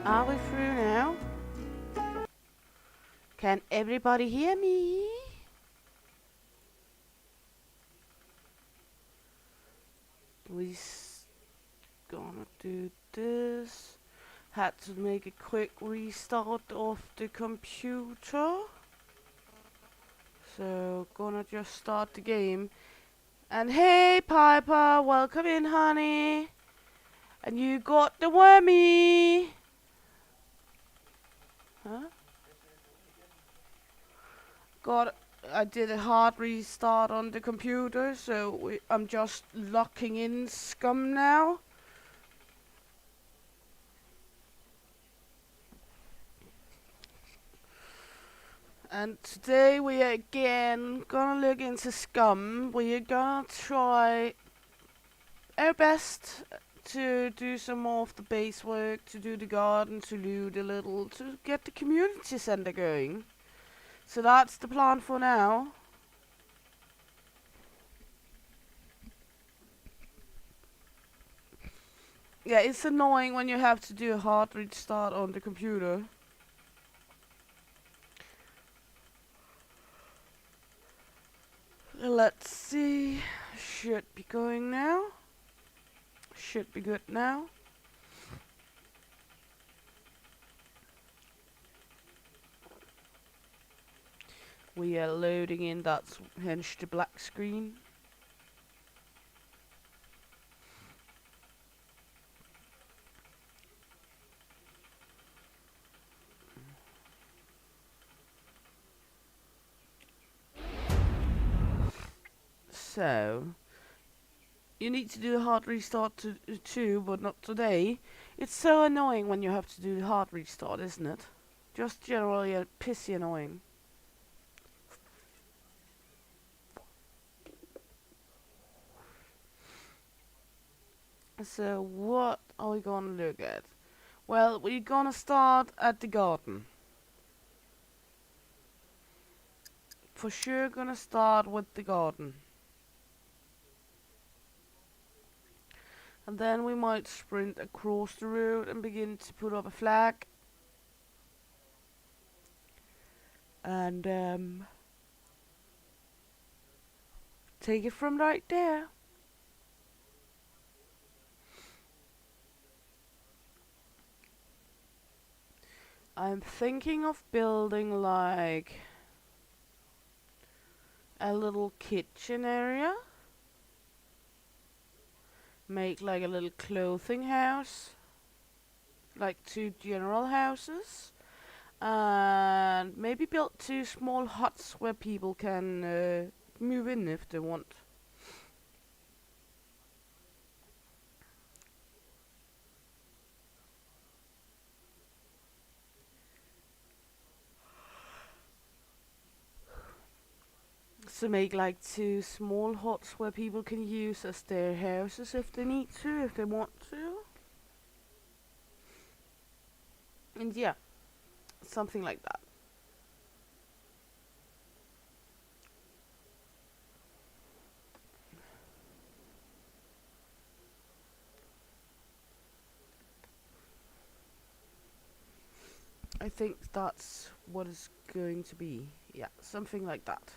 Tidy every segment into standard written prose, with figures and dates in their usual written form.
Are we through now? Can everybody hear me? We gonna do this. Had to make a quick restart of the computer. So gonna just start the game. And hey Piper, welcome in honey. And you got the wormy. Huh? I did a hard restart on the computer, so I'm just locking in Scum now. And today we are again gonna look into Scum. We are gonna try our best to do some more of the base work, to do the garden, to loot a little, to get the community center going. So that's the plan for now. Yeah, it's annoying when you have to do a hard restart on the computer. Let's see. Should be going now. Should be good now. We are loading in, that's hence the black screen. So, you need to do a hard restart too, but not today. It's so annoying when you have to do the hard restart, isn't it? Just generally pissy annoying. So what are we gonna look at? Well, we're gonna start at the garden. For sure gonna start with the garden. And then we might sprint across the road and begin to put up a flag. And take it from right there. I'm thinking of building like a little kitchen area. Make like a little clothing house. Like 2 general houses. And maybe build 2 small huts where people can move in if they want. So make like 2 small huts where people can use as their houses if they need to, if they want to. And yeah, something like that. I think that's what it's going to be. Yeah, something like that.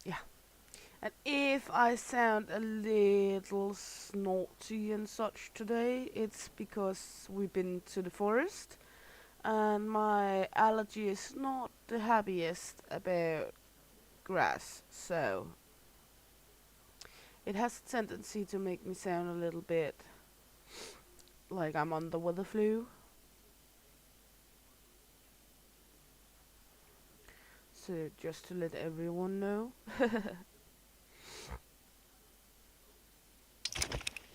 Yeah. And if I sound a little snotty and such today, it's because we've been to the forest and my allergy is not the happiest about grass, so it has a tendency to make me sound a little bit like I'm under with the flu. So just to let everyone know.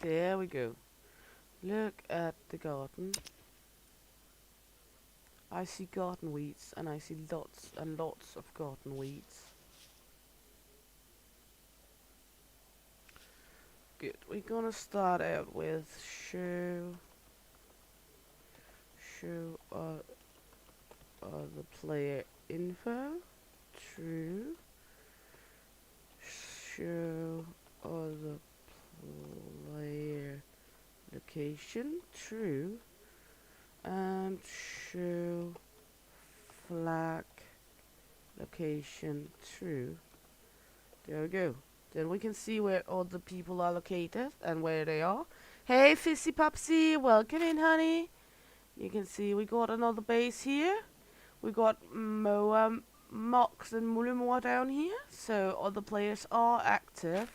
There we go. Look at the garden. I see garden weeds and I see lots and lots of garden weeds. Good. We're gonna start out with show the player info. True. Show all the Player location true, and show flag location true. There we go. Then we can see where all the people are located and where they are. Hey, Fizzy Popsy, welcome in, honey. You can see we got another base here. We got Moa, Mox, and Mulimua down here. So other players are active.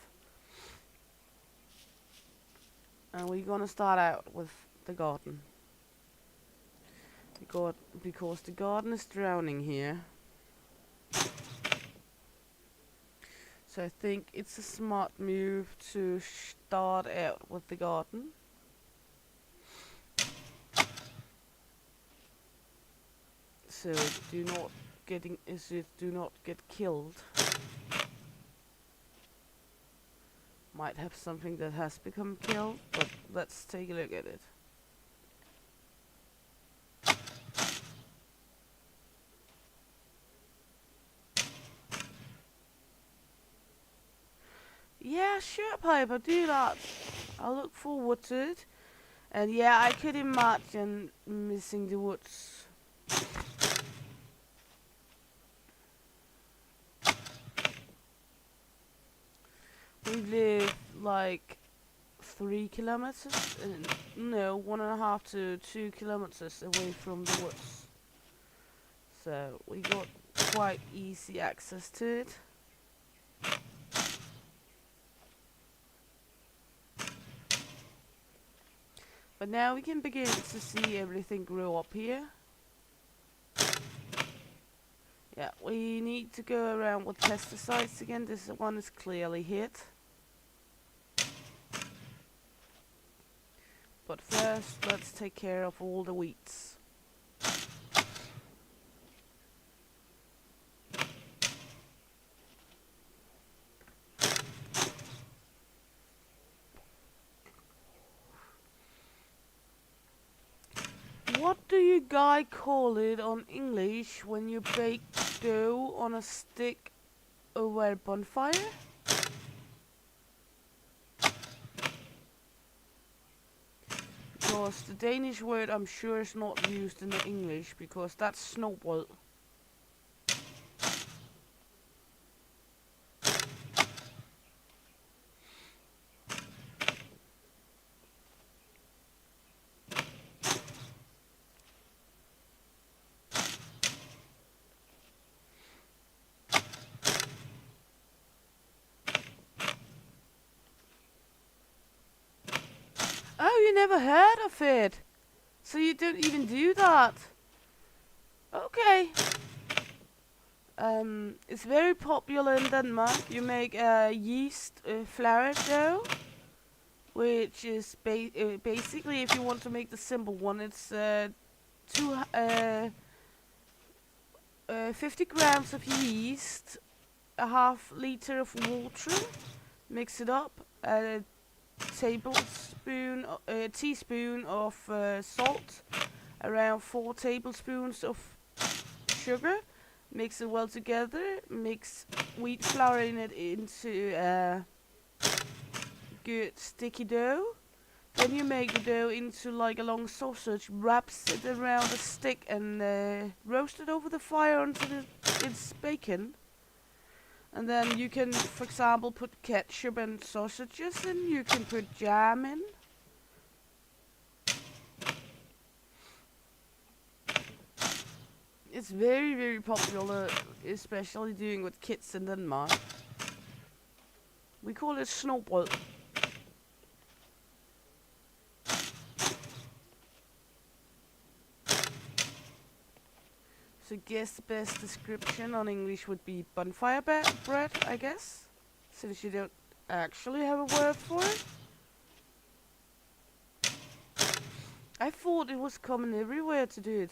And we're gonna start out with the garden. Because the garden is drowning here. So I think it's a smart move to start out with the garden. So do not get killed. Might have something that has become killed, but let's take a look at it. Yeah, sure, Piper, do that. I'll look forward to it. And yeah, I could imagine missing the woods. We live like 3 kilometers, no, 1.5 to 2 kilometers away from the woods. So we got quite easy access to it. But now we can begin to see everything grow up here. Yeah, we need to go around with pesticides again. This one is clearly hit. But first, let's take care of all the weeds. What do you guys call it on English when you bake dough on a stick over a bonfire? Because the Danish word I'm sure is not used in the English, because that's snowball. Oh, you never heard of it? So you don't even do that? Okay. It's very popular in Denmark. You make yeast flour dough, which is basically, if you want to make the simple one, it's 50 grams of yeast, a half liter of water, mix it up, a teaspoon of salt, around 4 tablespoons of sugar. Mix it well together. Mix wheat flour in it into a good sticky dough. Then you make the dough into like a long sausage, wraps it around a stick and roast it over the fire until it's bacon. And then you can, for example, put ketchup and sausages in. You can put jam in. It's very, very popular, especially doing with kids in Denmark. We call it snowball. So I guess the best description on English would be bonfire bread, I guess. Since you don't actually have a word for it. I thought it was common everywhere to do it.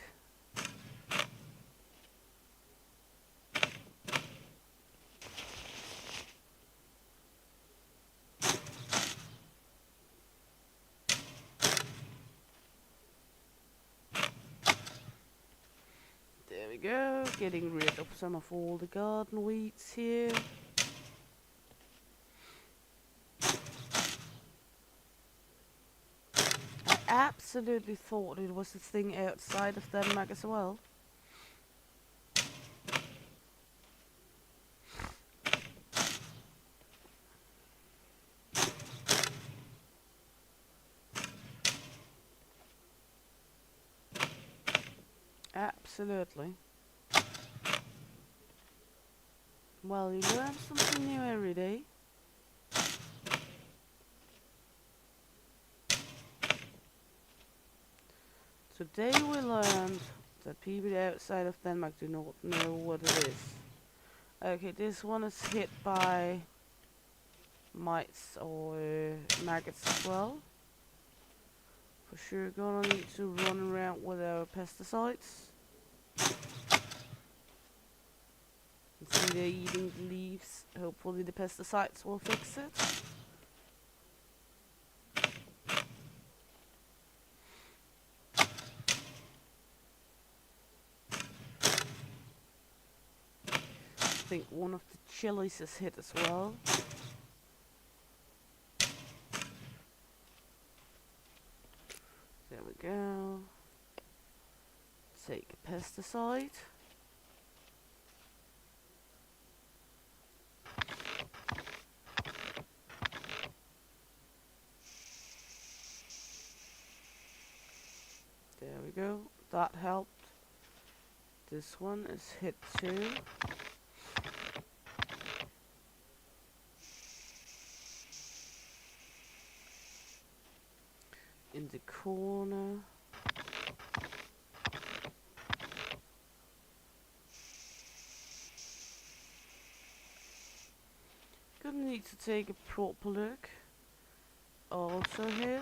There we go, getting rid of some of all the garden weeds here. absolutely thought it was a thing outside of Denmark as well. Absolutely. Well, you learn something new every day. Today we learned that people outside of Denmark do not know what it is. Okay, this one is hit by mites or maggots as well. For sure gonna need to run around with our pesticides. You see they're eating the leaves. Hopefully the pesticides will fix it. I think one of the chilies is hit as well. There we go. Take a pesticide. There we go. That helped. This one is hit too. In the corner. Gonna need to take a proper look. Also hit.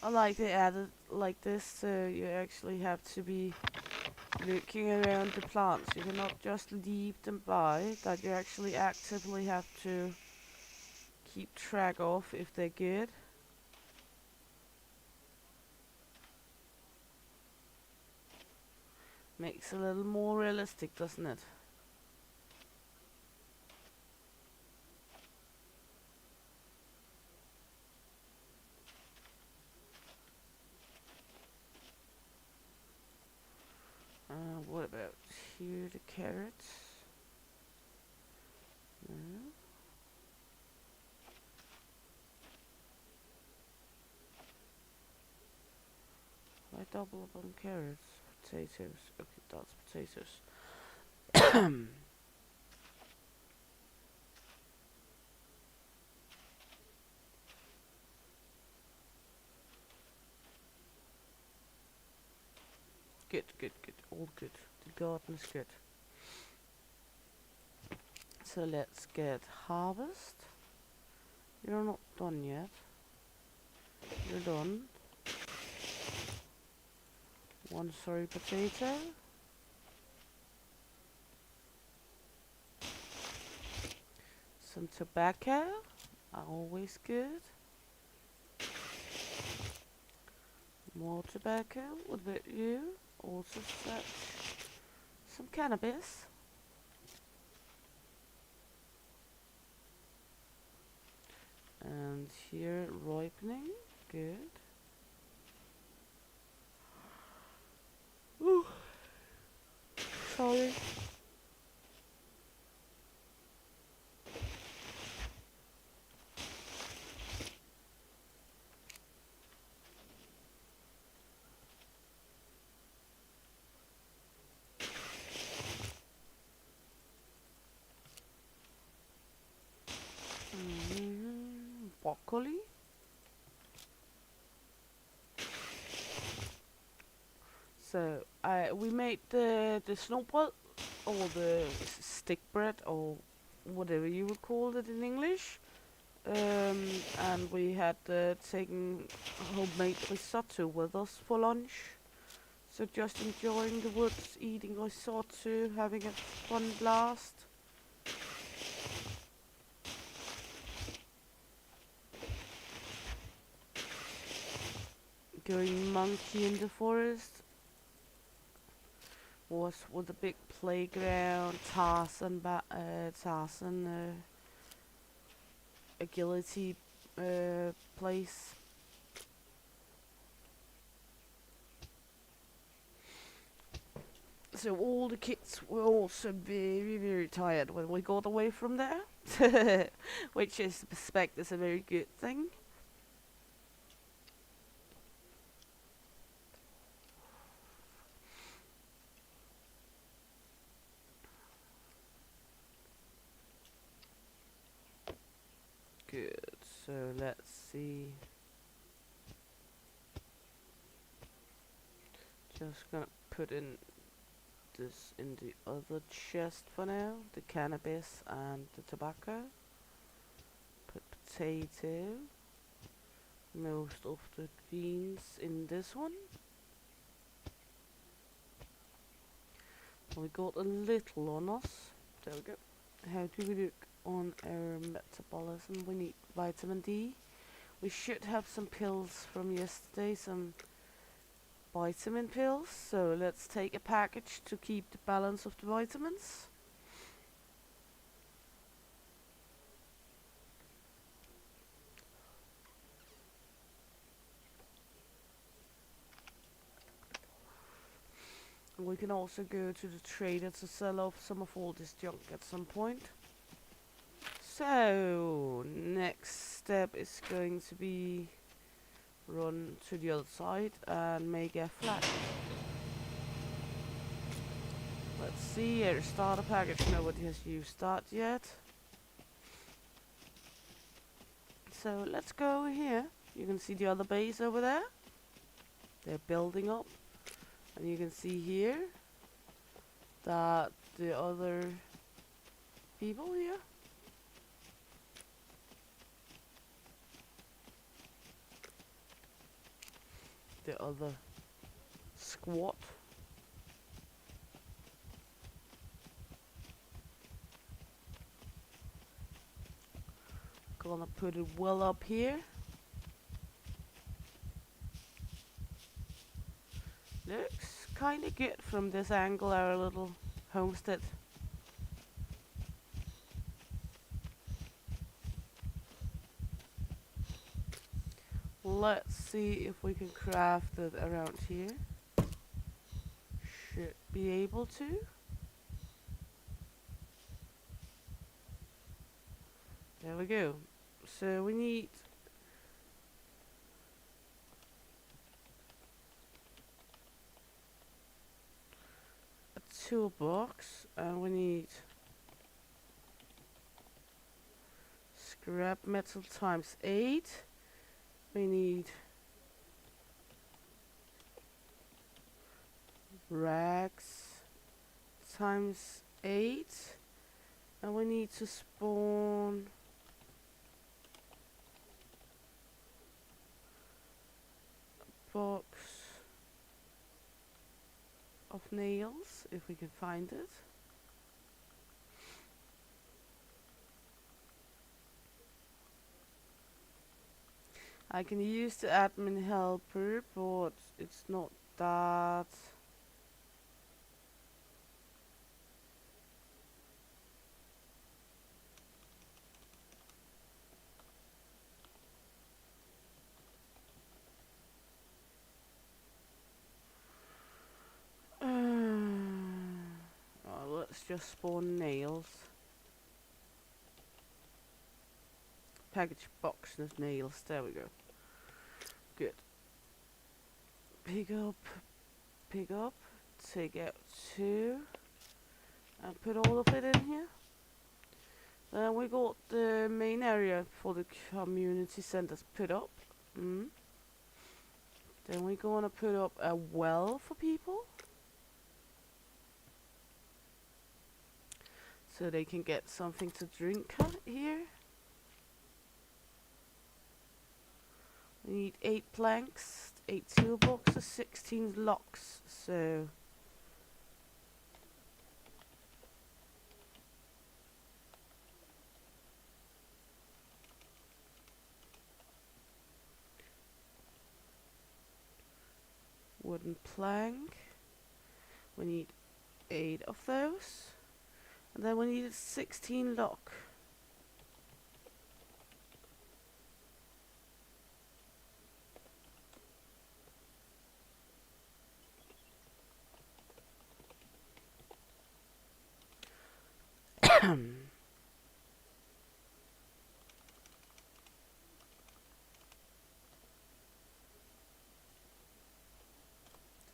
I like they added like this, so you actually have to be looking around the plants. You cannot just leave them by, that you actually actively have to keep track of if they're good. Makes it a little more realistic, doesn't it? What about here, the carrots? No. I double up on carrots. Potatoes. Okay, that's potatoes. Good, good, good. All good. The garden is good. So let's get harvest. You're not done yet. You're done. One sorry potato. Some tobacco. Always good. More tobacco. What about you? Also some cannabis. And here ripening. Good. Ooh. Sorry. Broccoli. So we made the snowball or the stick bread or whatever you would call it in English, and we had taken homemade risotto with us for lunch. So just enjoying the woods, eating risotto, having a fun blast. Going monkey in the forest was with a big playground, Tarzan agility place. So all the kids were also very, very tired when we got away from there, which is suspect is a very good thing. Good. So let's see. Just gonna put in this in the other chest for now. The cannabis and the tobacco. Put potato. Most of the greens in this one. We got a little on us. There we go. How do we look on our metabolism? We need vitamin D. We should have some pills from yesterday, some vitamin pills. So let's take a package to keep the balance of the vitamins. We can also go to the trader to sell off some of all this junk at some point. So, next step is going to be run to the other side and make a flat. Let's see here, starter package, nobody has used that yet. So let's go over here. You can see the other base over there. They're building up. And you can see here that the other people here the other squad gonna put it well up here. Looks kinda good from this angle, our little homestead. Let's see if we can craft it around here. Should be able to. There we go. So we need a toolbox and we need scrap metal times 8. We need rags times 8. And we need to spawn box of nails if we can find it. I can use the admin helper, but it's not that let's just spawn nails. Package box of nails. There we go. Good. Pick up, take out 2, and put all of it in here. Then we got the main area for the community centers put up. Then we're gonna put up a well for people, so they can get something to drink here. We need 8 planks, 8 toolboxes, 16 locks, so wooden plank, we need 8 of those, and then we need 16 lock.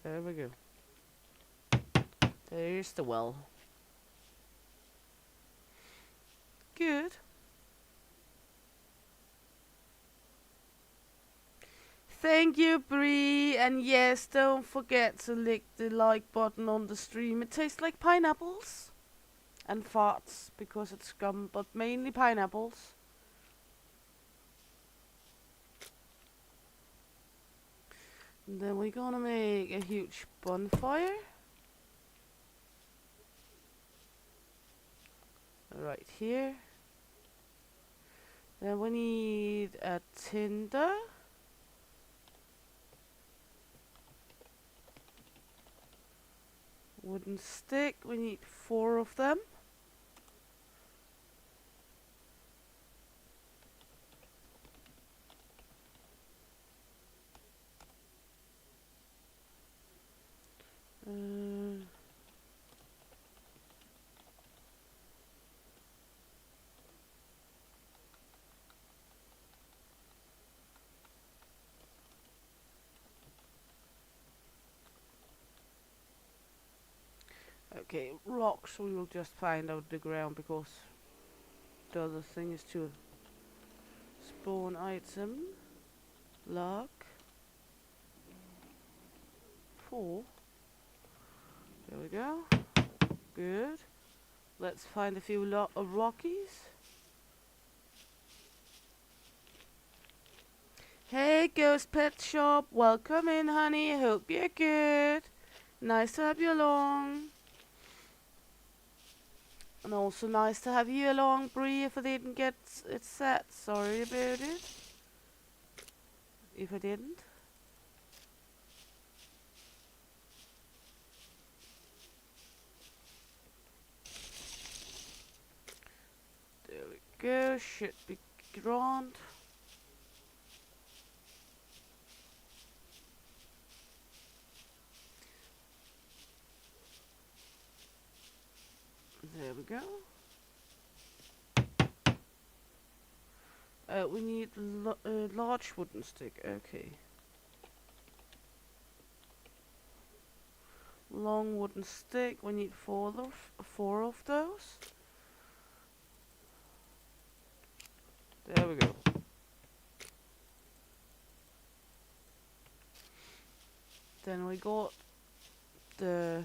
There we go. There's the well. Good. Thank you, Bree. And yes, don't forget to lick the like button on the stream. It tastes like pineapples and farts because it's scum, but mainly pineapples. And then we're gonna make a huge bonfire. Right here. Then we need a tinder. Wooden stick, we need 4 of them. Okay, rocks we will just find out the ground because the other thing is to spawn item. Log 4. There we go. Good. Let's find a few rockies. Hey, Ghost Pet Shop. Welcome in, honey. Hope you're good. Nice to have you along. And also nice to have you along, Bree, if I didn't get it set. Sorry about it. If I didn't. There we go. Should be grand. There we go. We need large wooden stick. Okay. Long wooden stick. We need 4 of those. There we go. Then we got the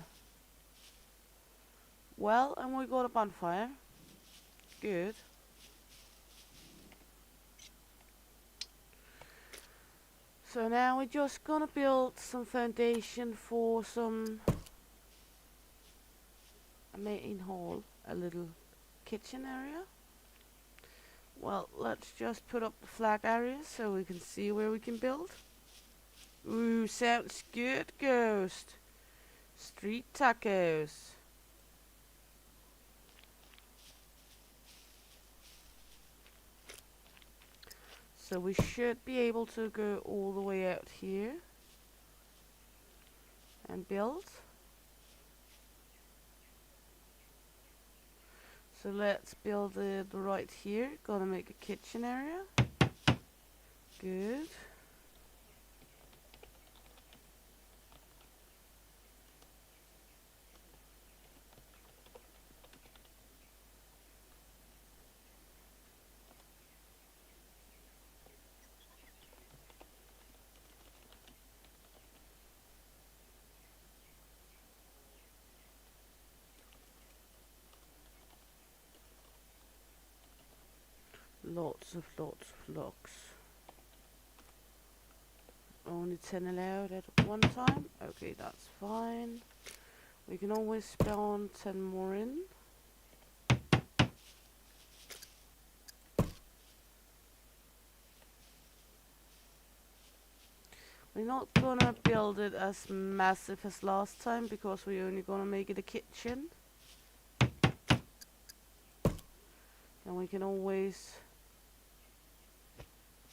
well, and we got a bonfire. Good. So now we're just gonna build some foundation for some main hall, a little kitchen area. Well, let's just put up the flag area so we can see where we can build. Ooh, sounds good, Ghost. Street tacos. So we should be able to go all the way out here and build. So let's build it right here. Gonna make a kitchen area. Good. Lots of logs. Only 10 allowed at one time. Okay, that's fine. We can always spawn 10 more in. We're not gonna build it as massive as last time because we're only gonna make it a kitchen. And we can always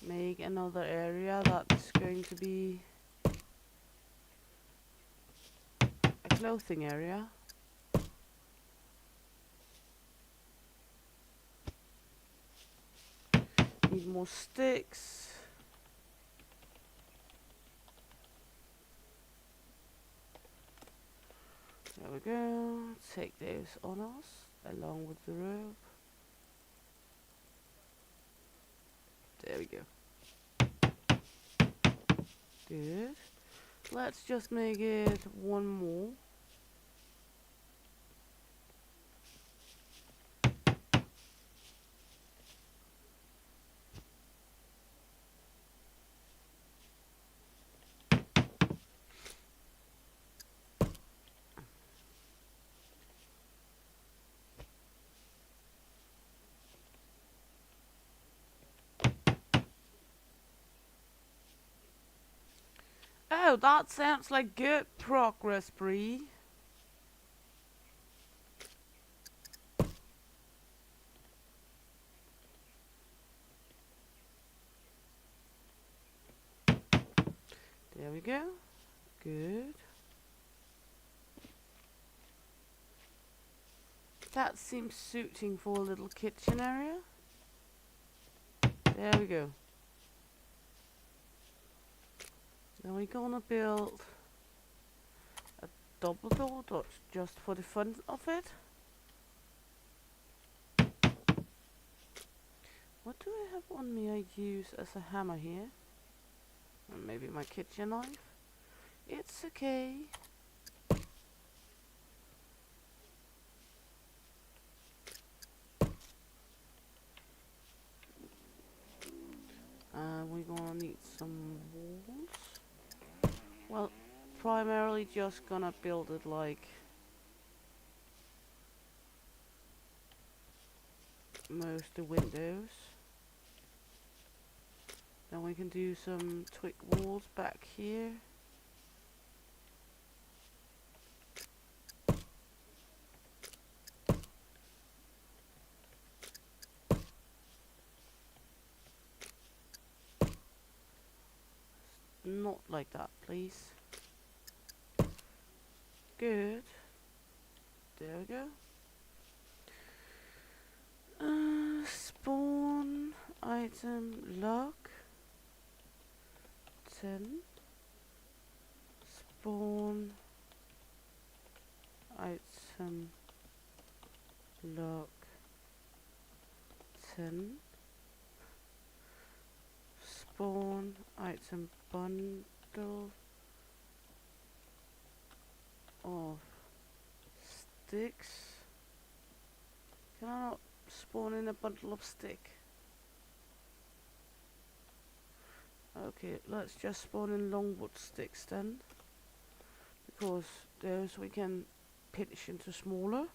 make another area that's going to be a clothing area. need more sticks. There we go. Take those on us along with the rope. There we go. Good. Let's just make it one more. Oh, that sounds like good progress, Bree. There we go. Good. That seems suiting for a little kitchen area. There we go. Now we're gonna build a double door just for the fun of it. What do I have on me I use as a hammer here? And maybe my kitchen knife? It's okay. We're gonna need some walls. Well, primarily just gonna build it like most the windows. Then we can do some twig walls back here. Not like that, please. Good. There we go. Spawn item lock 10. Spawn item lock 10. Spawn item bundle of sticks. Can I not spawn in a bundle of stick? Okay, let's just spawn in longwood sticks then, because those we can pinch into smaller.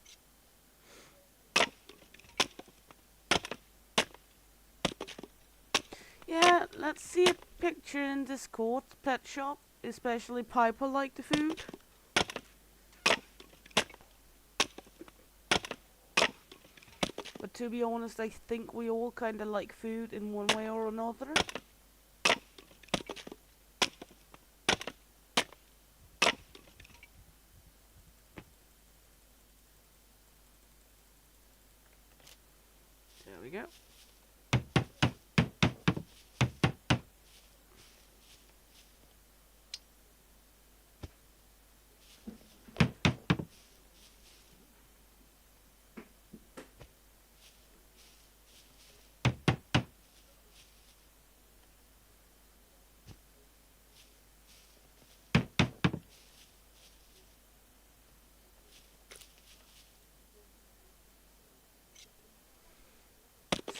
Yeah, let's see a picture in Discord. Pet shop, especially Piper like the food. But to be honest, I think we all kinda like food in one way or another. There we go.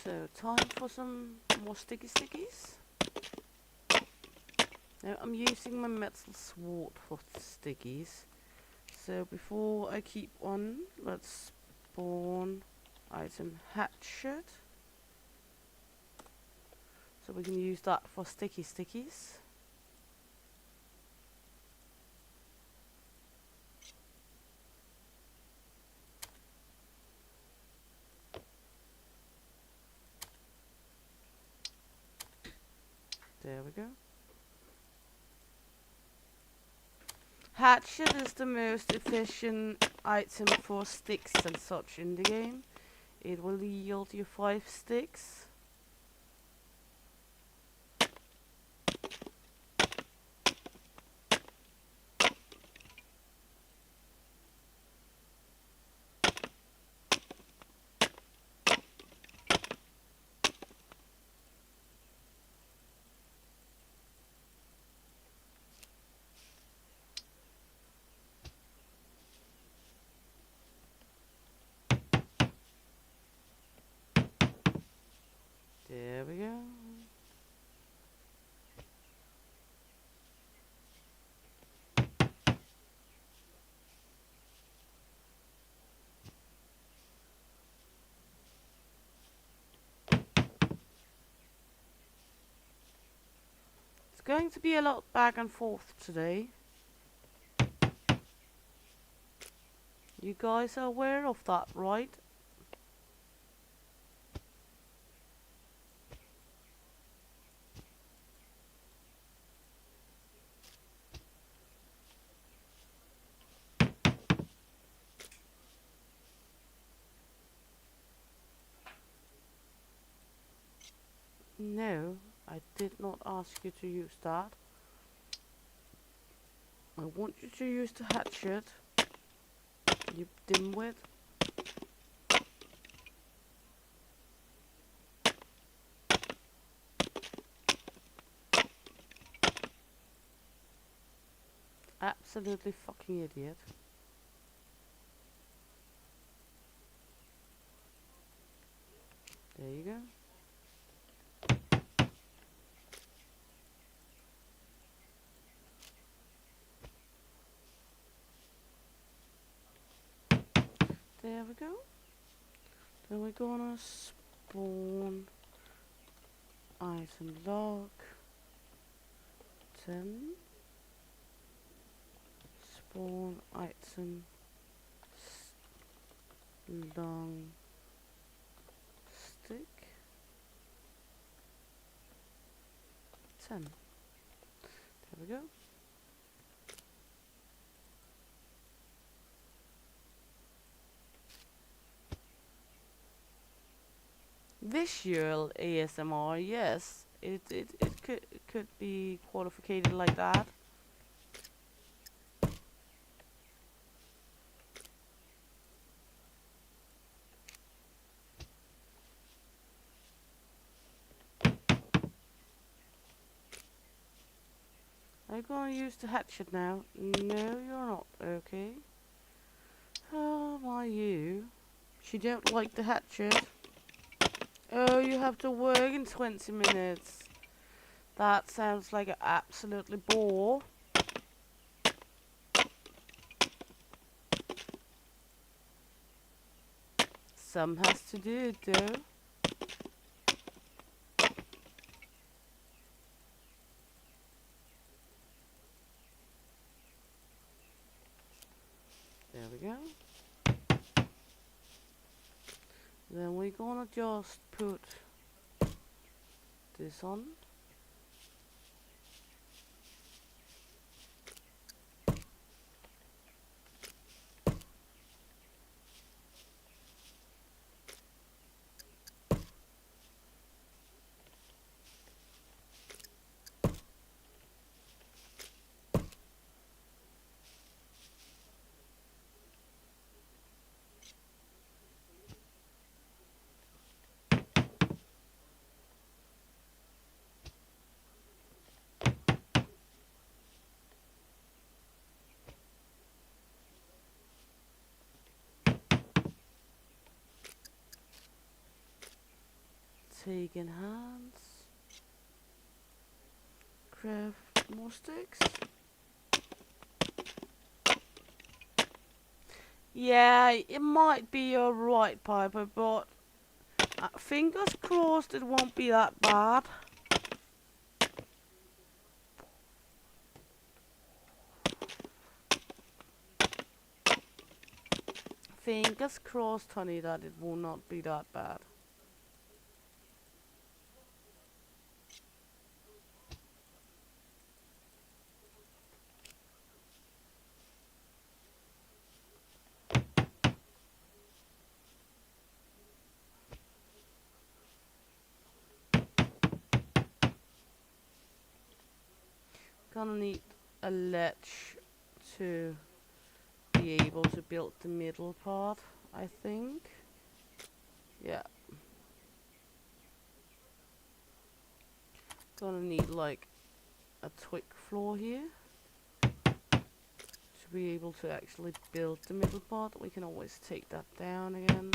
So, time for some more sticky stickies. Now, I'm using my metal sword for stickies. So, before I keep on, let's spawn item hatchet. So, we can use that for sticky stickies. There we go. Hatchet is the most efficient item for sticks and such in the game. It will yield you 5 sticks. going to be a lot back and forth today. You guys are aware of that, right? No, I did not ask you to use that. I want you to use the hatchet, you dimwit. Absolutely fucking idiot. There you go. There we go. Then we're gonna spawn item log 10. Spawn item long stick 10. There we go. Visual ASMR, yes, it could be qualified like that. Are you gonna use the hatchet now? No, you're not. Okay. How are you? She don't like the hatchet. Oh, you have to work in 20 minutes. That sounds like an absolutely bore. Some has to do it though. There we go. Then we're gonna just put this on. Take enhance. Craft more sticks. Yeah, it might be alright, Piper, but fingers crossed it won't be that bad. Fingers crossed, honey, that it will not be that bad. Gonna need a ledge to be able to build the middle part, I think. Yeah. Gonna need like a twig floor here to be able to actually build the middle part. We can always take that down again.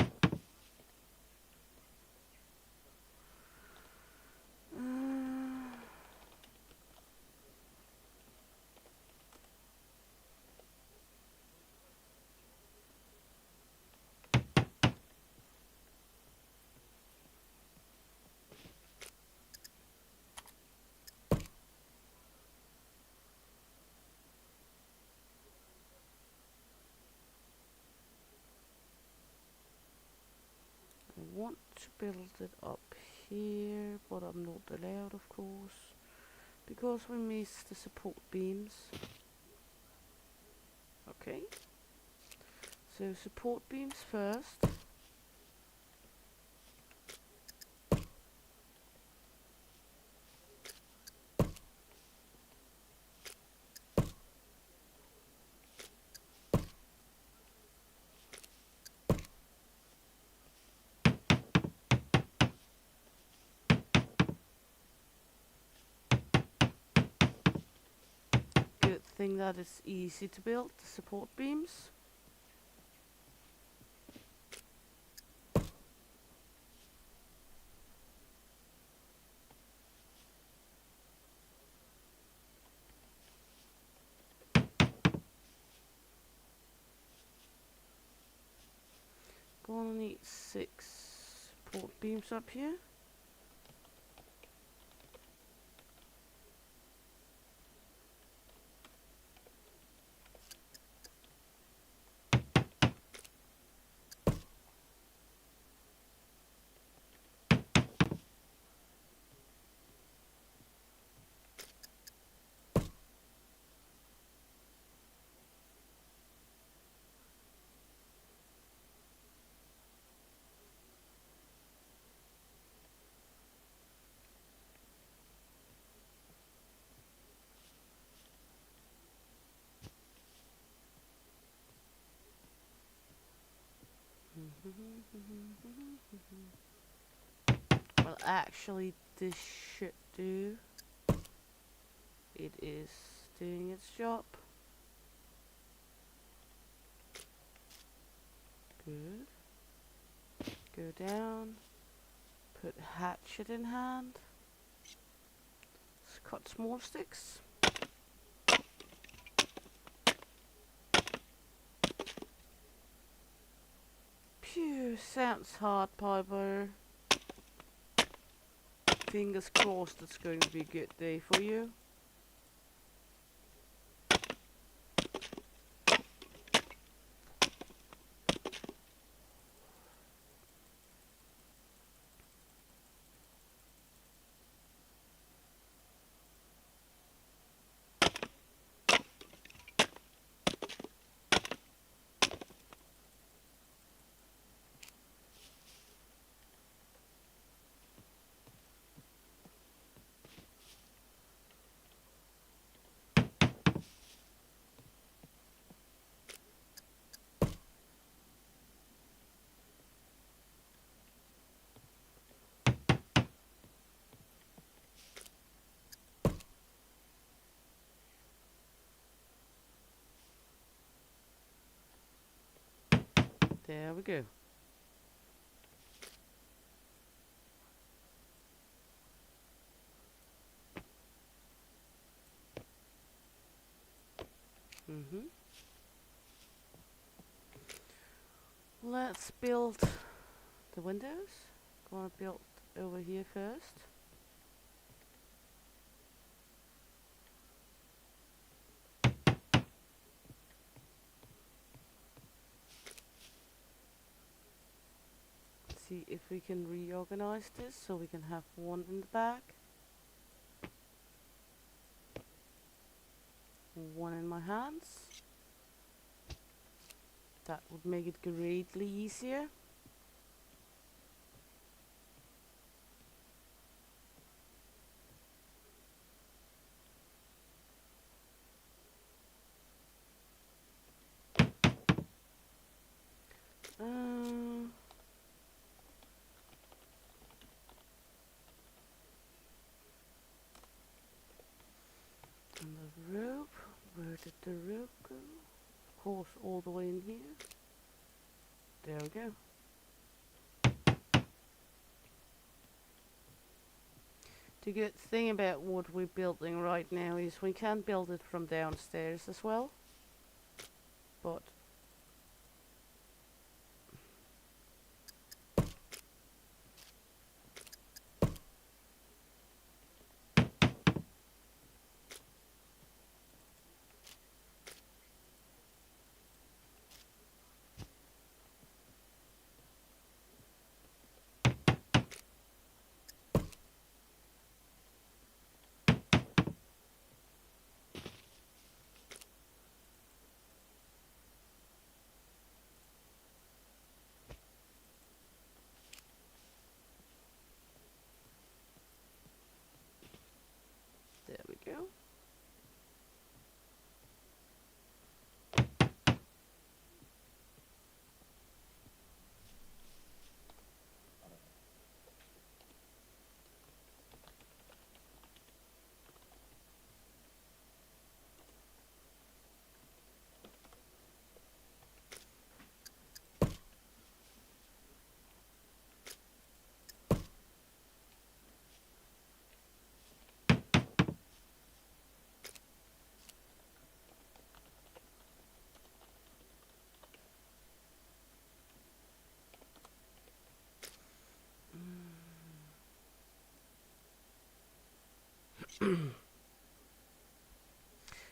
want to build it up here, but I'm not allowed, of course, because we missed the support beams. Okay, so support beams first. Good thing that it's easy to build the support beams. Gonna need 6 support beams up here. Well, actually, this should do. It is doing its job. Good. Go down. Put hatchet in hand. Let's cut small sticks. Phew, sounds hard, Piper. Fingers crossed it's going to be a good day for you. There we go. Let's build the windows. Gonna build over here first. See if we can reorganize this so we can have one in the back, one in my hands. That would make it greatly easier. And the rope, where did the rope go? Of course, all the way in here. There we go. The good thing about what we're building right now is we can build it from downstairs as well. But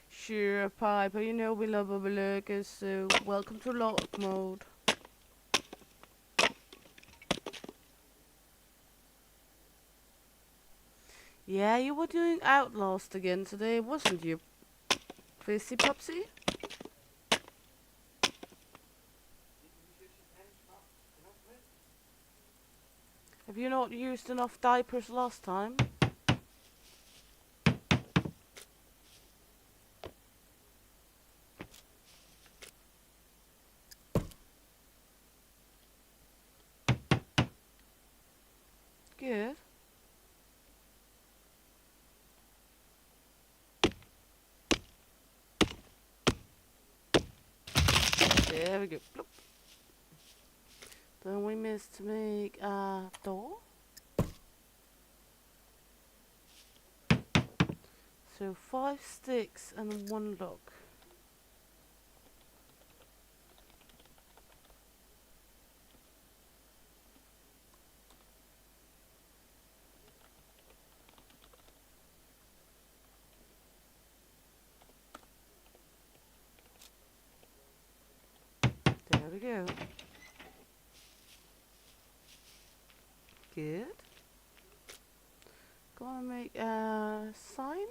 Sure, Piper, you know we love our lurkers, so welcome to log mode. Yeah, you were doing Outlast again today, wasn't you, Fizzy Popsy? Have you not used enough diapers last time? Good. There we go. Bloop. Then we missed to make a door. So 5 sticks and 1 log. There we go. Good. Gonna make a sign.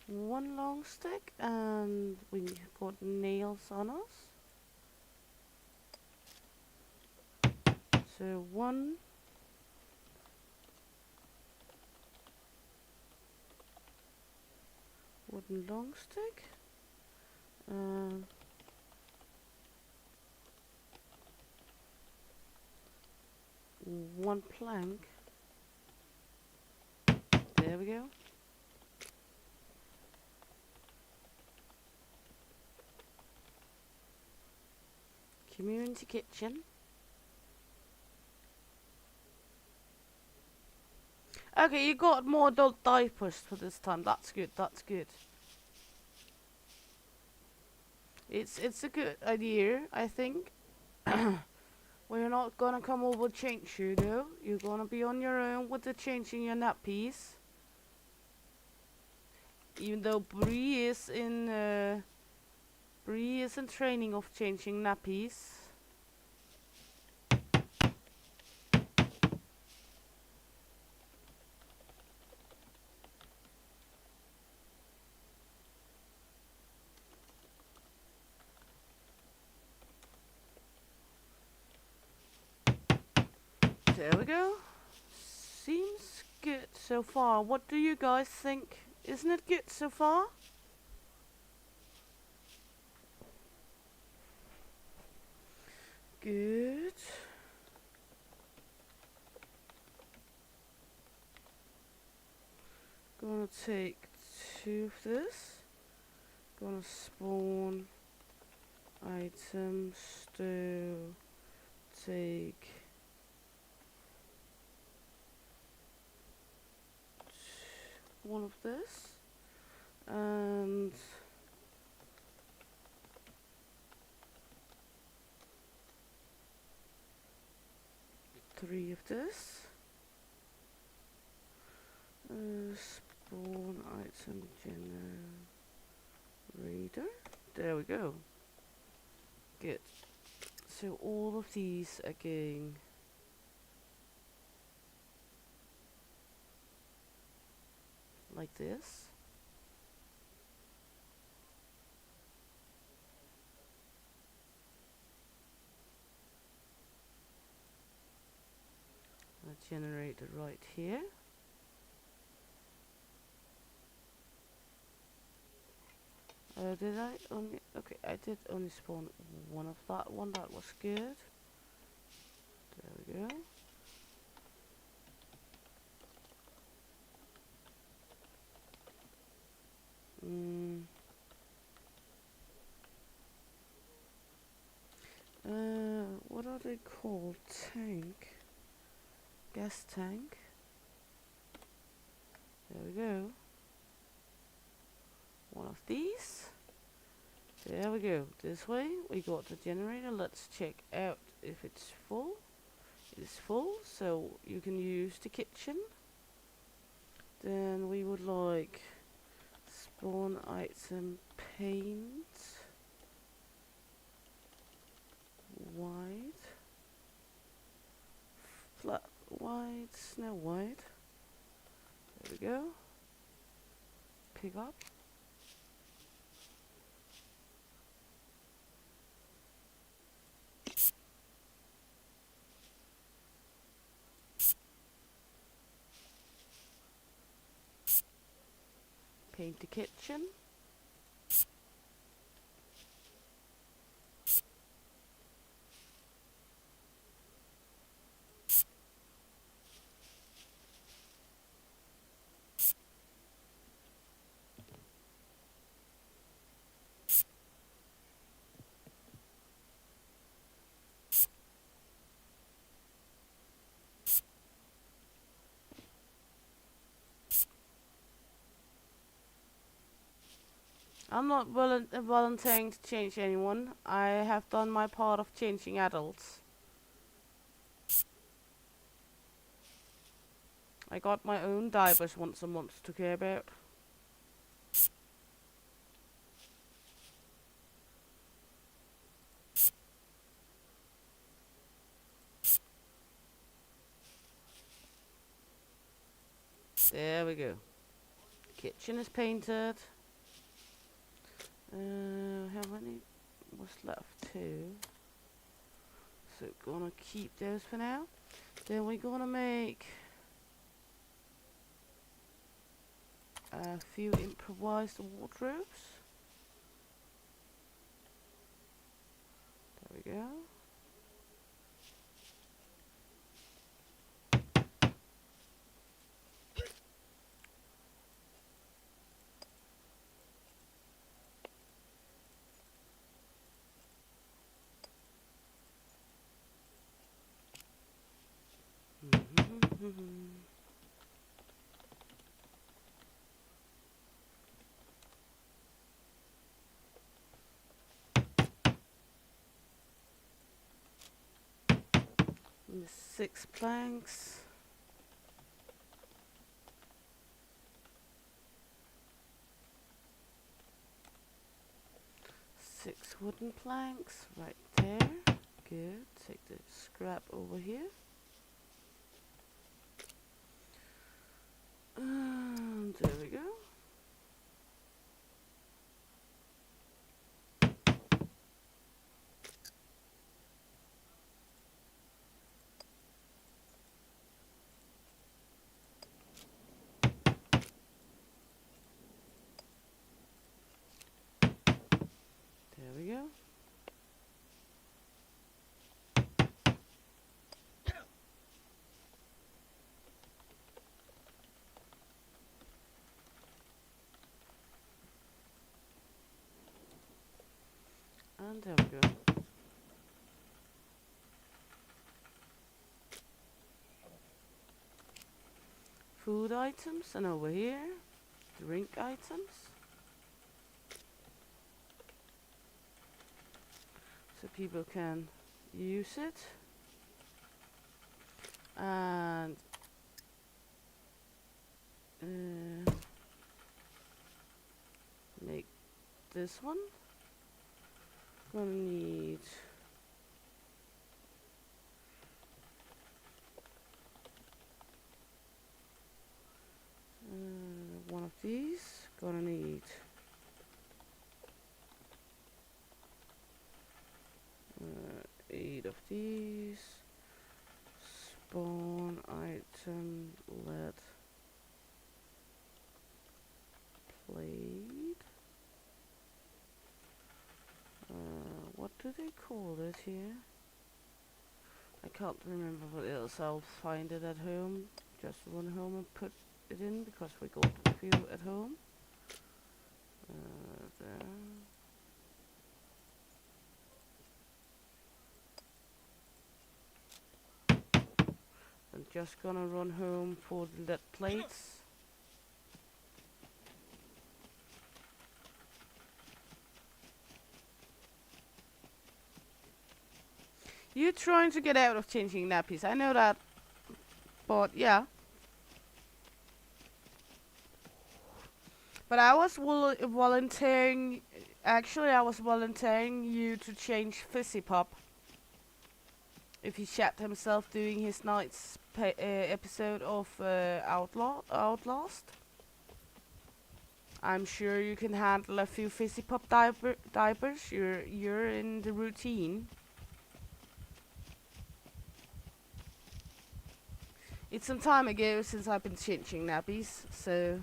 One long stick, and we got nails on us. So 1 wooden long stick. 1 plank. There we go. Community kitchen. Okay, you got more adult diapers for this time. That's good. That's good. It's a good idea, I think. We're not gonna come over change you though. You're gonna be on your own with the changing your nappies. Even though Bree is in training of changing nappies. There we go. Seems good so far. What do you guys think? Isn't it good so far? Good. Gonna take 2 of this. Gonna spawn items to take 1 of this and three of this. Spawn item generator. There we go. Good. So all of these again. Like this. I generate it right here. Did I only? Okay, I did only spawn 1 of that one. That was good. There we go. What are they called? Tank. Gas tank. There we go. 1 of these. There we go. This way we got the generator. Let's check out if it's full. It is full, so you can use the kitchen. Then we would like spawn item paint white, flat white, snow white. There we go. Pick up. Paint the kitchen. I'm not volunteering to change anyone. I have done my part of changing adults. I got my own diapers once a month to care about. There we go. Kitchen is painted. How many was left? 2. So gonna keep those for now. Then we're gonna make a few improvised wardrobes. There we go. And 6 planks. 6 wooden planks right there. Good. Take the scrap over here. And there we go. There we go. And there we go. Food items, and over here, drink items. So people can use it. And make this one. Gonna need one of these. Gonna need 8 of these. Spawn item lead plate. What do they call it here? I can't remember what else. I'll find it at home. Just run home and put it in because we got a few at home. There. I'm just gonna run home for the lead plates. You're trying to get out of changing nappies. I know that. But yeah. But I was volunteering. Actually, I was volunteering you to change Fizzy Pop if he shat himself doing his night's episode of Outlast. I'm sure you can handle a few Fizzy Pop diapers. You're in the routine. It's some time ago since I've been changing nappies, so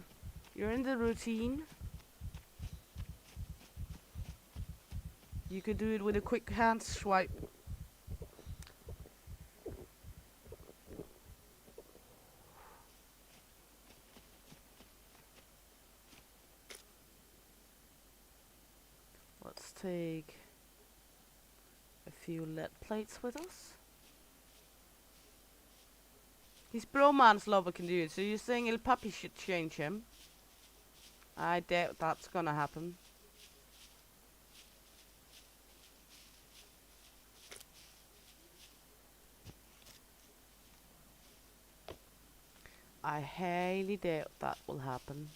you're in the routine. You could do it with a quick hand swipe. Let's take a few lead plates with us. His bromance lover can do it, so you're saying El Papi should change him? I doubt that's gonna happen. I highly doubt that will happen.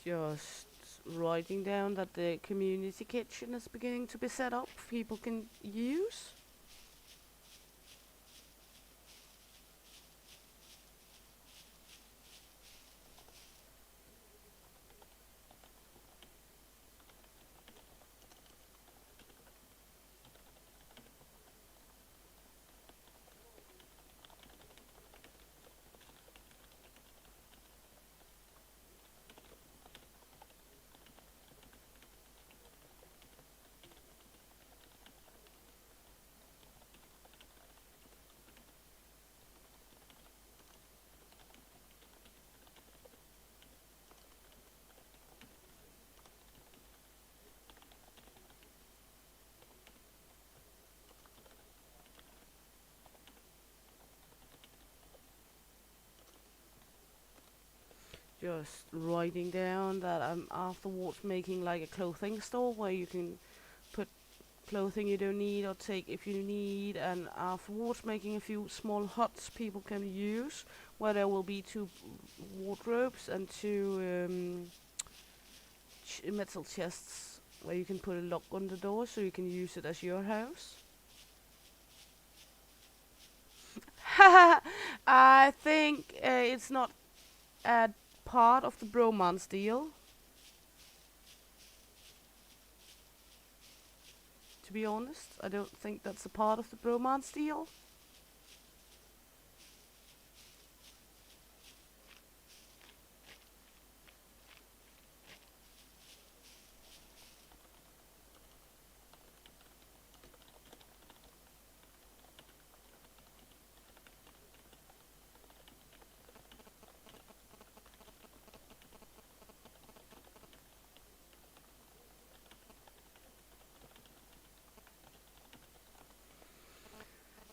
Just writing down that the community kitchen is beginning to be set up, people can use. Just writing down that I'm afterwards making like a clothing store where you can put clothing you don't need or take if you need, and afterwards making a few small huts people can use where there will be 2 wardrobes and 2 metal chests where you can put a lock on the door so you can use it as your house. I think it's not a part of the bromance deal. To be honest, I don't think that's a part of the bromance deal.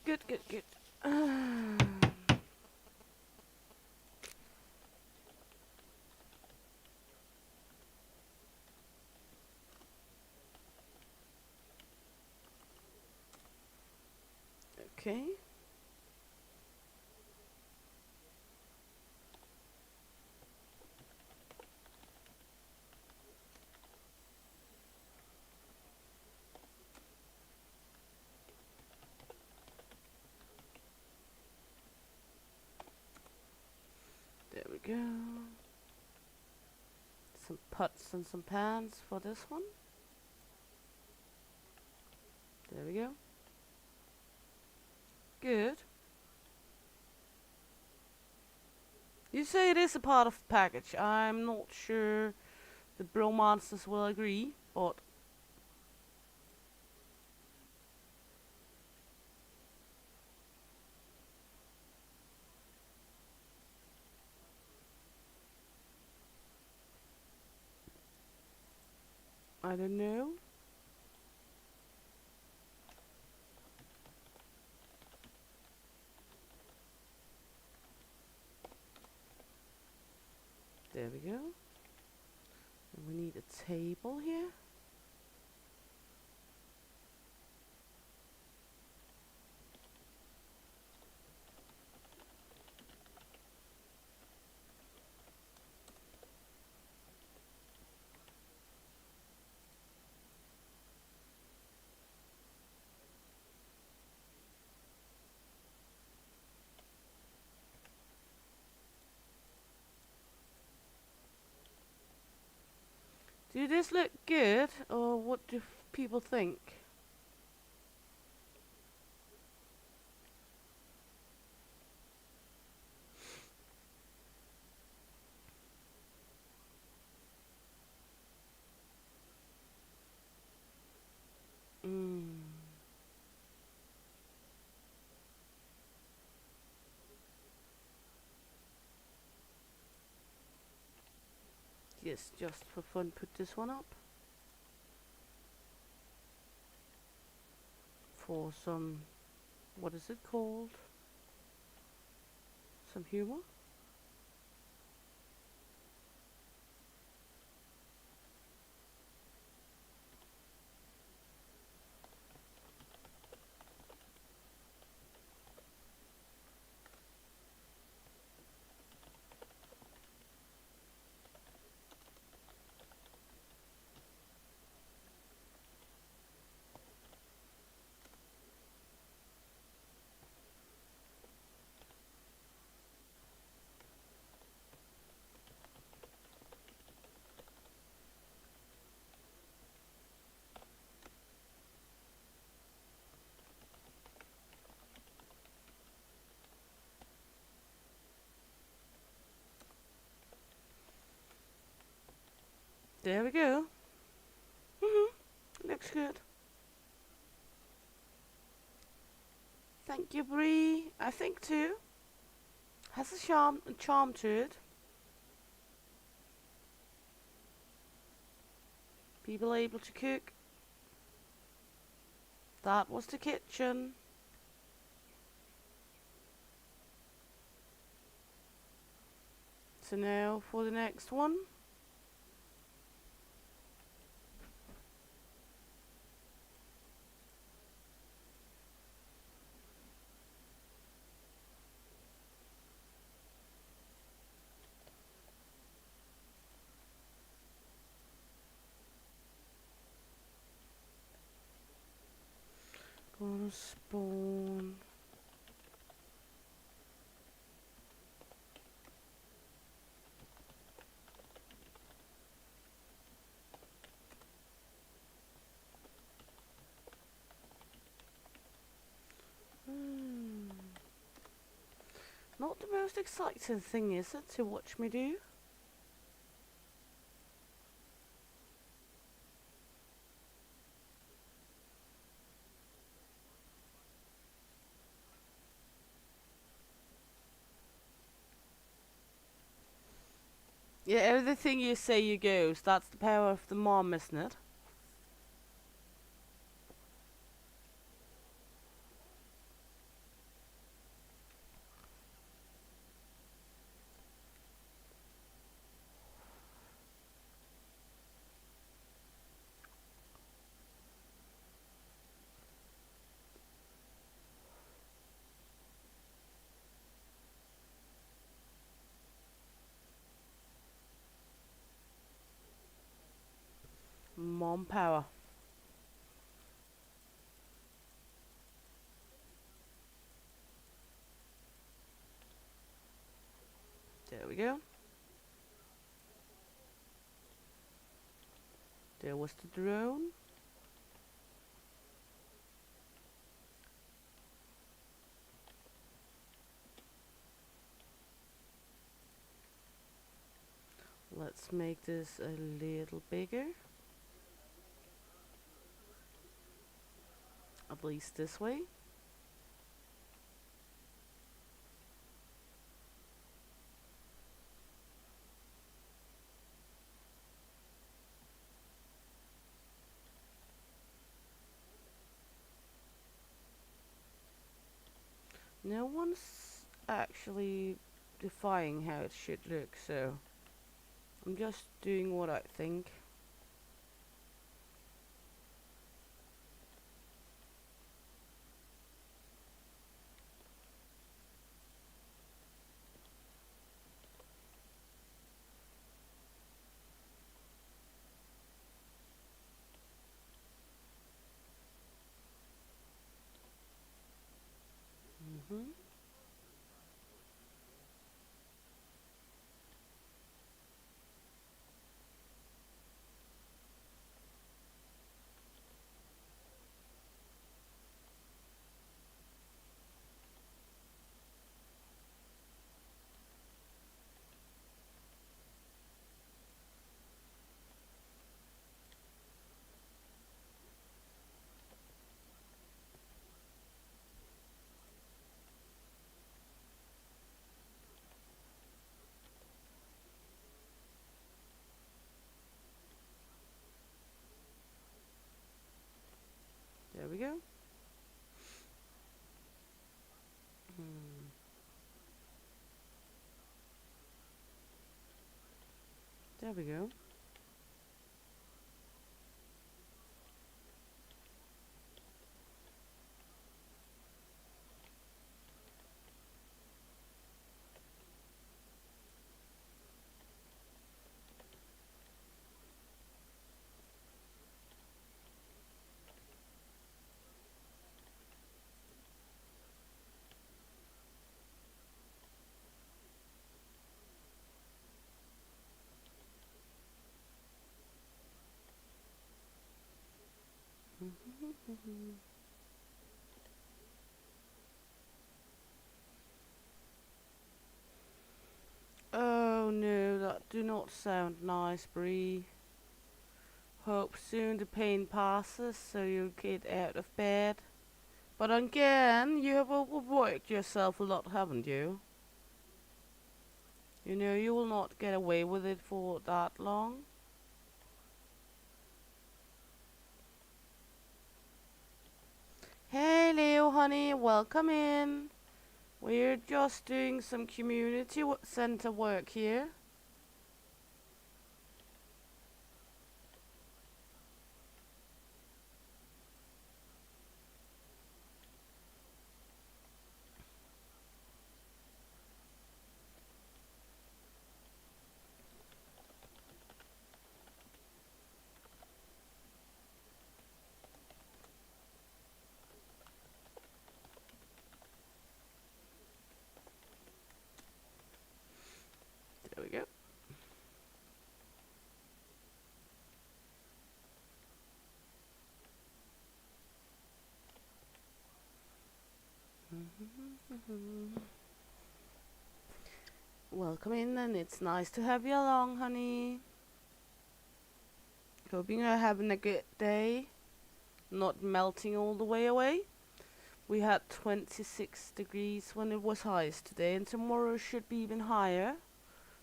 Good, good, good. Okay. There we go. Some pots and some pans for this one. There we go. Good. You say it is a part of the package. I'm not sure the bro monsters will agree, but I don't know. There we go. And we need a table here. Do this look good, or what do people think? Mm. Yes, just for fun, put this one up. For some, what is it called? Some humor? There we go. Looks good. Thank you, Bree. I think too. Has a charm to it. People able to cook. That was the kitchen. So now for the next one. Gonna spawn. Not the most exciting thing, is it, to watch me do? Yeah, everything you say you goes. That's the power of the mom, isn't it? Mom power. There we go. There was the drone. Let's make this a little bigger. At least this way. No one's actually defining how it should look, so I'm just doing what I think. Mm-hmm. There we go. Hmm. There we go. Oh no, that do not sound nice, Bree. Hope soon the pain passes so you get out of bed. But again, you have overworked yourself a lot, haven't you? You know you will not get away with it for that long. Hey Leo, honey, welcome in. We're just doing some community center work here. There we go. Welcome in, and it's nice to have you along, honey. Hoping you're having a good day. Not melting all the way away. We had 26 degrees when it was highest today, and tomorrow should be even higher.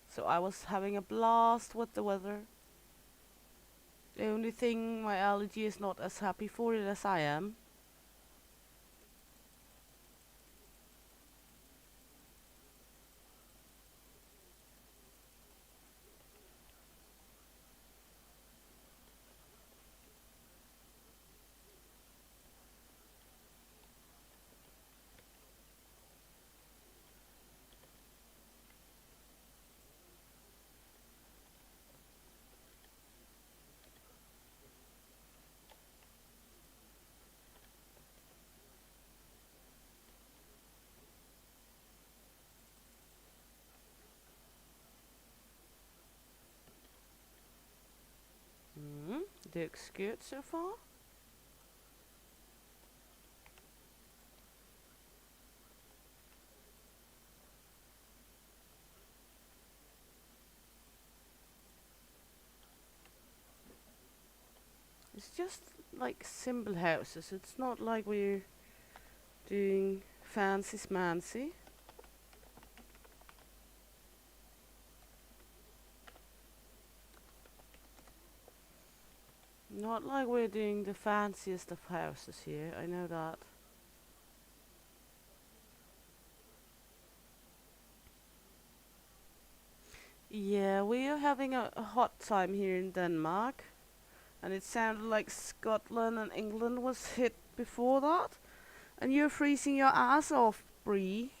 So I was having a blast with the weather. The only thing my allergy is not as happy for it as I am. Looks good so far. It's just like simple houses. It's not like we're doing fancy smancy. Not like we're doing the fanciest of houses here, I know that. Yeah, we are having a hot time here in Denmark. And it sounded like Scotland and England was hit before that. And you're freezing your ass off, Bree.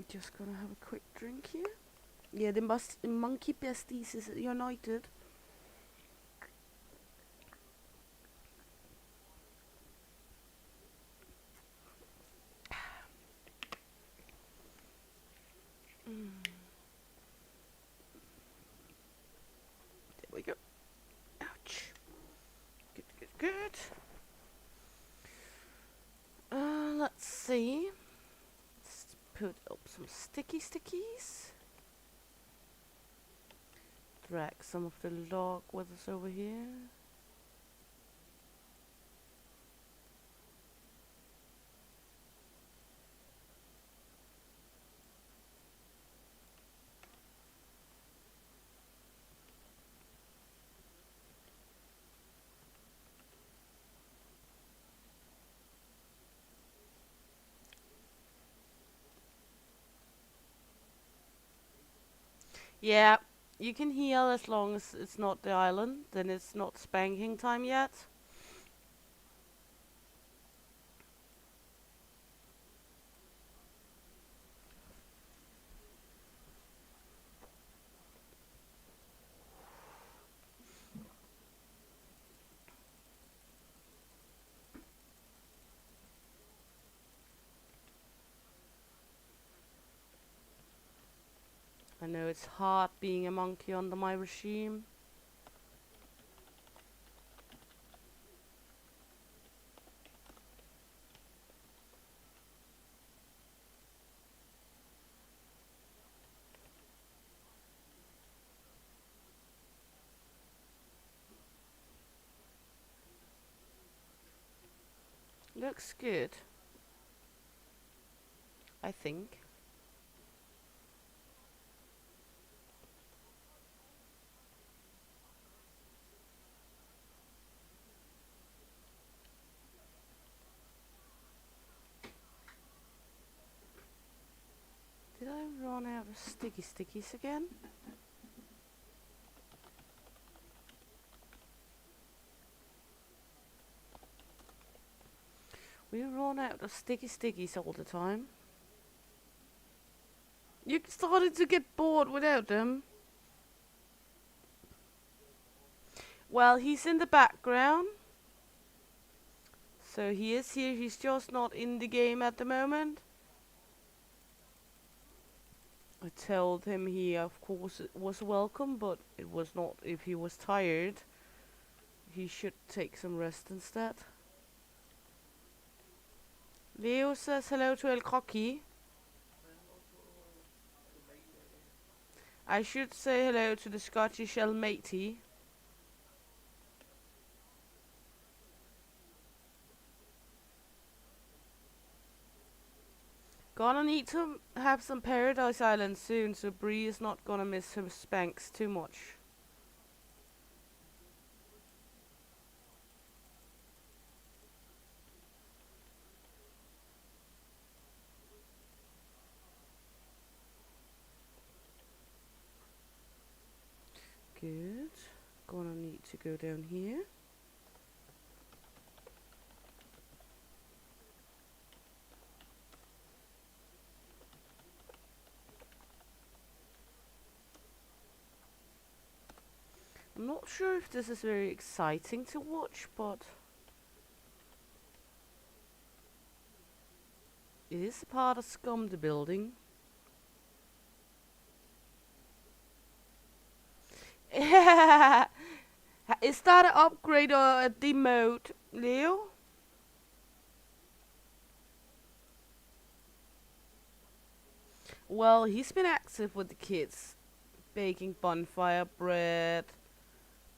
Just gonna have a quick drink here. Yeah, the monkey besties is united. There we go. Ouch. Good, good, good. Let's see. Let's put up some sticky stickies. Drag some of the log with us over here. Yeah, you can heal as long as it's not the island. Then it's not spanking time yet. I know it's hard being a monkey under my regime. Looks good. I think. Did I run out of sticky stickies again? We run out of sticky stickies all the time. You started to get bored without them. Well, he's in the background. So he is here, he's just not in the game at the moment. I told him he of course was welcome, but it was not. If he was tired, he should take some rest instead. Leo says hello to El Croquis. I should say hello to the Scottish El Matey. Gonna need to have some Paradise Island soon, so Bree is not gonna miss her spanks too much. Good. Gonna need to go down here. I'm not sure if this is very exciting to watch, but it is a part of Scum the building. Is that an upgrade or a demote, Leo? Well, he's been active with the kids, baking bonfire bread,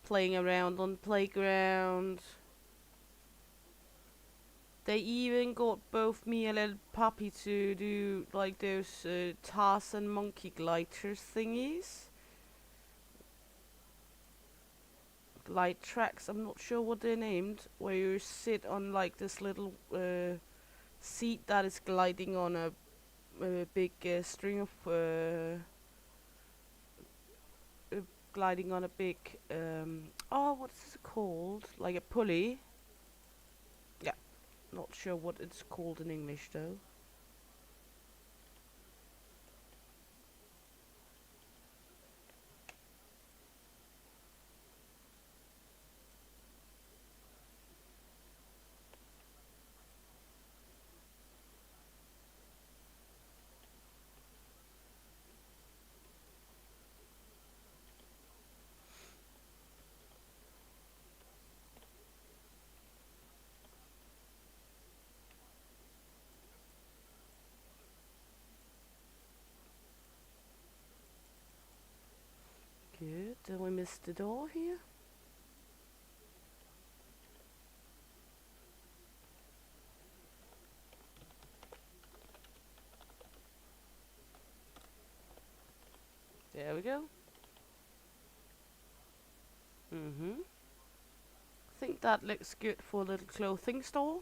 playing around on the playground. They even got both me and little puppy to do like those Tarzan monkey gliders thingies. Glide tracks, I'm not sure what they're named, where you sit on like this little seat that is gliding on a big string of gliding on a big oh, what's it called? Like a pulley. Yeah, not sure what it's called in English though. Good. Did we miss the door here? There we go. Mm-hmm. Think that looks good for a little clothing store.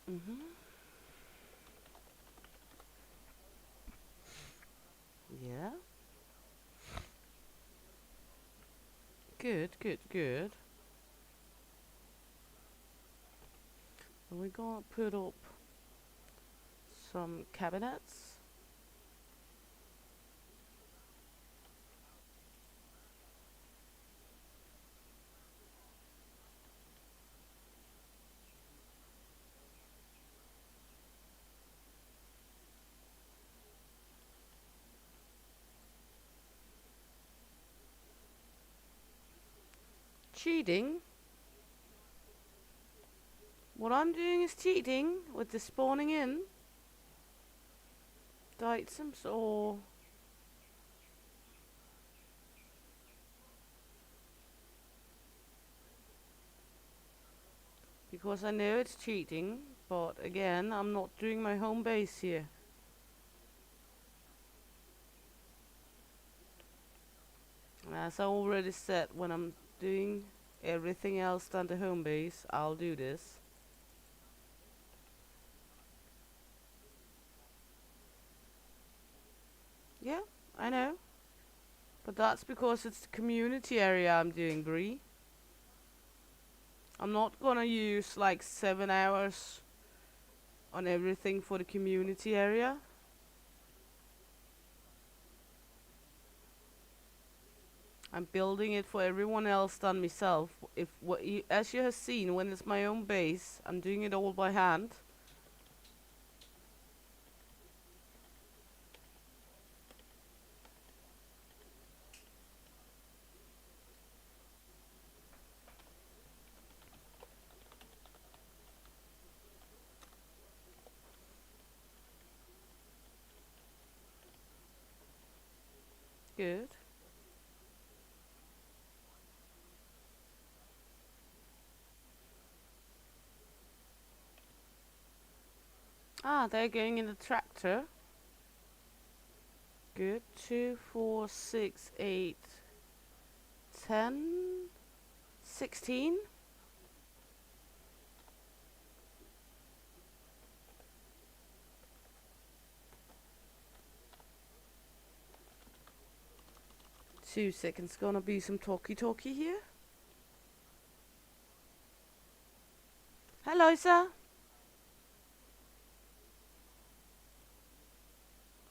Mm-hmm. Yeah. Good, good, good. And we're gonna put up some cabinets. Cheating? What I'm doing is cheating with the spawning in the items, or because I know it's cheating, but again, I'm not doing my home base here. And as I already said, when I'm doing everything else than the home base, I'll do this. Yeah, I know. But that's because it's the community area I'm doing, Bree. I'm not gonna use like 7 hours on everything for the community area. I'm building it for everyone else than myself. If as you have seen, when it's my own base, I'm doing it all by hand. Good. Ah, they're going in the tractor. Good. 2, 4, 6, 8, 10, 16. Two seconds, gonna be some talkie here. Hallo Isa.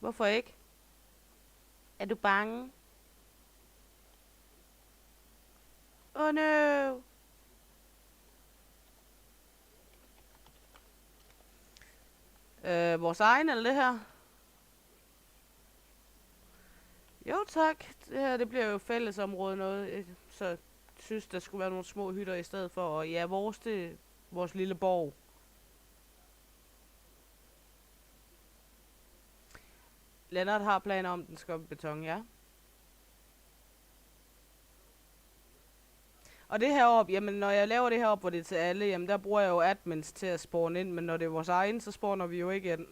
Hvorfor ikke? Er du bange? Oh no! Vores egen eller det her? Jo tak. Det her det bliver jo fællesområde noget. Så jeg synes, der skulle være nogle små hytter i stedet for. Og ja, vores det er vores lille borg. Lennart har planer om, den skal op i beton, ja. Og det her op, jamen når jeg laver det her op, hvor det er til alle, jamen der bruger jeg jo admins til at spawne ind, men når det er vores egen, så spawner vi jo ikke ind.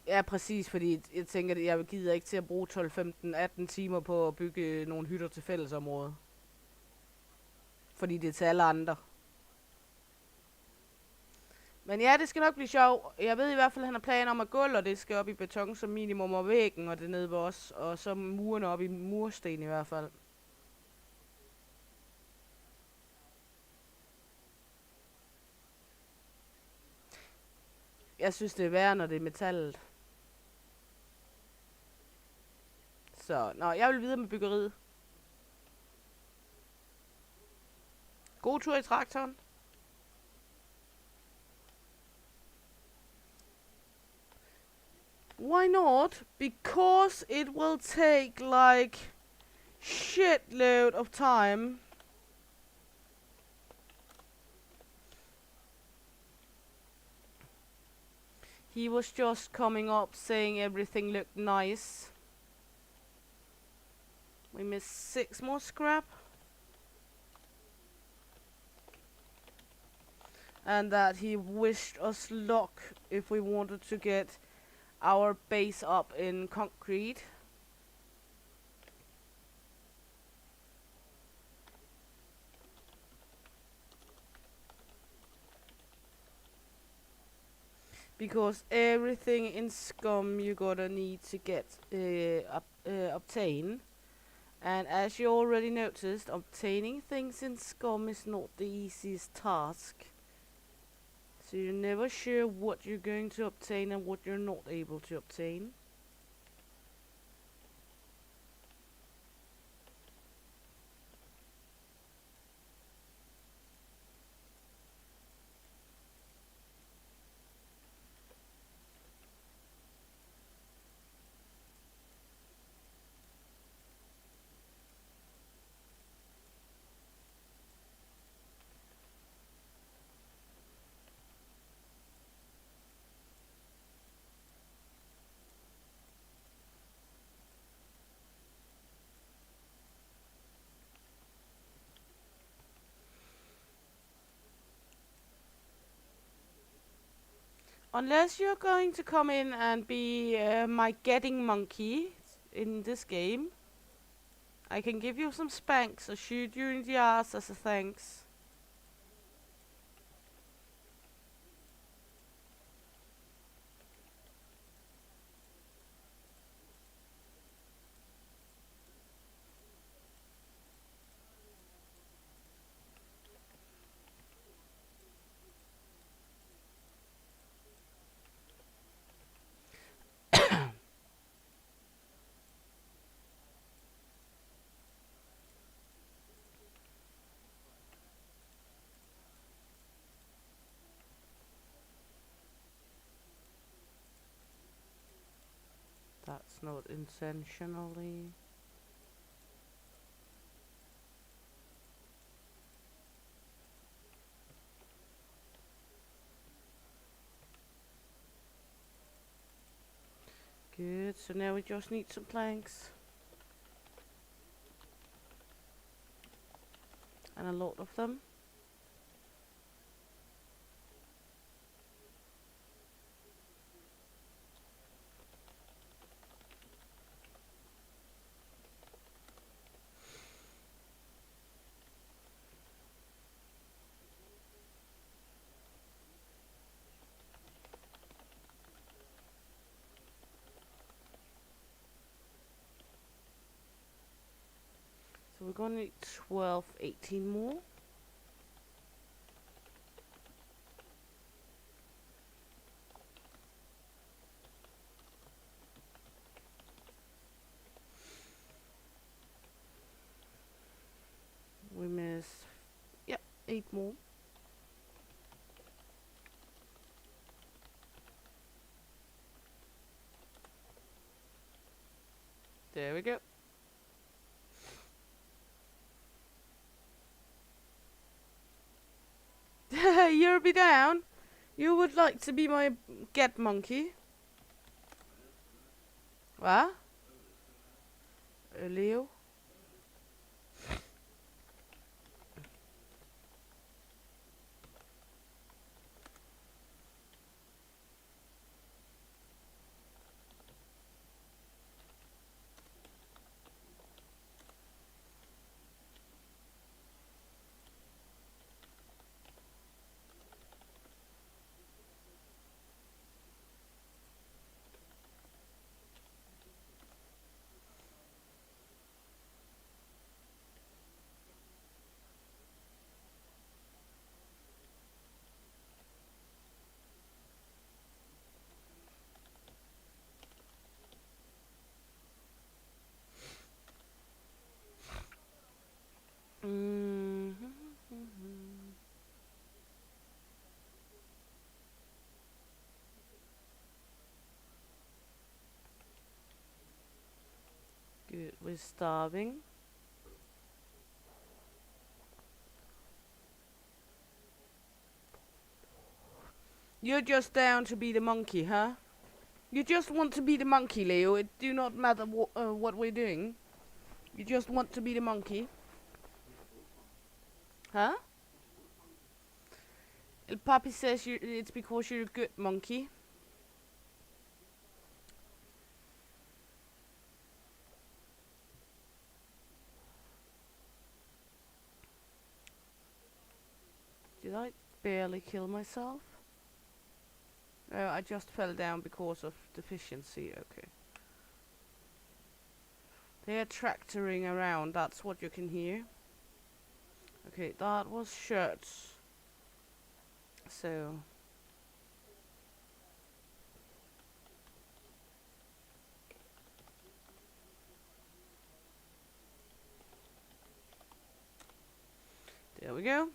Ja, præcis, fordi jeg tænker, at jeg gider ikke til at bruge 12, 15, 18 timer på at bygge nogle hytter til fællesområdet. Fordi det er til alle andre. Men ja, det skal nok blive sjovt. Jeg ved i hvert fald, at han har planer om at gulv, og det skal op i beton som minimum, og væggen, og det nede ved os. Og så murene op i mursten i hvert fald. Jeg synes, det er værre, når det er metallet. Så, jeg vil videre med byggeriet. God tur i traktoren. Why not? Because it will take like shitload of time. He was just coming up saying everything looked nice. We missed 6 more scrap. And that he wished us luck if we wanted to get our base up in concrete. Because everything in Scum you gotta need to get obtain. And as you already noticed, obtaining things in Scum is not the easiest task. So you're never sure what you're going to obtain and what you're not able to obtain. Unless you're going to come in and be my getting monkey in this game, I can give you some spanks or shoot you in the ass as a thanks. That's not intentionally. Good, so now we just need some planks. And a lot of them. So we're gonna need 12, 18 more. 8 more. There we go. You'll be down. You would like to be my get monkey? What? Leo? Good, we're starving. You're just down to be the monkey, huh? You just want to be the monkey, Leo. It do not matter what we're doing. You just want to be the monkey. Huh? El Papi says it's because you're a good monkey. Did I barely kill myself? Oh, I just fell down because of deficiency. Okay. They're tractoring around. That's what you can hear. Okay, that was shirts. So... there we go.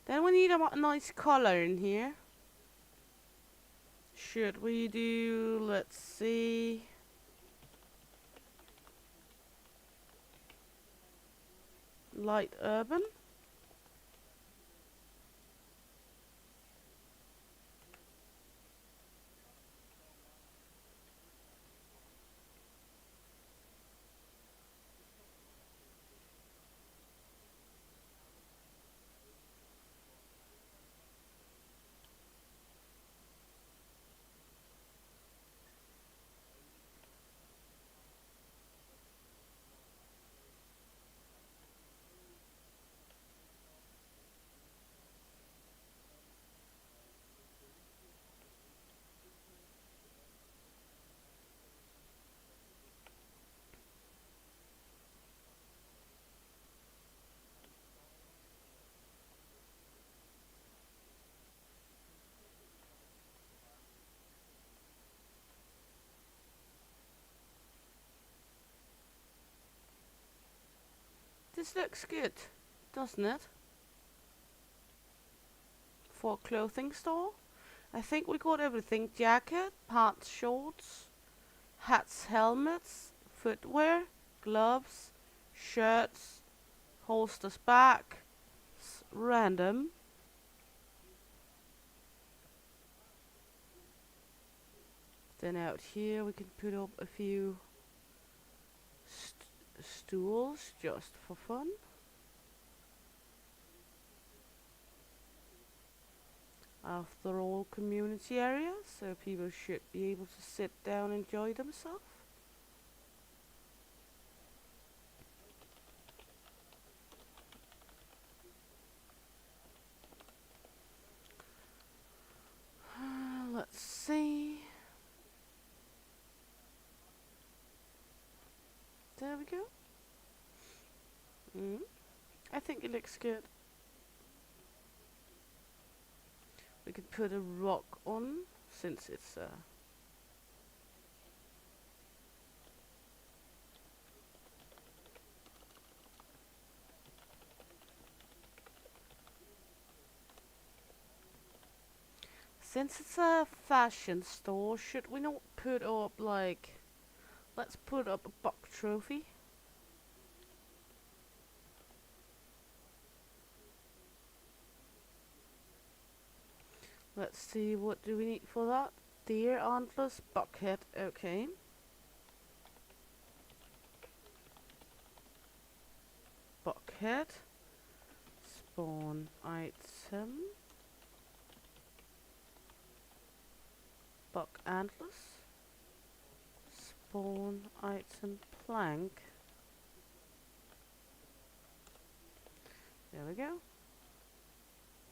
Then we need a nice color in here. Should we do, let's see, light urban? This looks good, doesn't it? For a clothing store. I think we got everything. Jacket, pants, shorts, hats, helmets, footwear, gloves, shirts, holsters back, random. Then out here we can put up a few stools just for fun. After all, community area, so people should be able to sit down and enjoy themselves. Let's see. There we go. I think it looks good. We could put a rock on, since it's Since it's a fashion store, should we not put up like... Let's put up a buck trophy. Let's see, what do we need for that? Deer antlers, buckhead, okay. Buckhead. Spawn item. Buck antlers. Spawn item plank. There we go.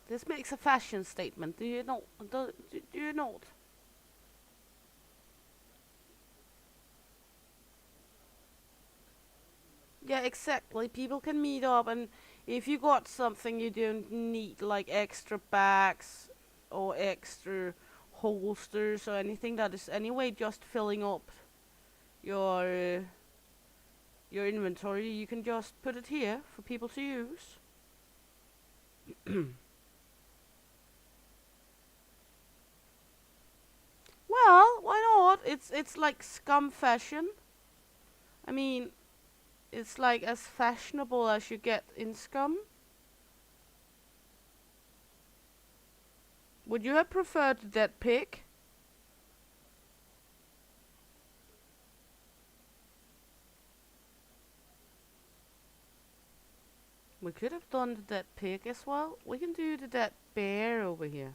This makes a fashion statement, do you not? Do you not? Yeah, exactly. People can meet up, and if you got something you don't need, like extra bags or extra holsters or anything that is anyway just filling up your your inventory, you can just put it here for people to use. Well, why not? It's like Scum fashion. I mean, it's like as fashionable as you get in Scum. Would you have preferred the dead pig? We could have done the dead pig as well. We can do the dead bear over here.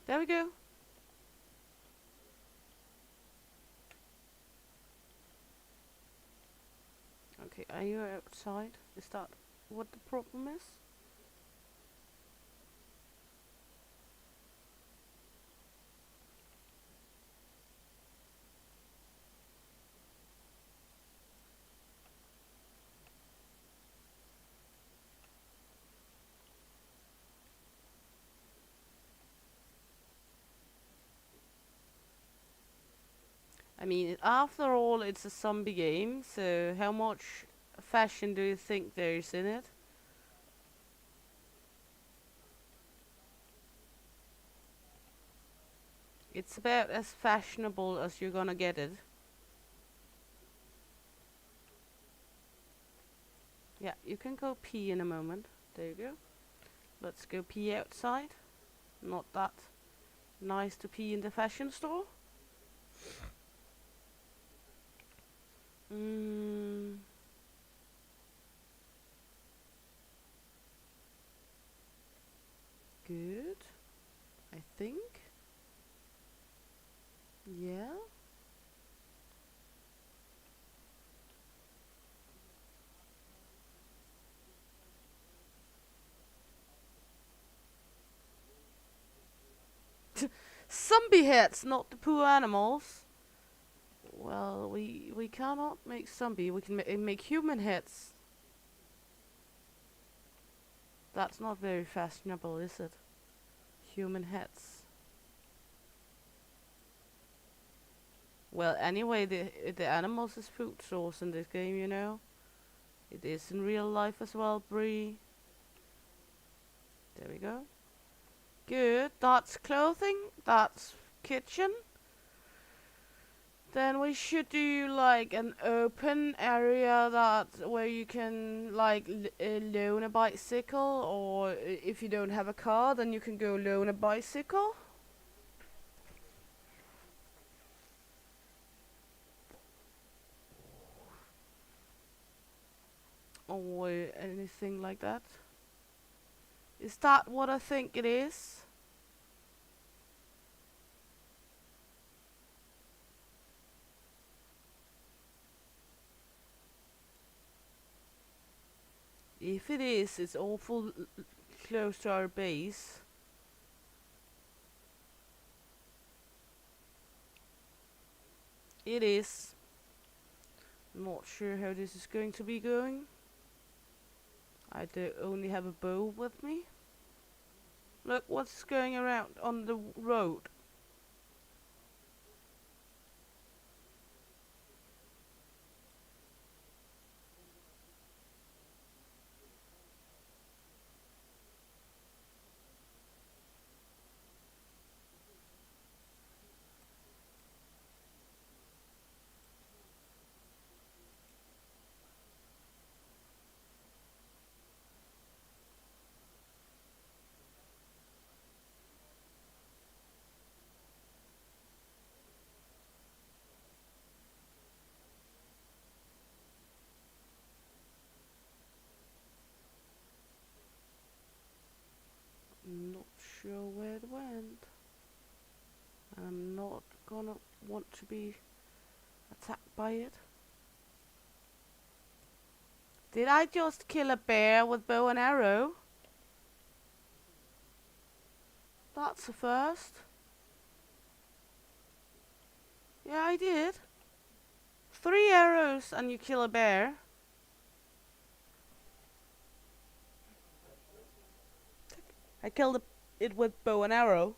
There we go. Okay, are you outside? Is that what the problem is? I mean, after all, it's a zombie game, so how much fashion do you think there is in it? It's about as fashionable as you're gonna get it. Yeah, you can go pee in a moment. There you go. Let's go pee outside. Not that nice to pee in the fashion store. Good. I think. Yeah. Zombie heads, not the poor animals. Well, we cannot make zombie. We can make human heads. That's not very fashionable, is it? Human heads. Well, anyway, the animals is food source in this game, you know. It is in real life as well, Bree. There we go. Good. That's clothing. That's kitchen. Then we should do like an open area that where you can like loan a bicycle, or if you don't have a car, then you can go loan a bicycle. Or anything like that. Is that what I think it is? If it is, it's awful close to our base. It is. I'm not sure how this is going to be going. I do only have a bow with me. look what's going around on the road. Not sure where it went. I'm not gonna want to be attacked by it. Did I just kill a bear with bow and arrow? That's a first. Yeah, I did. 3 arrows and you kill a bear. I killed it with bow and arrow.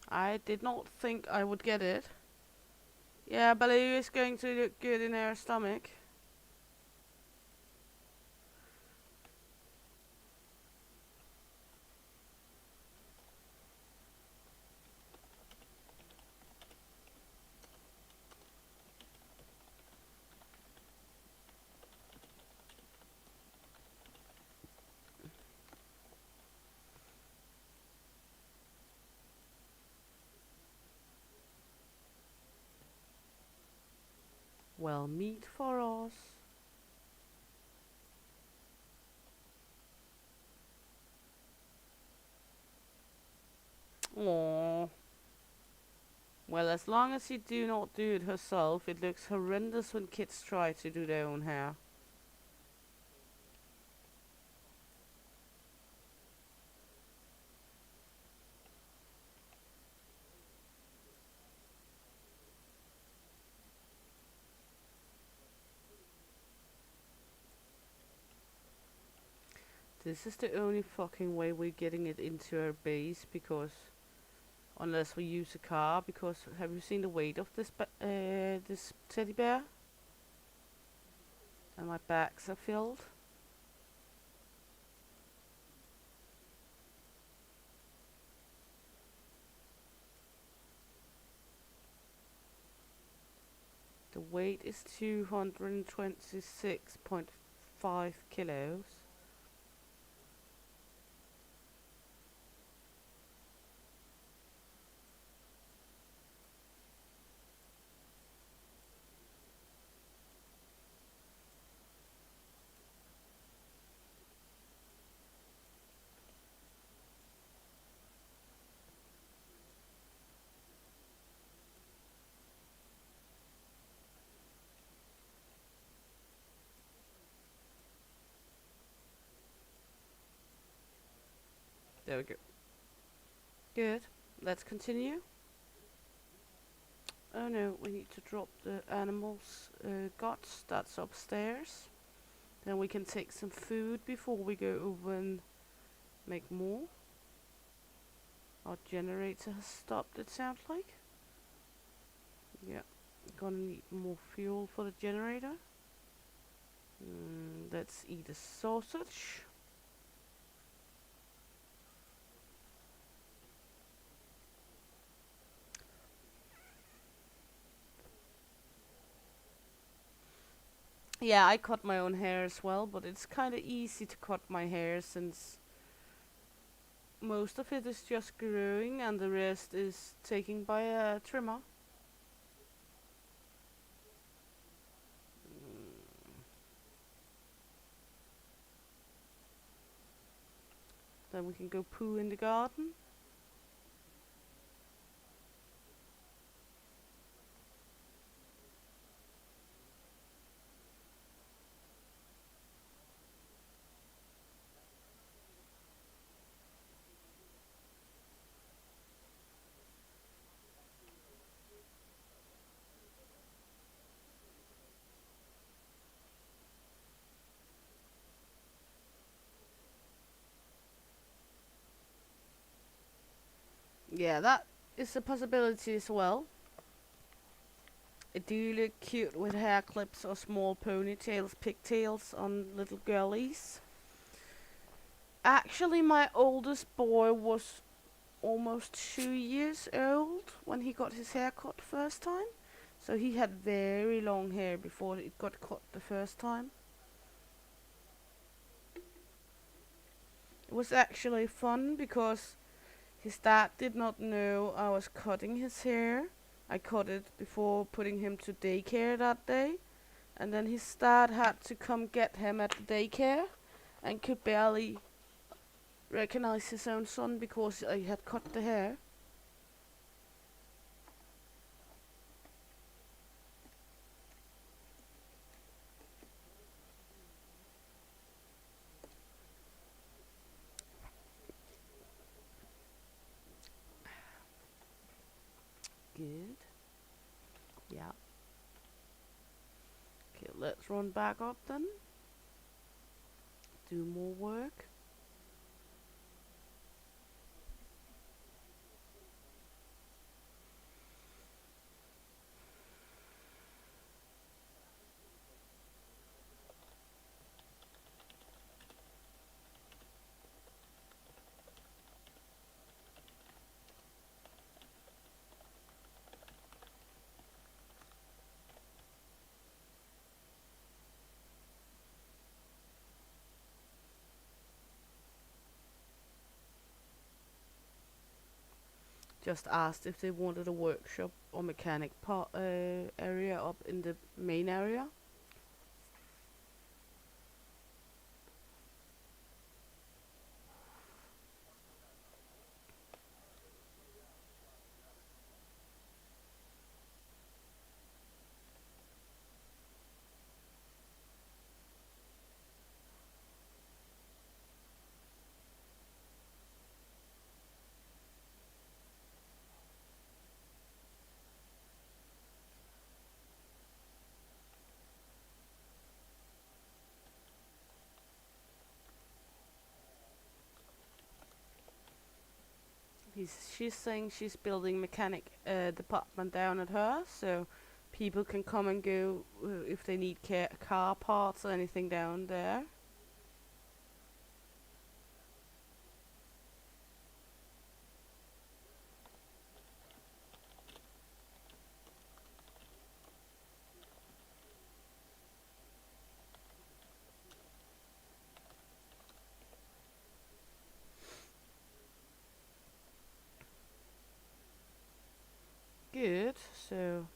I did not think I would get it. Yeah, but it is going to look good in our stomach. Well, meat for us. Aww. Well, as long as you do not do it herself, it looks horrendous when kids try to do their own hair. This is the only fucking way we're getting it into our base, because unless we use a car, because have you seen the weight of this this teddy bear? And my bags are filled. The weight is 226.5 kilos. There we go. Good. Let's continue. Oh no, we need to drop the animals' guts. That's upstairs. Then we can take some food before we go over and make more. Our generator has stopped, it sounds like. Yeah, gonna need more fuel for the generator. Let's eat a sausage. Yeah, I cut my own hair as well, but it's kind of easy to cut my hair since most of it is just growing and the rest is taken by a trimmer. Then we can go poo in the garden. Yeah, that is a possibility as well. It do look cute with hair clips or small ponytails, pigtails on little girlies. Actually, my oldest boy was almost 2 years old when he got his hair cut first time. So he had very long hair before it got cut the first time. It was actually fun because his dad did not know I was cutting his hair. I cut it before putting him to daycare that day. And then his dad had to come get him at the daycare and could barely recognize his own son because I had cut the hair. Good. Yeah. Okay, let's run back up then. Do more work. Just asked if they wanted a workshop or mechanic part area up in the main area. She's saying she's building mechanic department down at her, so people can come and go if they need car parts or anything down there. Good, so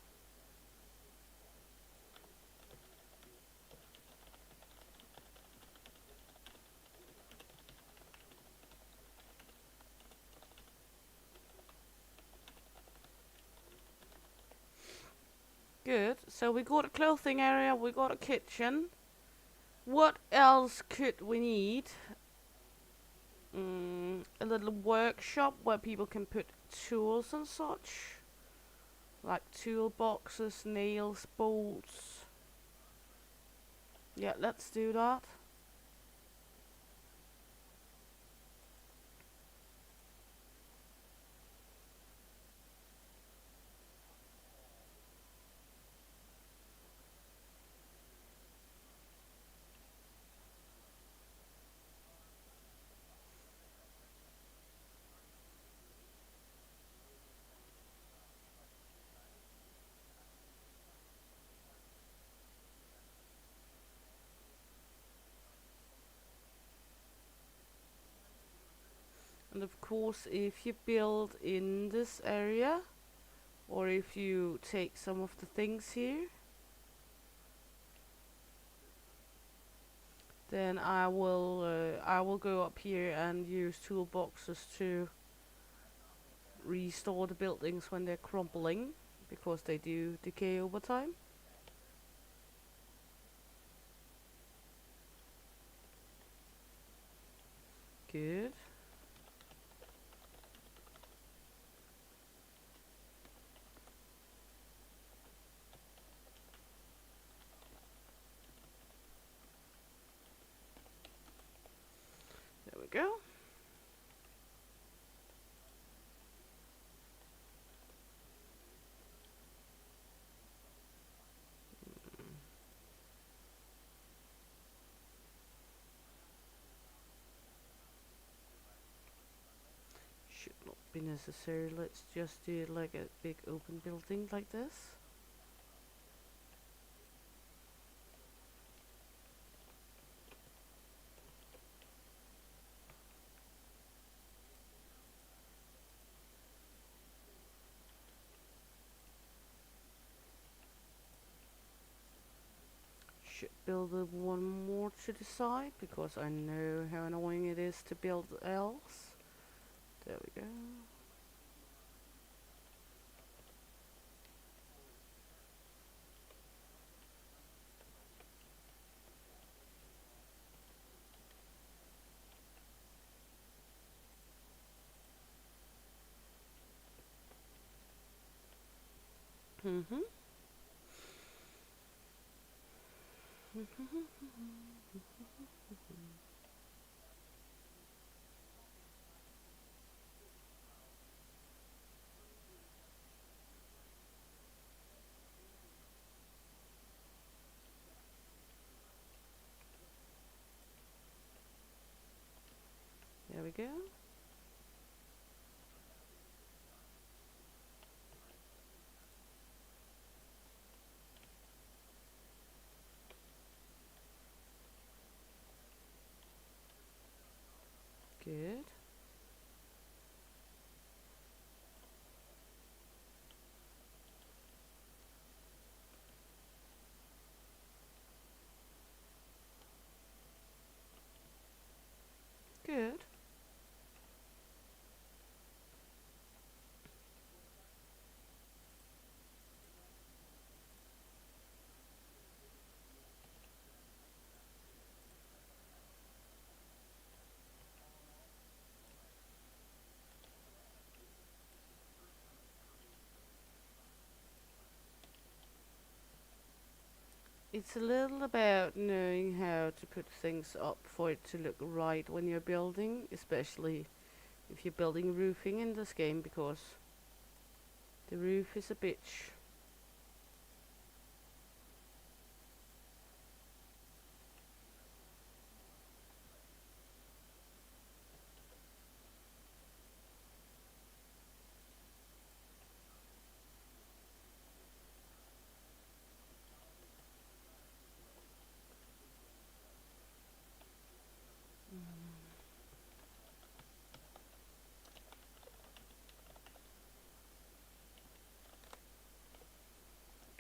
good. So we got a clothing area, we got a kitchen. What else could we need? A little workshop where people can put tools and such. Like toolboxes, nails, bolts. Yeah, let's do that. And of course, if you build in this area, or if you take some of the things here, then I will go up here and use toolboxes to restore the buildings when they're crumbling, because they do decay over time. Good. There we go. be necessary. Let's just do it like a big open building like this. Should build one more to the side because I know how annoying it is to build else. There we go. Mm-hmm. There we go. Good. Good. It's a little about knowing how to put things up for it to look right when you're building, especially if you're building roofing in this game, because the roof is a bitch.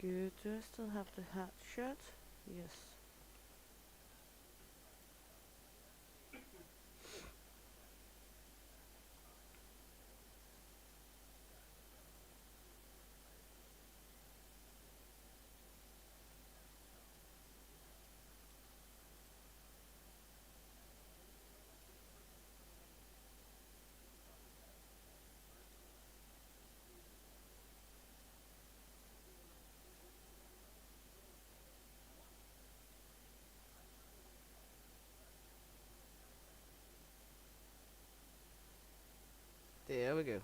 Good. Do I still have the hat shut? Yes. There we go.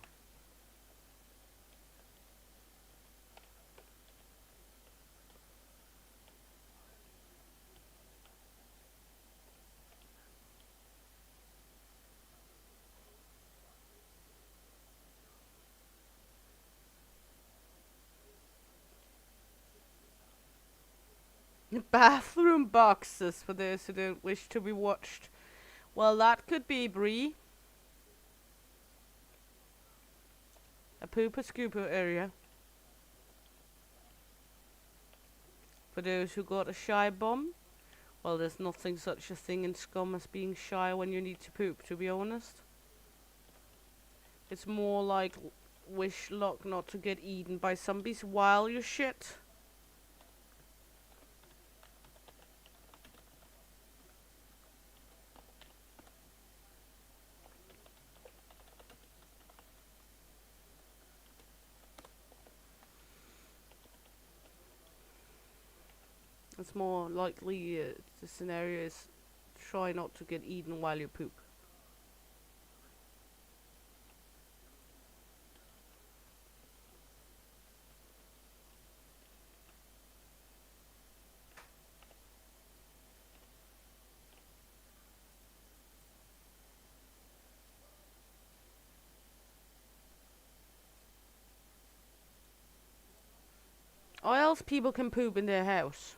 Bathroom boxes for those who don't wish to be watched. Well, that could be Bree. A pooper scooper area. For those who got a shy bum. Well, there's nothing such a thing in Scum as being shy when you need to poop, to be honest. It's more like wish luck not to get eaten by zombies while you shit. It's more likely the scenario is try not to get eaten while you poop. Or else people can poop in their house.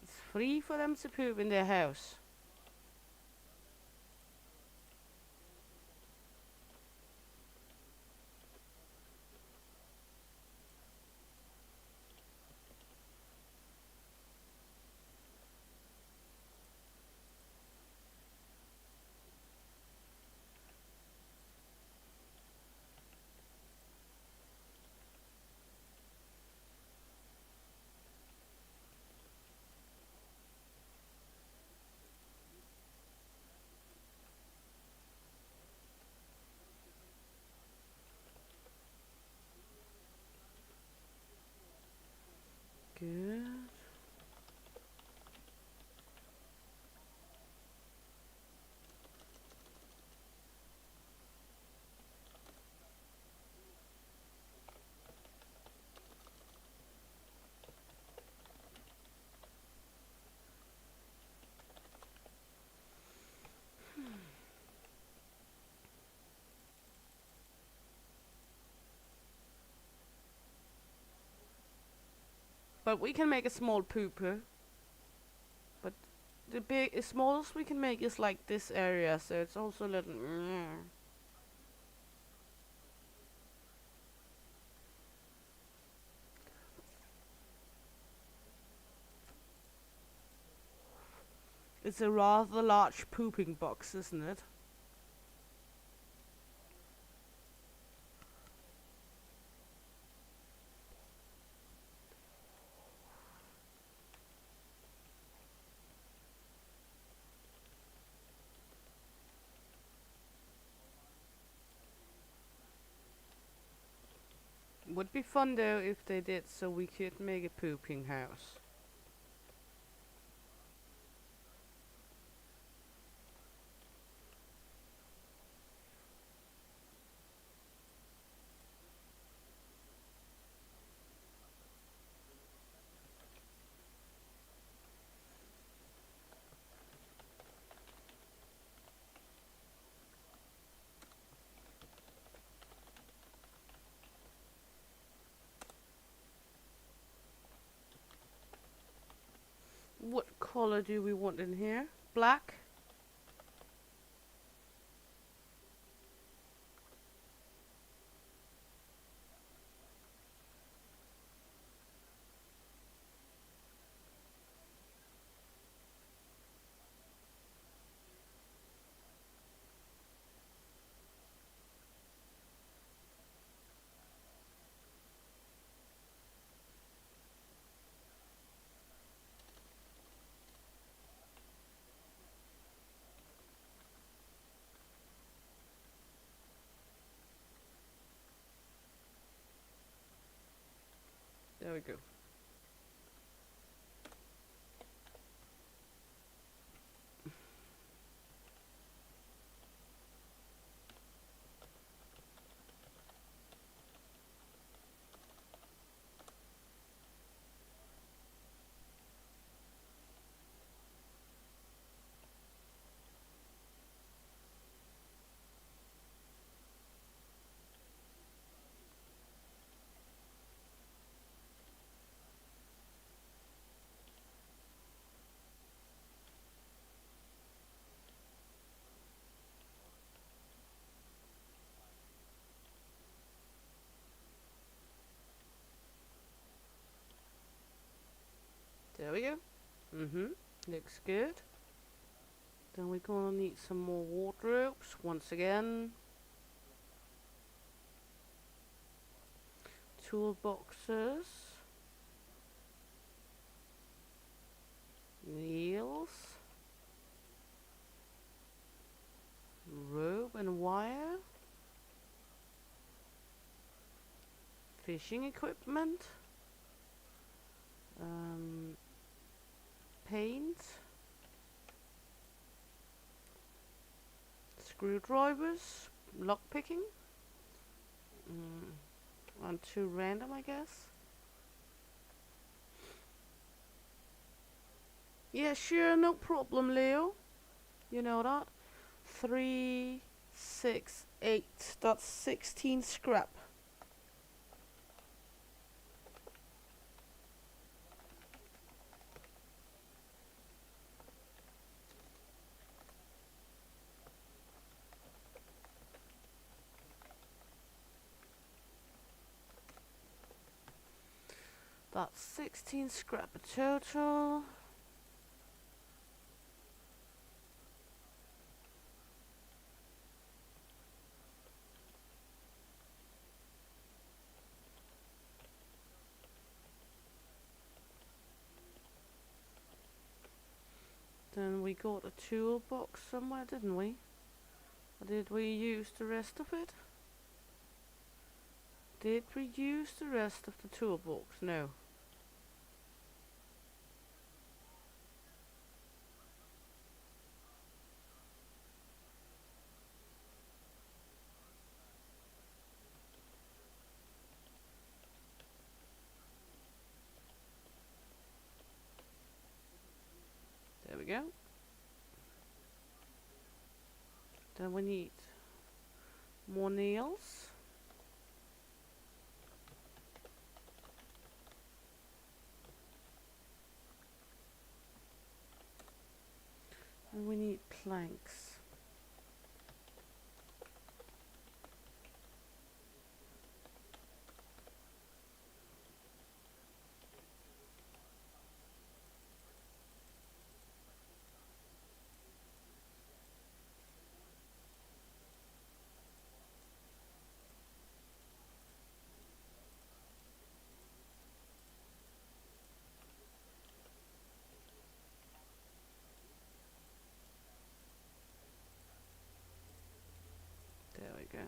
It's free for them to poop in their house. Good. But we can make a small pooper. But the smallest we can make is like this area, so it's also a little. It's a rather large pooping box, isn't it? Would be fun though if they did, so we could make a pooping house. What color do we want in here? Black? There we go. There we go. Looks good. Then we're gonna need some more wardrobes once again. Toolboxes. Nails. Rope and wire. Fishing equipment. Paint. Screwdrivers. Lockpicking. On 2 random, I guess. Yeah, sure, no problem, Leo. You know that. 3, 6, 8. That's 16 scrap. That's 16 scrap a total. Then we got a toolbox somewhere, didn't we? Or did we use the rest of it? Did we use the rest of the toolbox? No. There we go. Then we need more nails. And we need planks. There we go.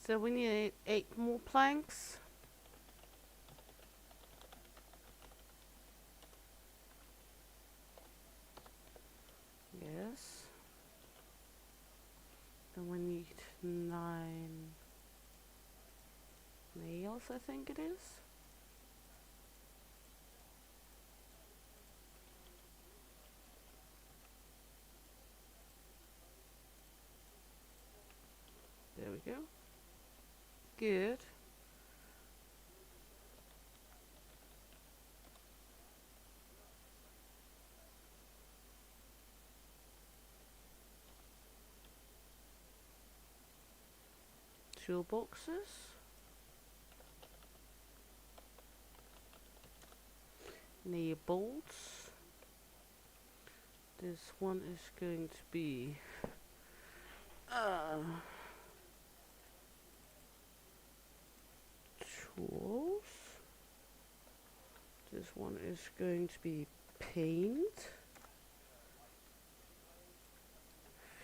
So we need 8 more planks. Yes. Then we need 9 nails, I think it is. There we go. Good. Toolboxes. Need bolts. This one is going to be tools. This one is going to be paint.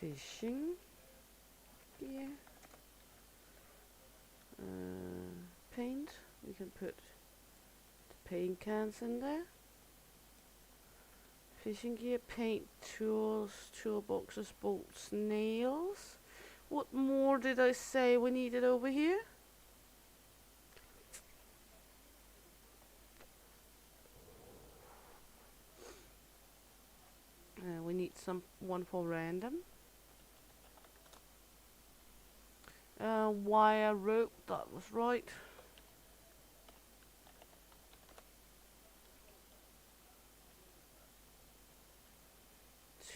Fishing gear. Paint. We can put the paint cans in there. Fishing gear, paint, tools, toolboxes, bolts, nails. What more did I say we needed over here? We need one for random. Wire rope, that was right.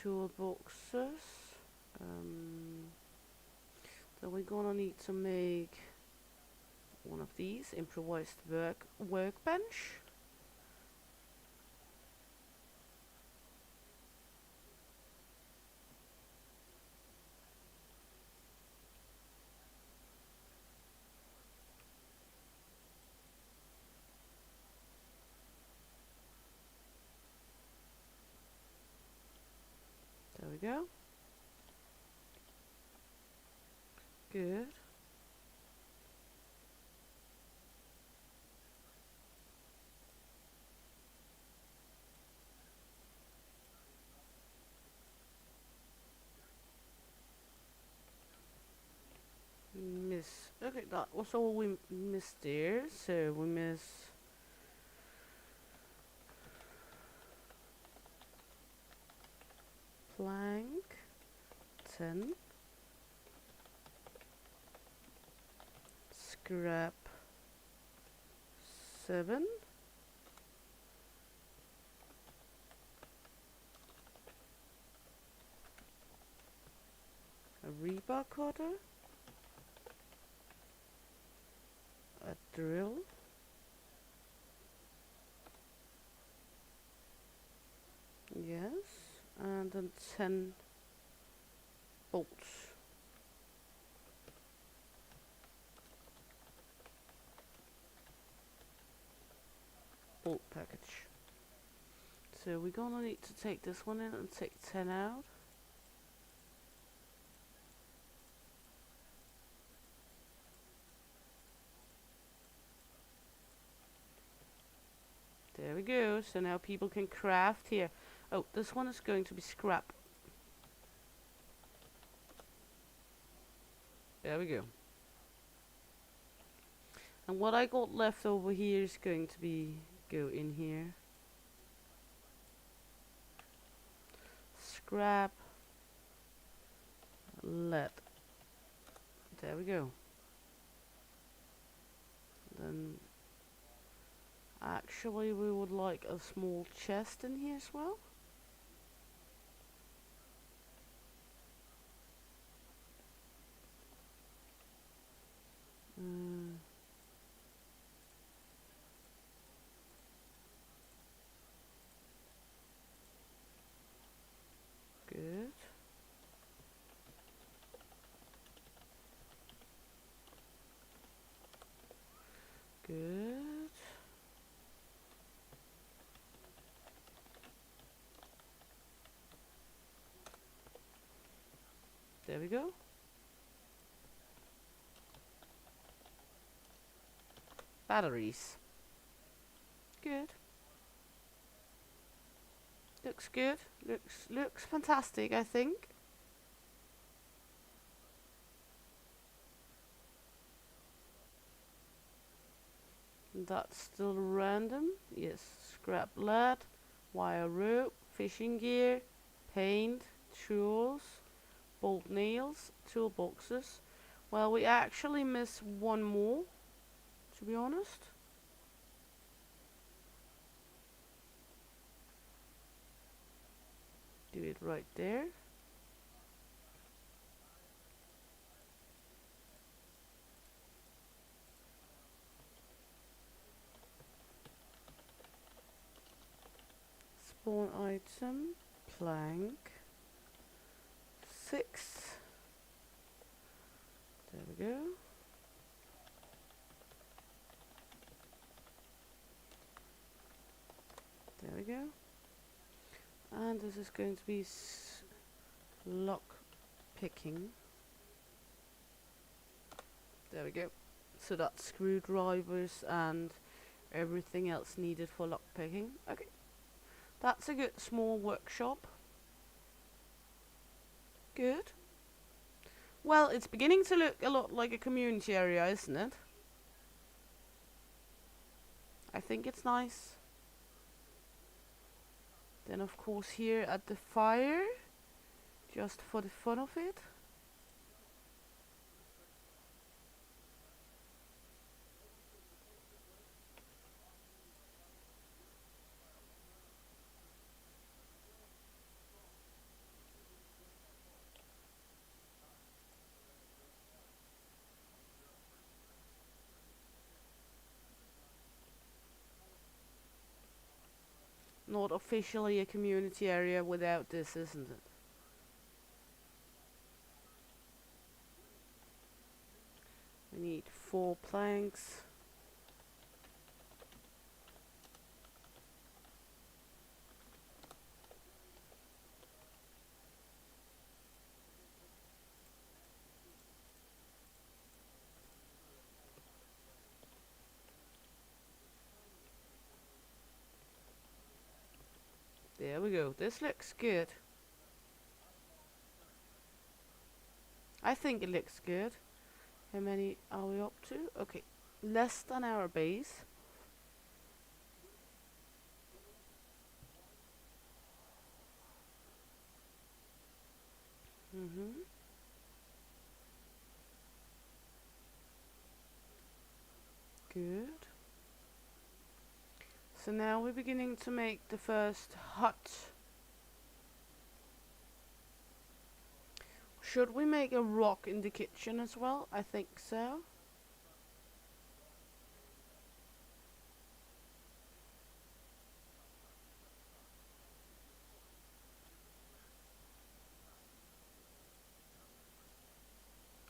Toolboxes. So we're gonna need to make one of these improvised workbench. There we go. Good. Okay, that was all we missed there. So we miss plank 10, scrap 7, a rebar cutter, a drill, yes, and then 10 bolts. Bolt package. So we're gonna need to take this one in and take 10 out. There we go. So now people can craft here. Oh, this one is going to be scrap. There we go. And what I got left over here is going to be go in here. Scrap. Lead. There we go. Then actually we would like a small chest in here as well. Good. Good. There we go. Batteries. Good. Looks good. Looks fantastic, I think. That's still random. Yes. Scrap lead, wire rope, fishing gear, paint, tools, bolt nails, toolboxes. Well, we actually miss one more, to be honest. Do it right there. Spawn item, plank, 6. There we go. There we go. And this is going to be lock picking. There we go. So that's screwdrivers and everything else needed for lockpicking. Okay, that's a good small workshop. Good. Well, it's beginning to look a lot like a community area, isn't it? I think it's nice. Then of course here at the fire, just for the fun of it. Not officially a community area without this, isn't it? We need 4 planks. There we go. This looks good. I think it looks good. How many are we up to? Okay, less than our base. Good. So now we're beginning to make the first hut. Should we make a rock in the kitchen as well? I think so.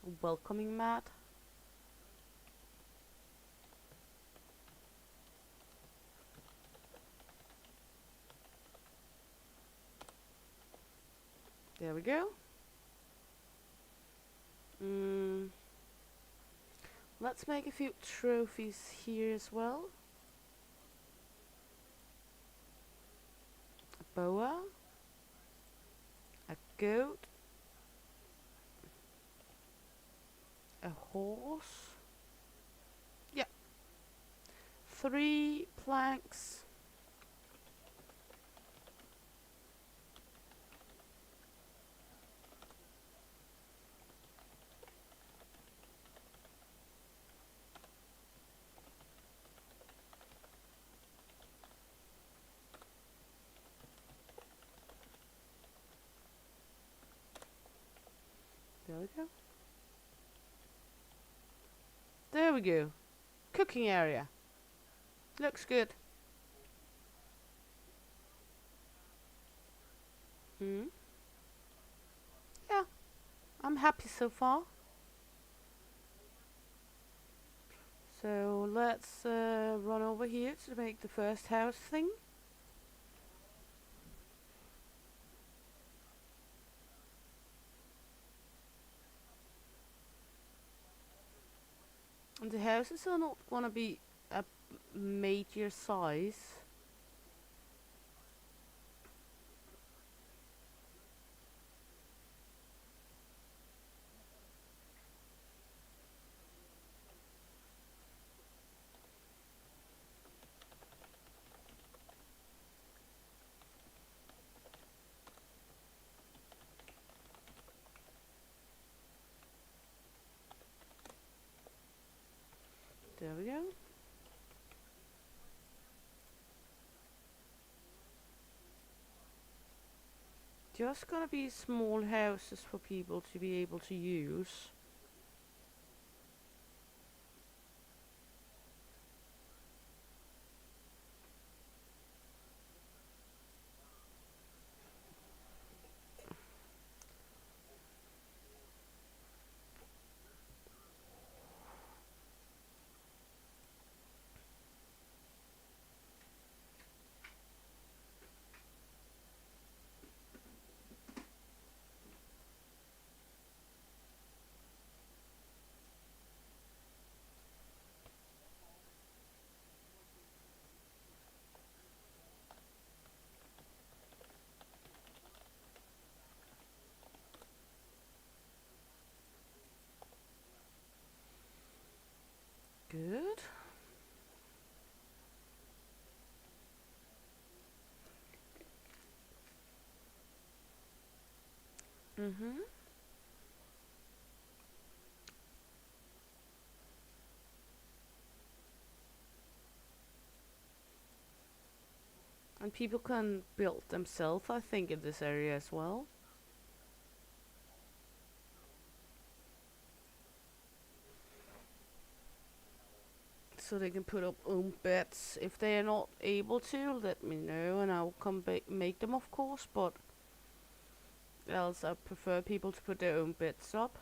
A welcoming mat. There we go. Let's make a few trophies here as well. A boa. A goat. A horse. Yeah. 3 planks. There we go. There we go. Cooking area. Looks good. Yeah, I'm happy so far. So let's run over here to make the first house thing. And the houses are not gonna be a major size. There we go. Just gonna be small houses for people to be able to use. Mm-hmm. And people can build themselves, I think, in this area as well. So they can put up own beds. If they are not able to, let me know and I'll come back make them, of course. But else, I prefer people to put their own beds up.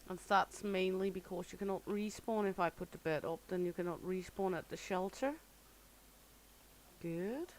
And that's mainly because you cannot respawn if I put the bed up, then you cannot respawn at the shelter. Good.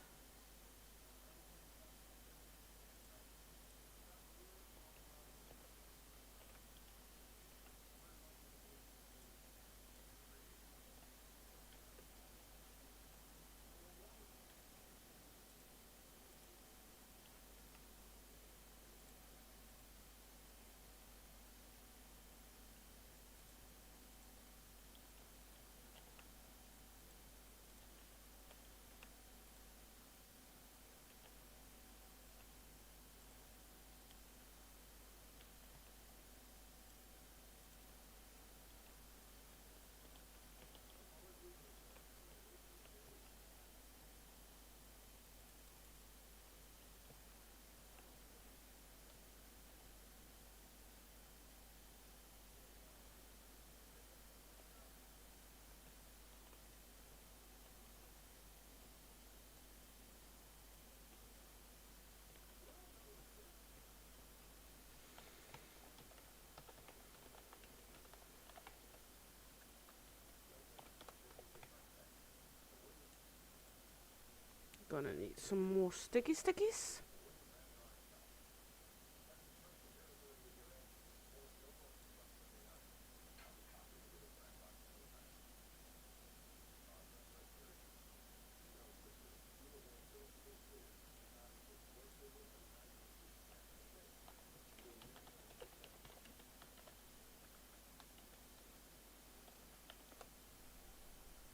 Gonna need some more sticky stickies.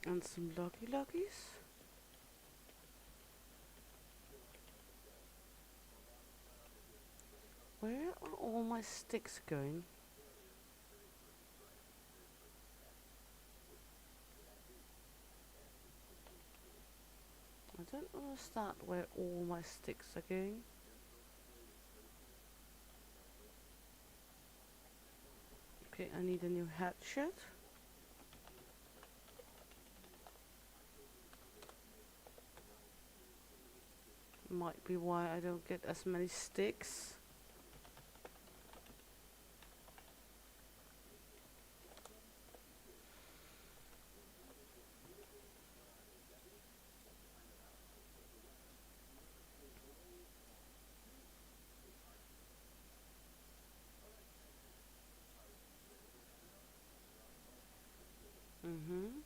And some lucky luckies. Where are all my sticks going? I don't understand where all my sticks are going. Okay, I need a new hatchet. Might be why I don't get as many sticks. Mm-hmm.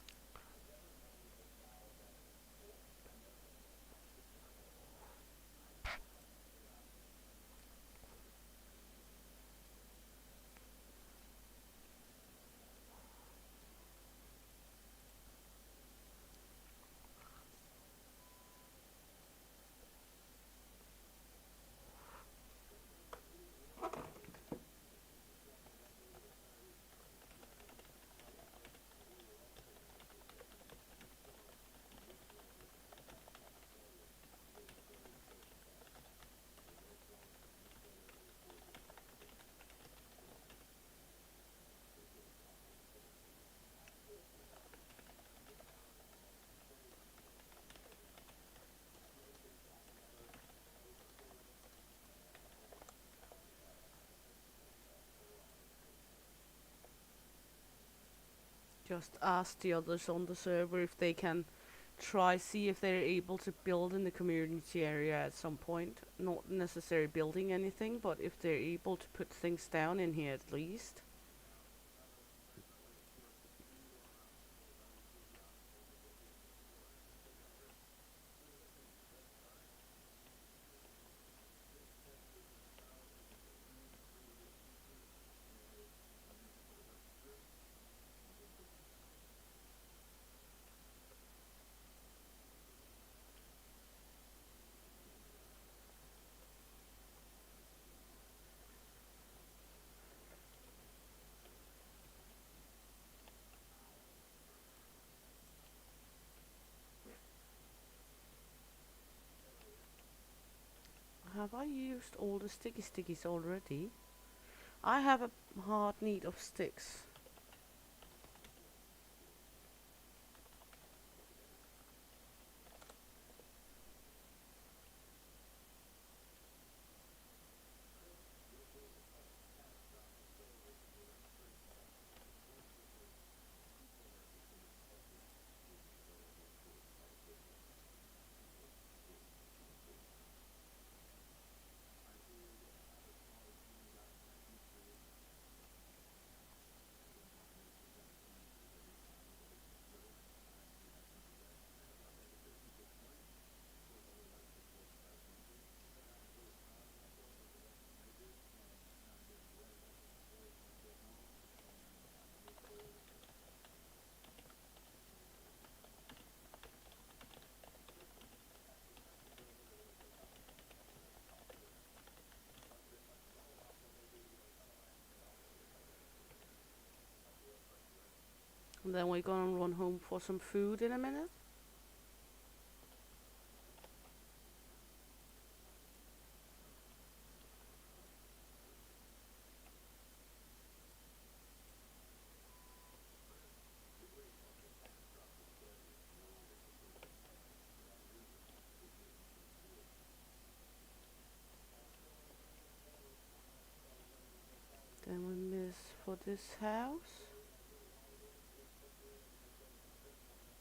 Just ask the others on the server if they can see if they're able to build in the community area at some point. Not necessarily building anything, but if they're able to put things down in here at least. Have I used all the sticky stickies already? I have a hard need of sticks. And then we're gonna run home for some food in a minute. Then we miss for this house.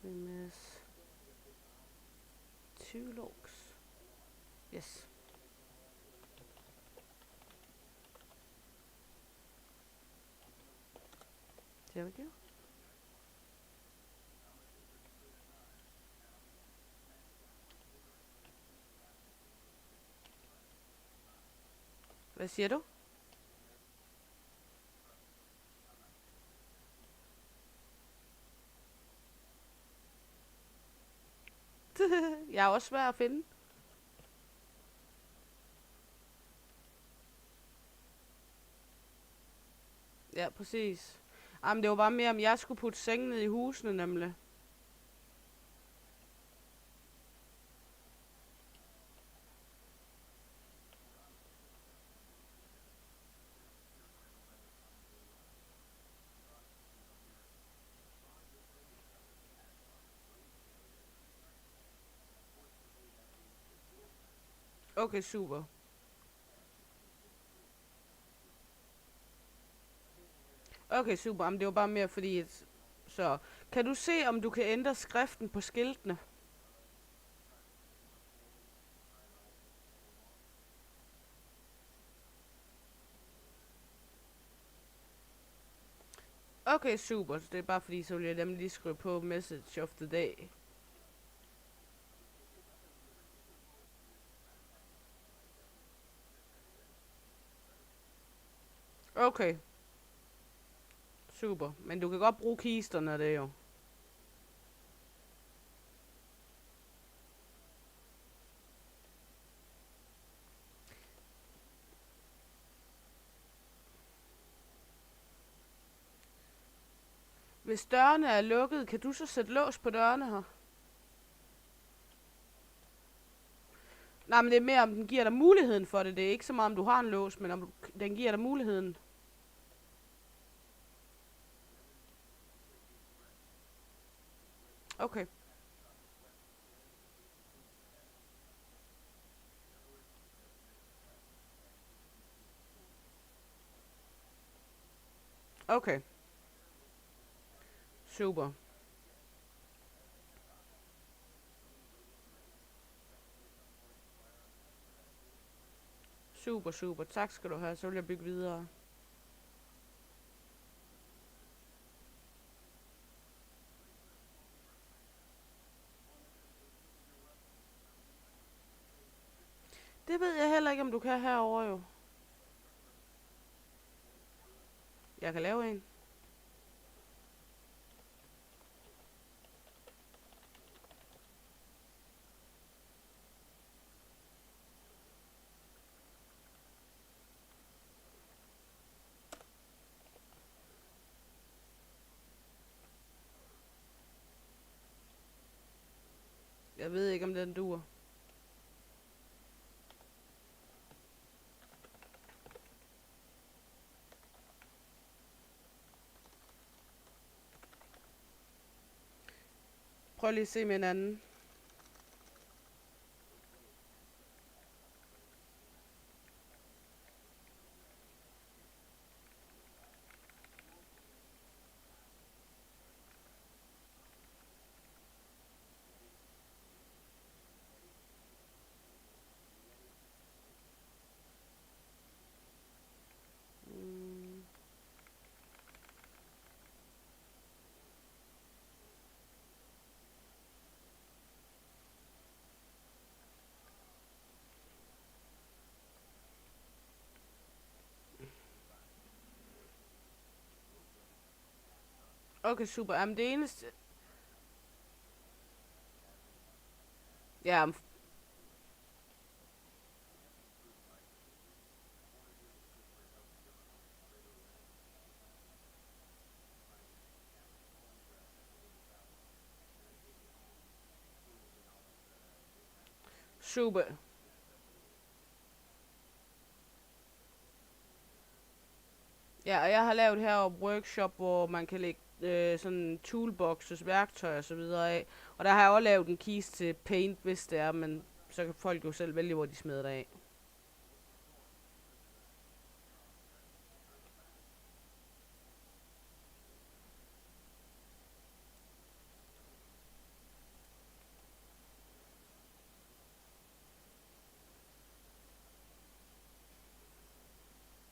We miss 2 logs. Yes. There we go. Hvad siger du? Jeg er også svær at finde. Ja, præcis. Jamen, det var bare mere, om jeg skulle putte sengen ned i husene, nemlig. Okay, super. Okay, super. Jamen, det var bare mere fordi, at... Så, kan du se, om du kan ændre skriften på skiltene? Okay, super. Så det er bare fordi, så vil jeg nemlig lige skrive på message of the day. Okay. Super. Men du kan godt bruge kisterne af det jo. Hvis dørene er lukket, kan du så sætte lås på dørene her? Nej, men det er mere, om den giver dig muligheden for det. Det er ikke så meget, om du har en lås, men om den giver dig muligheden. Okay. Okay. Super. Super, super. Tak skal du have. Så vil jeg bygge videre. Det ved jeg heller ikke, om du kan herovre jo. Jeg kan lave en. Jeg ved ikke, om den duer. prøver lige at se med en anden. Okay, super. Jamen det eneste... Ja, super. Ja, og jeg har lavet heroppe workshop, hvor man kan lægge sådan toolboxes, værktøjer og så videre af. Og der har jeg også lavet en kiste til paint, hvis det er, men så kan folk jo selv vælge, hvor de smider det af.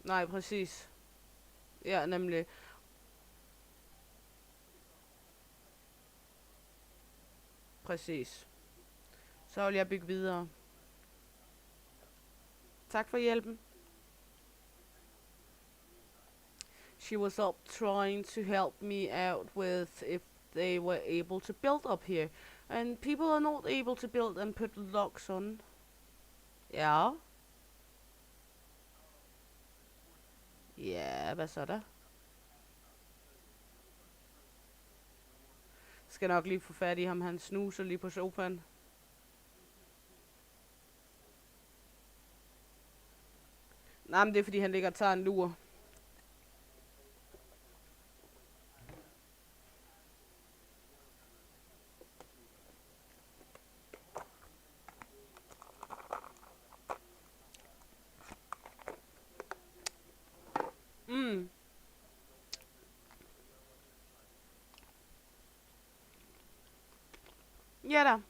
Nej, præcis. Ja, nemlig. Præcis. Så vil jeg bygge videre. Tak for hjælpen. She was up trying to help me out with if they were able to build up here. And people are not able to build and put locks on. Ja. Ja, hvad så der? Skal nok lige få fat i ham, han snuser lige på sofaen. Nej, men det er fordi han ligger og tager en lur. Ja da.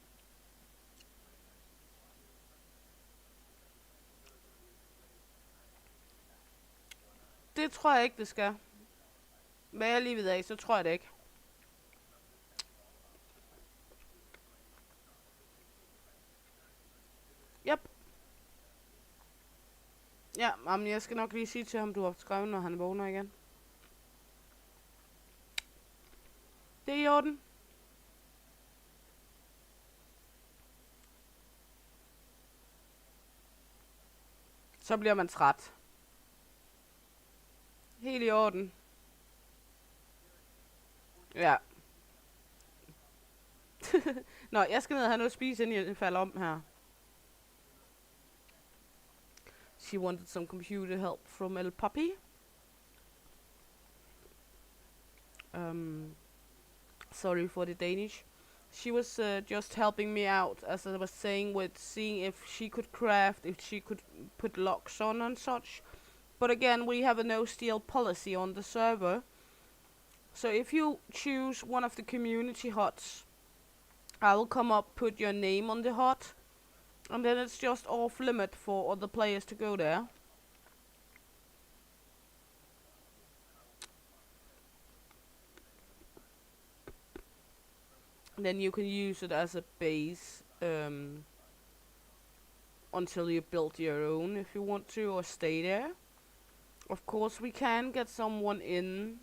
Det tror jeg ikke, det skal. Hvad jeg lige ved af, så tror jeg det ikke. Yep. Ja, men jeg skal nok lige sige til ham, du har skrevet, når han vågner igen. Det er i orden. Så bliver man træt. Helt i orden. Ja. Nå, jeg skal ned og have noget at spise, inden jeg falder om her. She wanted some computer help from El Puppy. Sorry for the Danish. She was just helping me out, as I was saying, with seeing if she could craft, if she could put locks on and such. But again, we have a no steal policy on the server. So if you choose one of the community huts, I will come up, put your name on the hut, and then it's just off limit for other players to go there. Then you can use it as a base until you build your own if you want to, or stay there. Of course, we can get someone in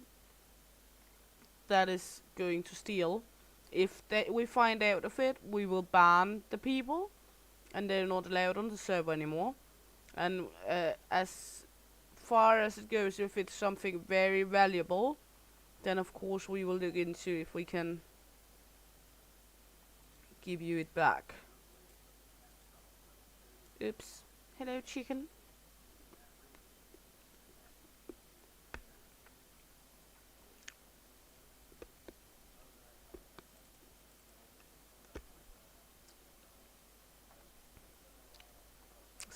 that is going to steal. If we find out of it, we will ban the people, and they're not allowed on the server anymore. And as far as it goes, if it's something very valuable, then of course we will look into if we can give you it back. Oops. Hello, chicken.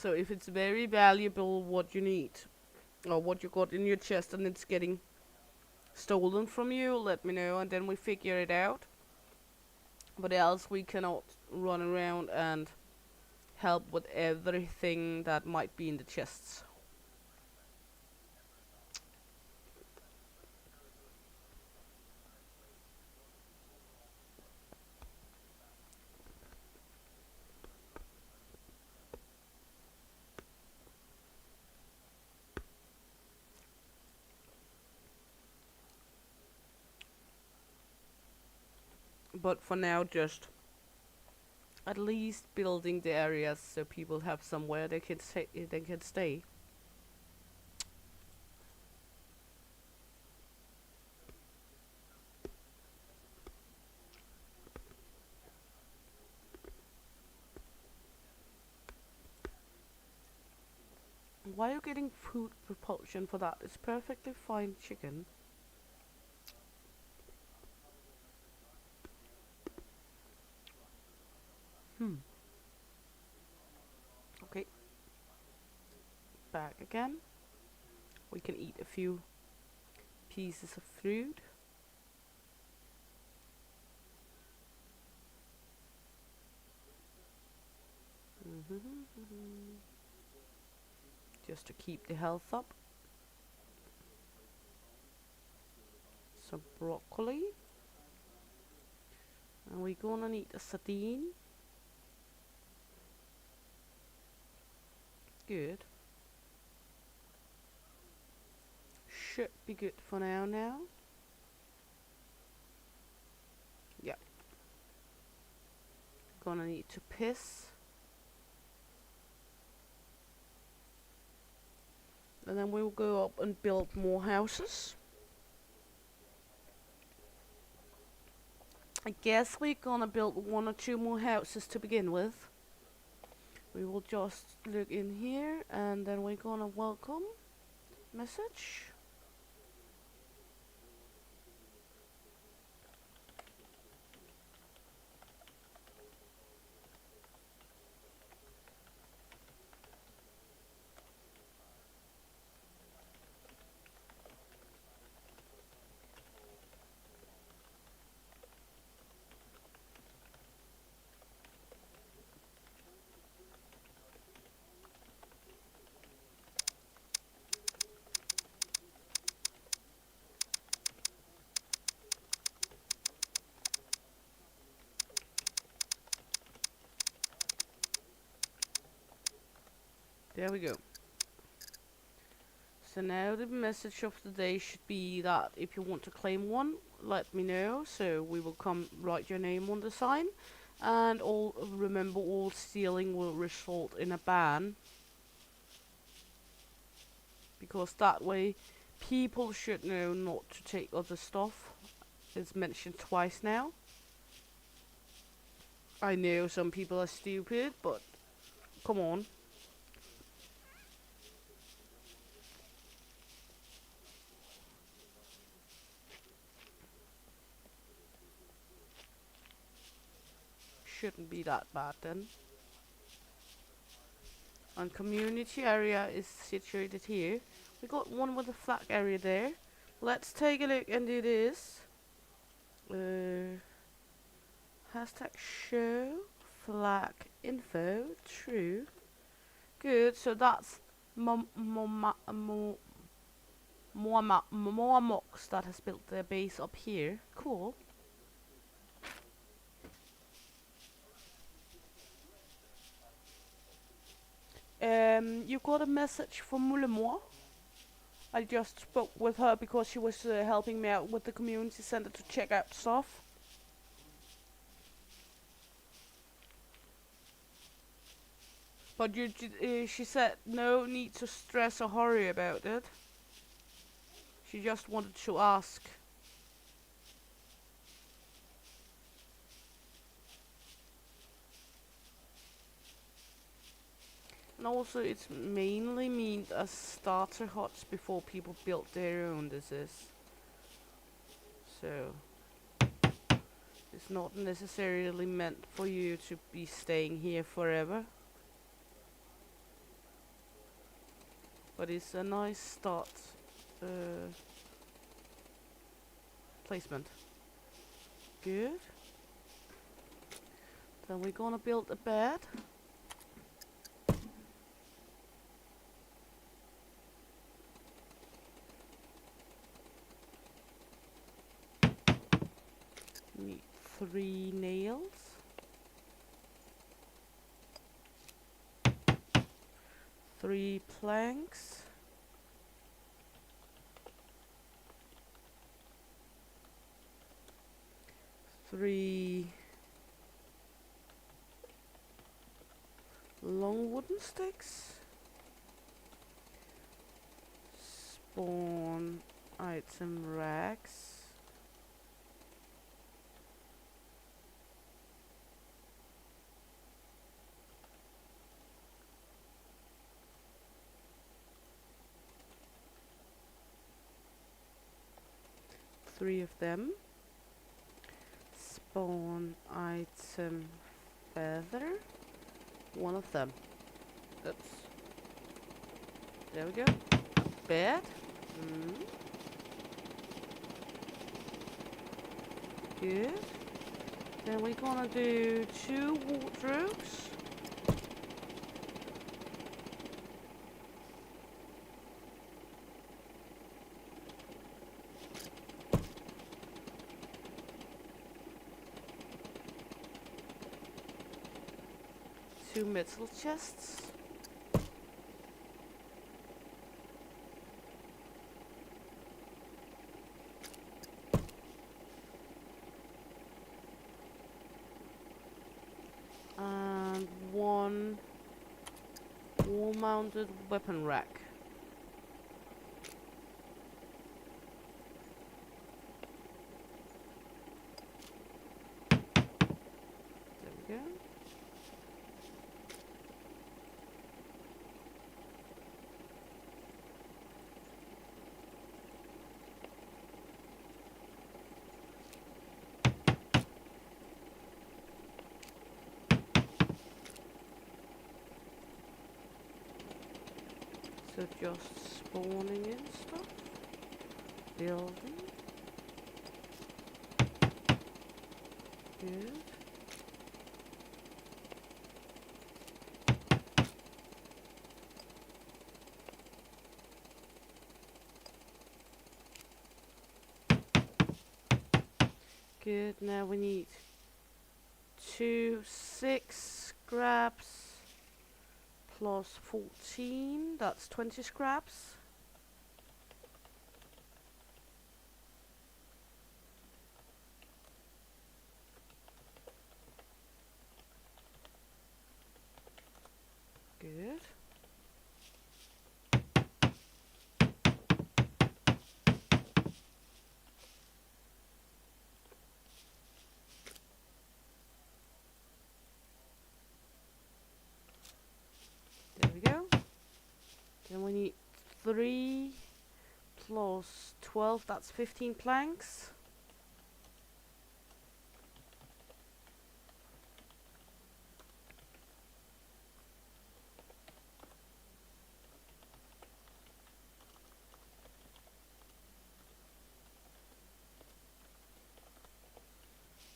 So if it's very valuable what you need, or what you got in your chest and it's getting stolen from you, let me know and then we figure it out. But else we cannot run around and help with everything that might be in the chests. But for now, just at least building the areas so people have somewhere they can stay. Why are you getting food propulsion for that? It's perfectly fine chicken. Okay. Back again. We can eat a few pieces of fruit. Just to keep the health up. Some broccoli. And we're gonna need a sardine. Good. Should be good for now. Yeah. Gonna need to piss. And then we'll go up and build more houses. I guess we're gonna build 1 or 2 more houses to begin with. We will just look in here and then we're gonna welcome message. There we go. So now the message of the day should be that if you want to claim one, let me know. So we will come write your name on the sign. And remember, all stealing will result in a ban. Because that way people should know not to take other stuff. It's mentioned twice now. I know some people are stupid, but come on. Shouldn't be that bad then. And community area is situated here. We got one with a flag area there. Let's take a look and do this. Hashtag show flag info true. Good, so that's Moamox that has built their base up here. Cool. You got a message from Mulemois. I just spoke with her because she was helping me out with the community center to check out stuff. But she said no need to stress or hurry about it. She just wanted to ask. And also it's mainly meant as starter huts before people built their own, this is. So it's not necessarily meant for you to be staying here forever. But it's a nice start placement. Good. Then we're gonna build a bed. Need 3 nails. 3 planks. 3 long wooden sticks. Spawn item racks. Three of them. Spawn item feather. 1 of them. Oops. There we go. Bed. Good. Then we're gonna do 2 wardrobes. Two metal chests. And 1 wall-mounted weapon rack. There we go. So just spawning in stuff. Building. Good. Good, now we need 6 scraps plus 14, that's 20 scraps. Good. There we go. Then we need 3 plus 12, that's 15 planks.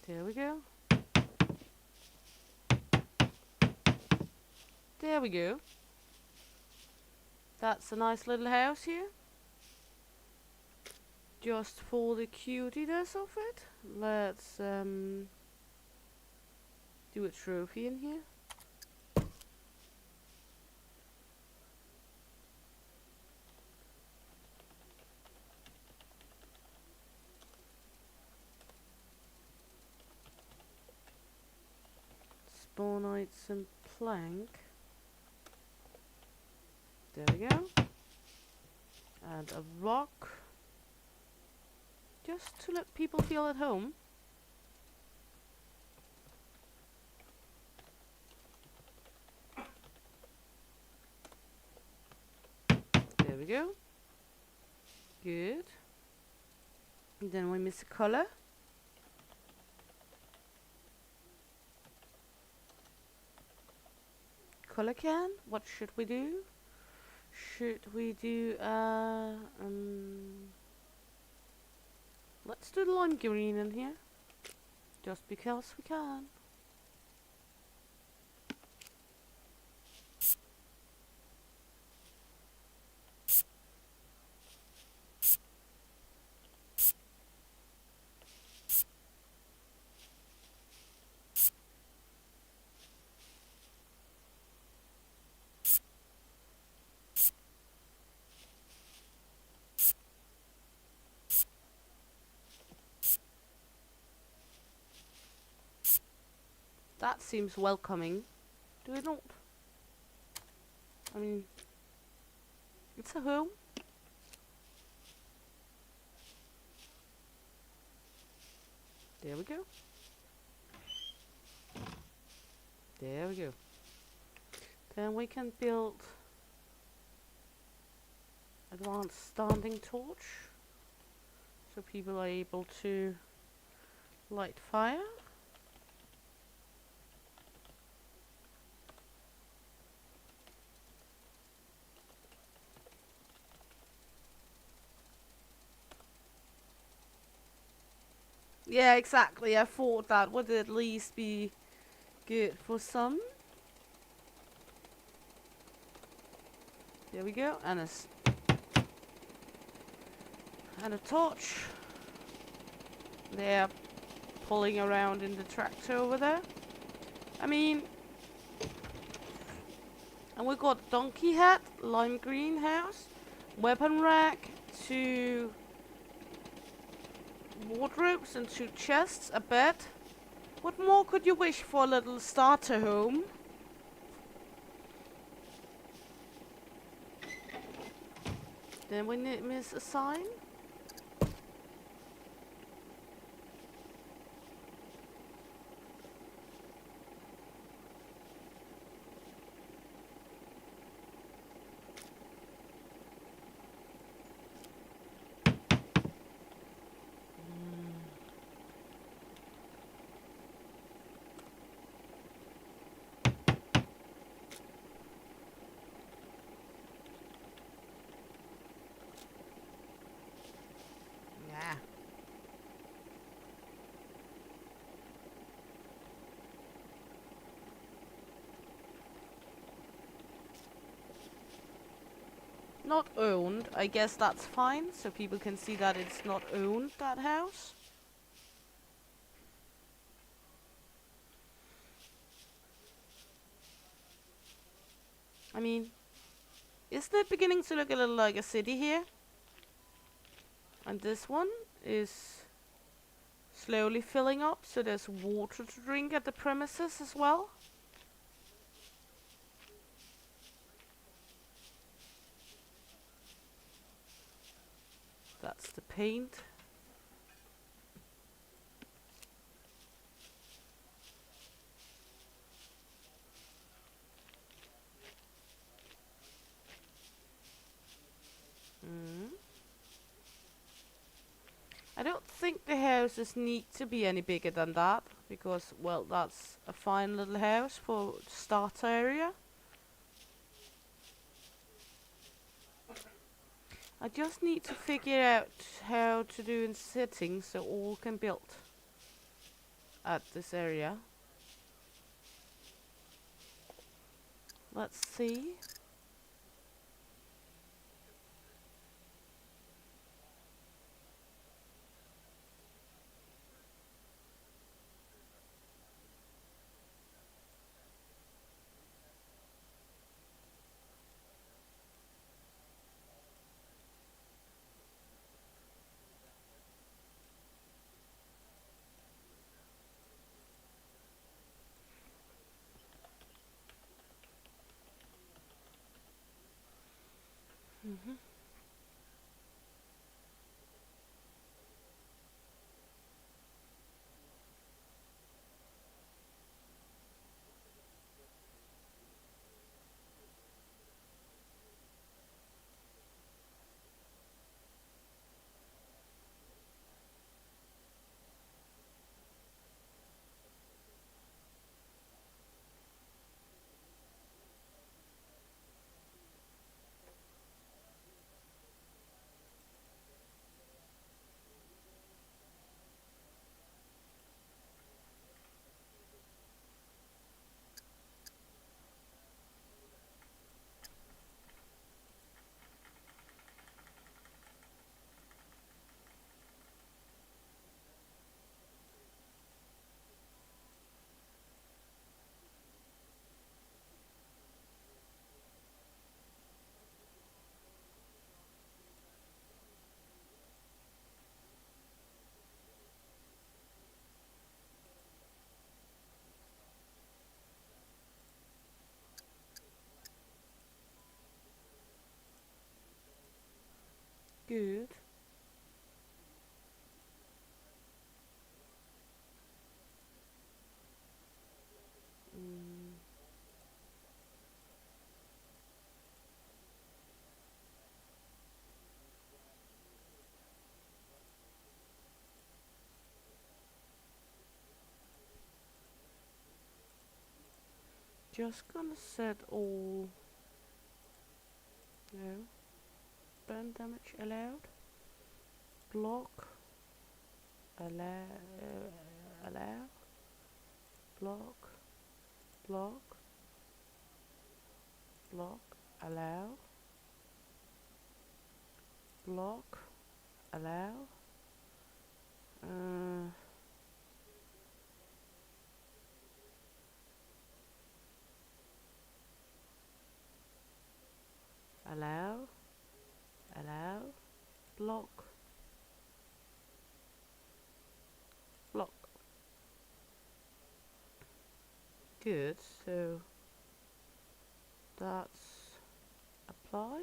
There we go. There we go. That's a nice little house here. Just for the cuteness of it, let's do a trophy in here. Spawn item plank. There we go. And a rock. Just to let people feel at home. There we go. Good. And then we miss a color. Color can. What should we do? Should we do let's do the lime green in here. Just because we can. That seems welcoming. Do it not? I mean, it's a home. There we go. There we go. Then we can build advanced standing torch, so people are able to light fire. Yeah, exactly. I thought that would at least be good for some. There we go, and a torch. They're pulling around in the tractor over there. I mean, and we got donkey hat, lime green house, weapon rack, 2 wardrobes and 2 chests, a bed. What more could you wish for a little starter home? Then we miss a sign. Yeah. Not owned. I guess that's fine, so people can see that it's not owned, that house. I mean, isn't it beginning to look a little like a city here? And this one is slowly filling up, so there's water to drink at the premises as well. That's the paint. I don't think the houses need to be any bigger than that, because, well, that's a fine little house for starter area. I just need to figure out how to do in settings so all can build at this area. Let's see. just gonna set all. No. Burn damage allowed. Block. Allow. Block. Block. Block. Allow. Block. Allow. Allow. Allow. Block. Block. Good, so that's applied.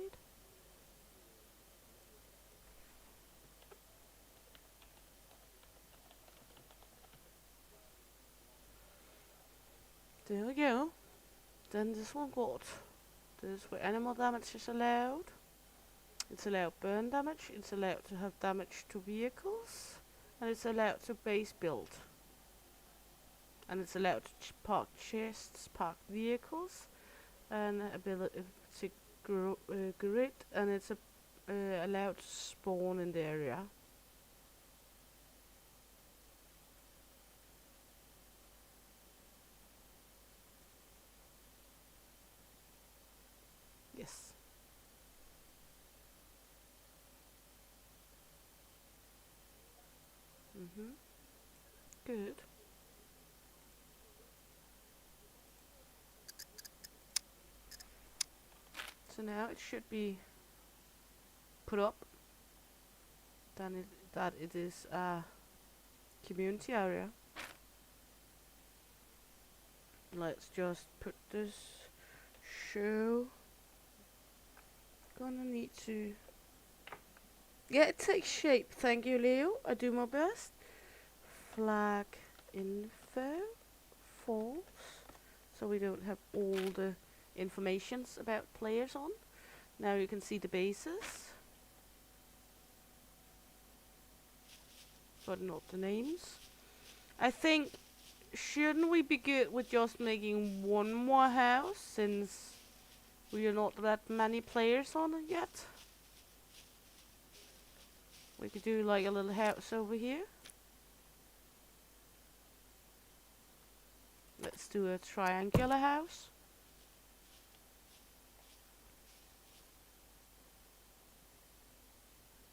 There we go. Then this one got this where animal damage is allowed. It's allowed burn damage, it's allowed to have damage to vehicles, and it's allowed to base build. And it's allowed to park chests, park vehicles, and ability to grid, and it's allowed to spawn in the area. Yes. Good. So now it should be put up. Then that it is a community area. Let's just put this show. Gonna need to. Yeah, it takes shape. Thank you, Leo. I do my best. Flag info false, so we don't have all the informations about players on. Now you can see the bases, but not the names. I think, shouldn't we be good with just making one more house, since we are not that many players on it yet? We could do like a little house over here. Let's do a triangular house.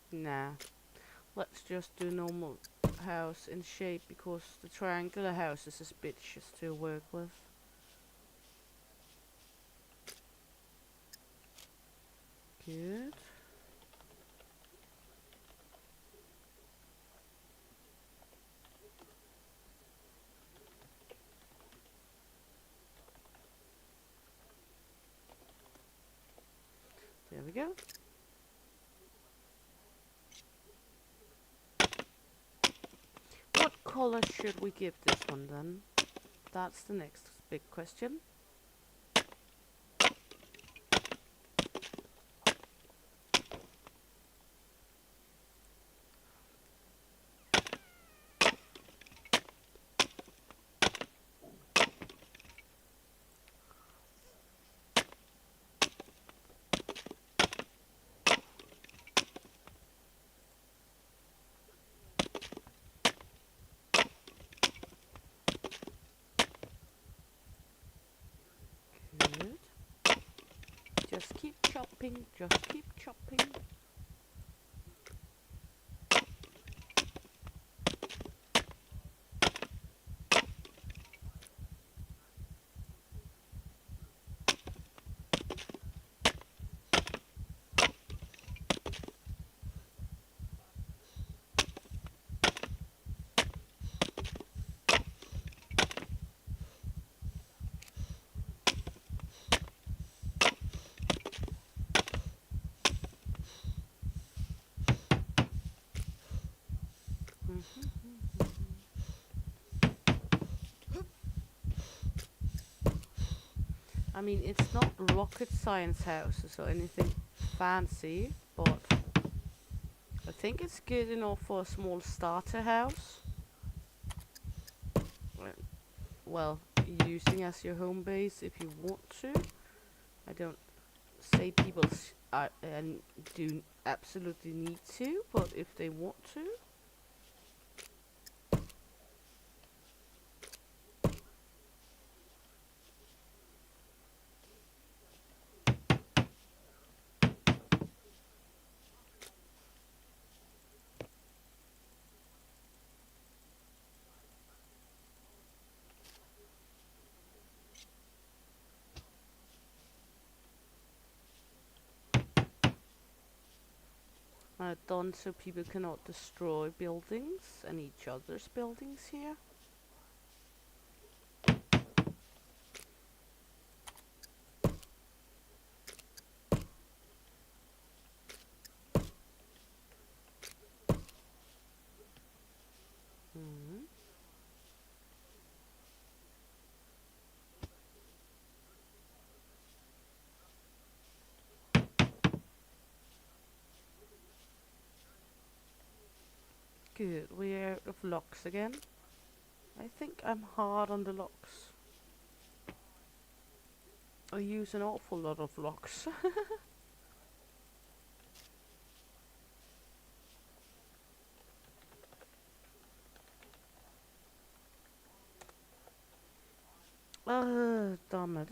Nah. Let's just do normal house in shape, because the triangular house is a bit just to work with. Good. There we go. What color should we give this one then? That's the next big question. Good. Just keep chopping, just keep chopping. I mean, it's not rocket science houses or anything fancy, but I think it's good enough for a small starter house. Well, using as your home base if you want to. I don't say people do absolutely need to, but if they want to. Done so people cannot destroy buildings and each other's buildings here. Good, we're out of locks again. I think I'm hard on the locks. I use an awful lot of locks. Damn it.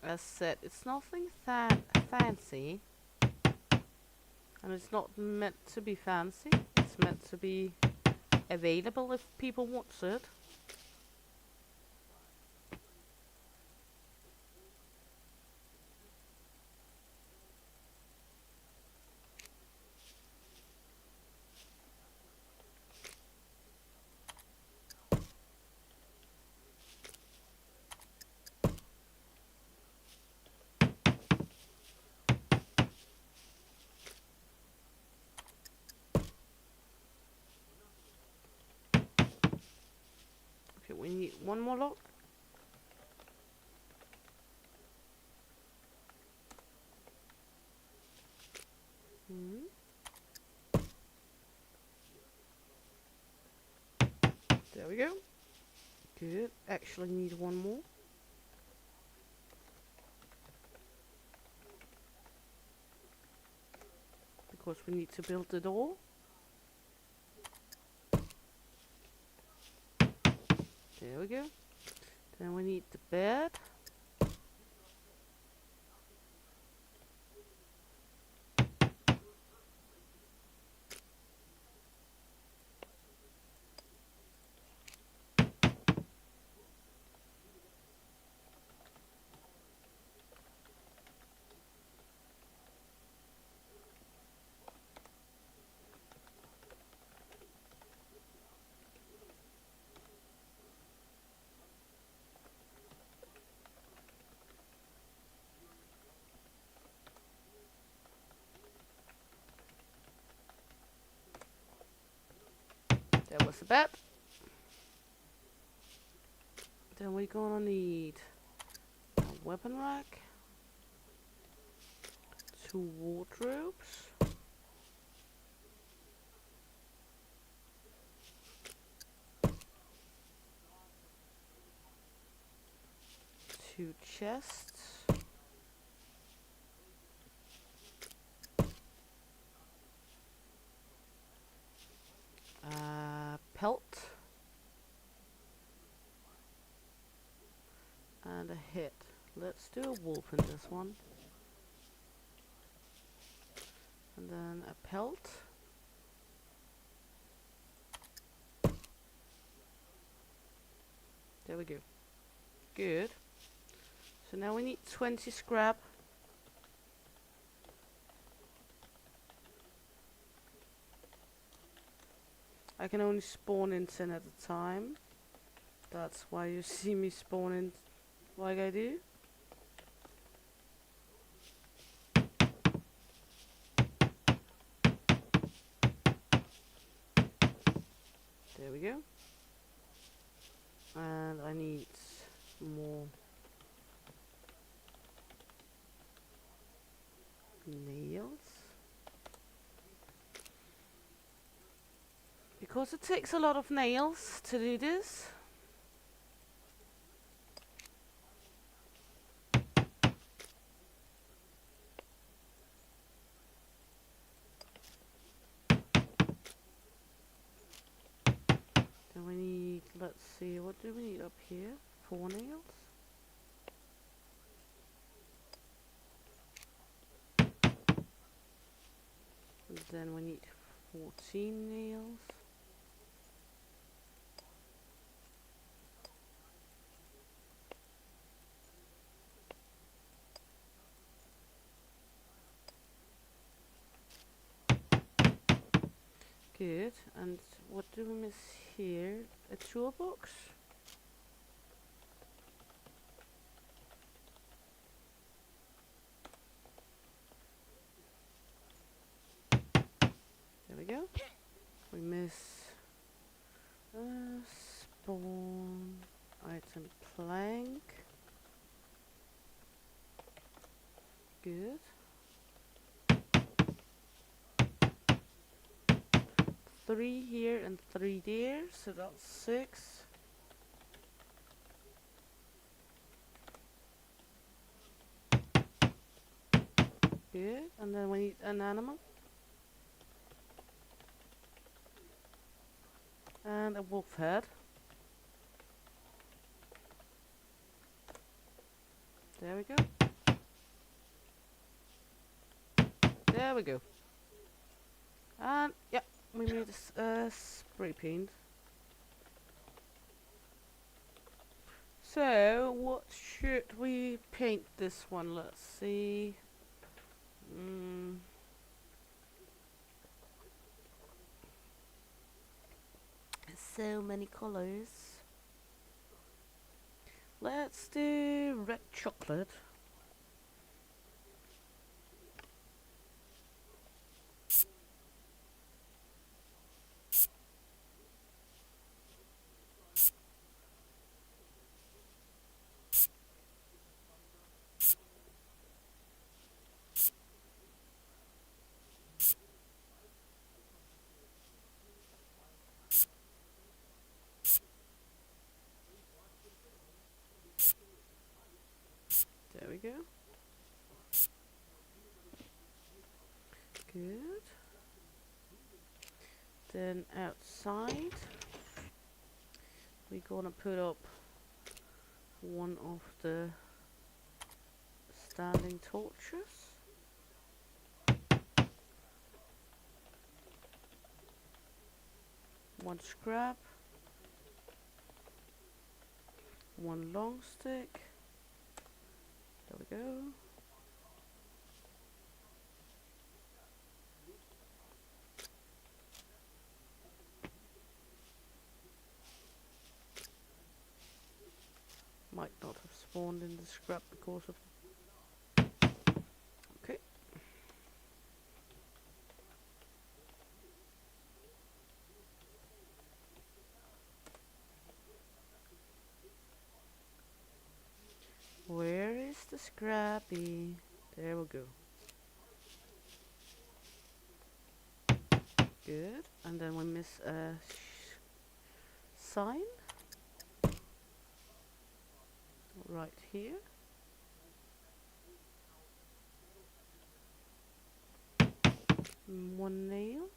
As said, it's nothing fancy. And it's not meant to be fancy. It's meant to be available if people want it. Okay, we need one more lock. There we go. Good. Actually need one more. Because we need to build the door. There we go. Then we need the bed. There was the bed. Then we're gonna need a weapon rack, 2 wardrobes, two chests, pelt, and a hit. Let's do a wolf in this one. And then a pelt. There we go. Good. So now we need 20 scrap. I can only spawn in 10 at a time. That's why you see me spawn in like I do. There we go. And I need more nails. Because it takes a lot of nails to do this. Then we need, let's see, what do we need up here? 4 nails. And then we need 14 nails. Good. And what do we miss here? A toolbox? There we go. We miss spawn item plank. Good. 3 here and 3 there, so that's 6. Good, and then we need an animal. And a wolf head. There we go. There we go. And, yeah, we made a spray paint. So, what should we paint this one? Let's see. So many colors. Let's do red chocolate. There we go. Good. Then outside, we're gonna put up one of the standing torches. One scrap. One long stick. There we go. Might not have spawned in the scrap because of... Okay. Where is the scrappy? There we go. Good. And then we miss a sign. Right here. One nail.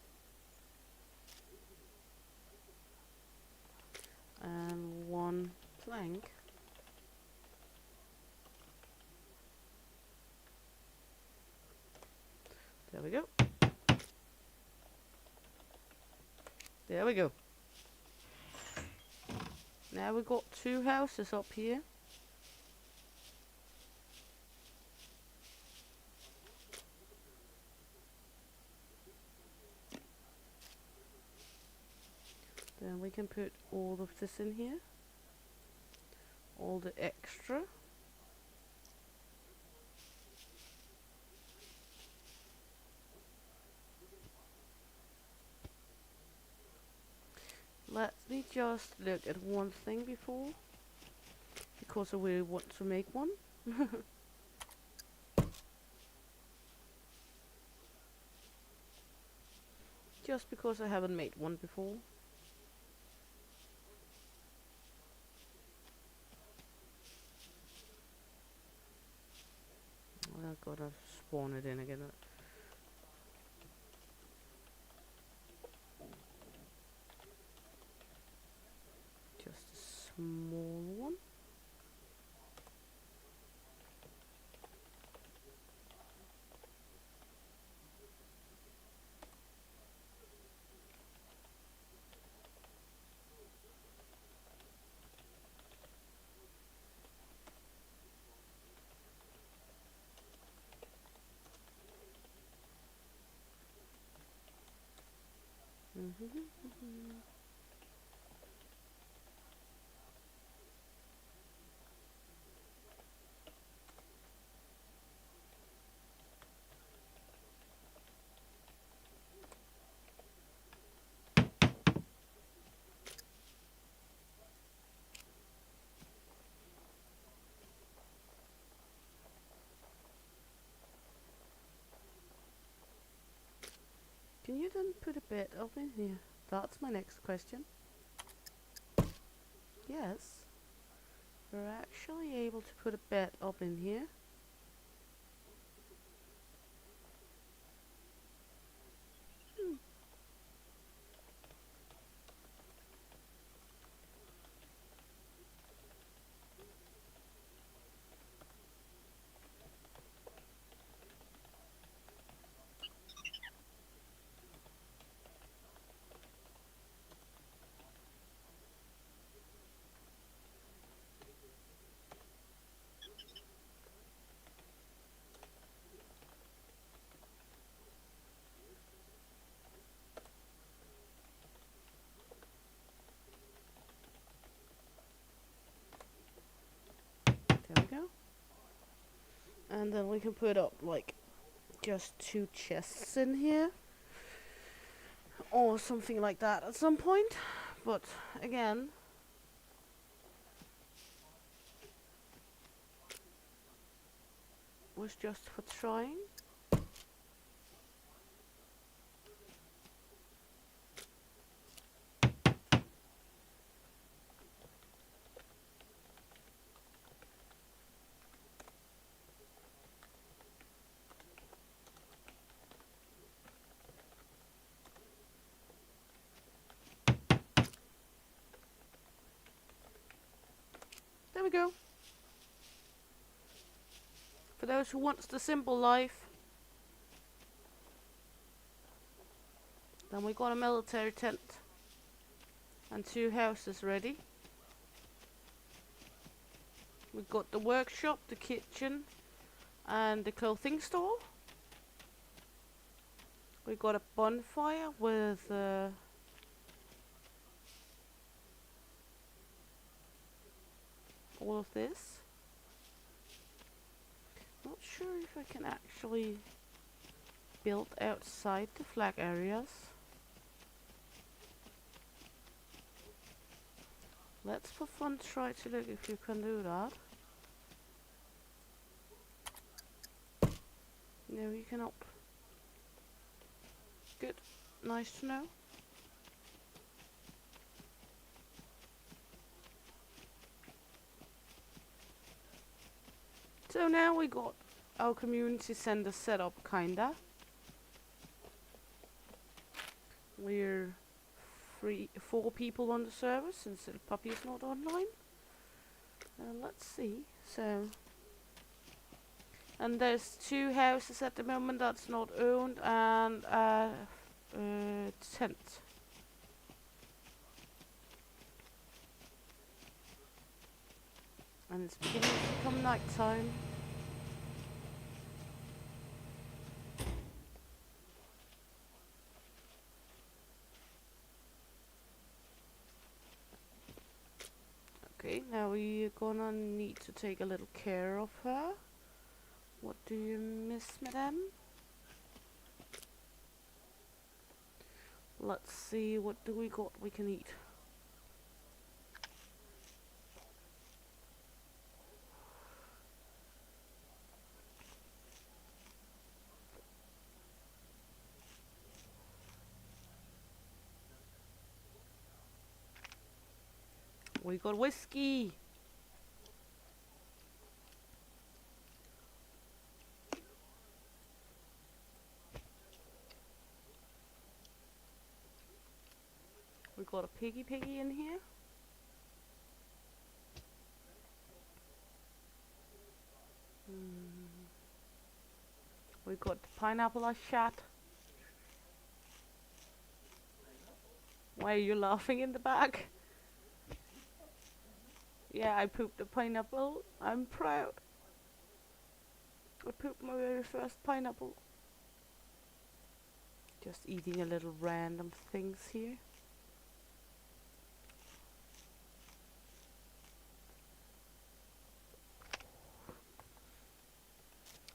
And one plank. There we go. There we go. Now we've got 2 houses up here. Then we can put all of this in here. All the extra. Let's just look at one thing before, because I really want to make one. Just because I haven't made one before. I gotta spawn it in again. Just a small one. Can you then put a bed up in here? That's my next question. Yes. We're actually able to put a bed up in here. There we go. And then we can put up like just 2 chests in here. Or something like that at some point. But again, was just for trying. There we go. For those who wants the simple life. Then we got a military tent. And 2 houses ready. We got the workshop, the kitchen, and the clothing store. We got a bonfire with all of this. Not sure if I can actually build outside the flag areas. Let's for fun try to look if you can do that. No, you cannot. Good. Nice to know. So now we got our community center set up, kinda. We're 4 people on the server since the puppy is not online. Let's see. So, and there's 2 houses at the moment that's not owned, and a tent. And it's beginning to become night time. Okay, now we're gonna need to take a little care of her. What do you miss, madame? Let's see, what do we got we can eat? We got whiskey. We got a piggy in here. We got pineapple I shot. Why are you laughing in the back? Yeah, I pooped a pineapple. I'm proud. I pooped my very first pineapple. Just eating a little random things here.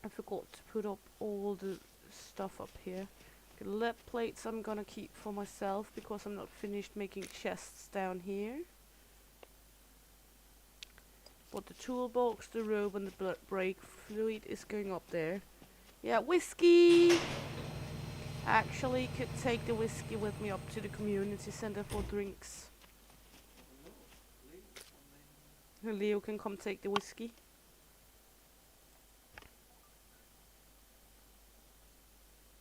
I forgot to put up all the stuff up here. The lead plates I'm gonna keep for myself because I'm not finished making chests down here. But the toolbox, the rope and the brake fluid is going up there. Yeah, whiskey! Actually could take the whiskey with me up to the community center for drinks. Leo can come take the whiskey.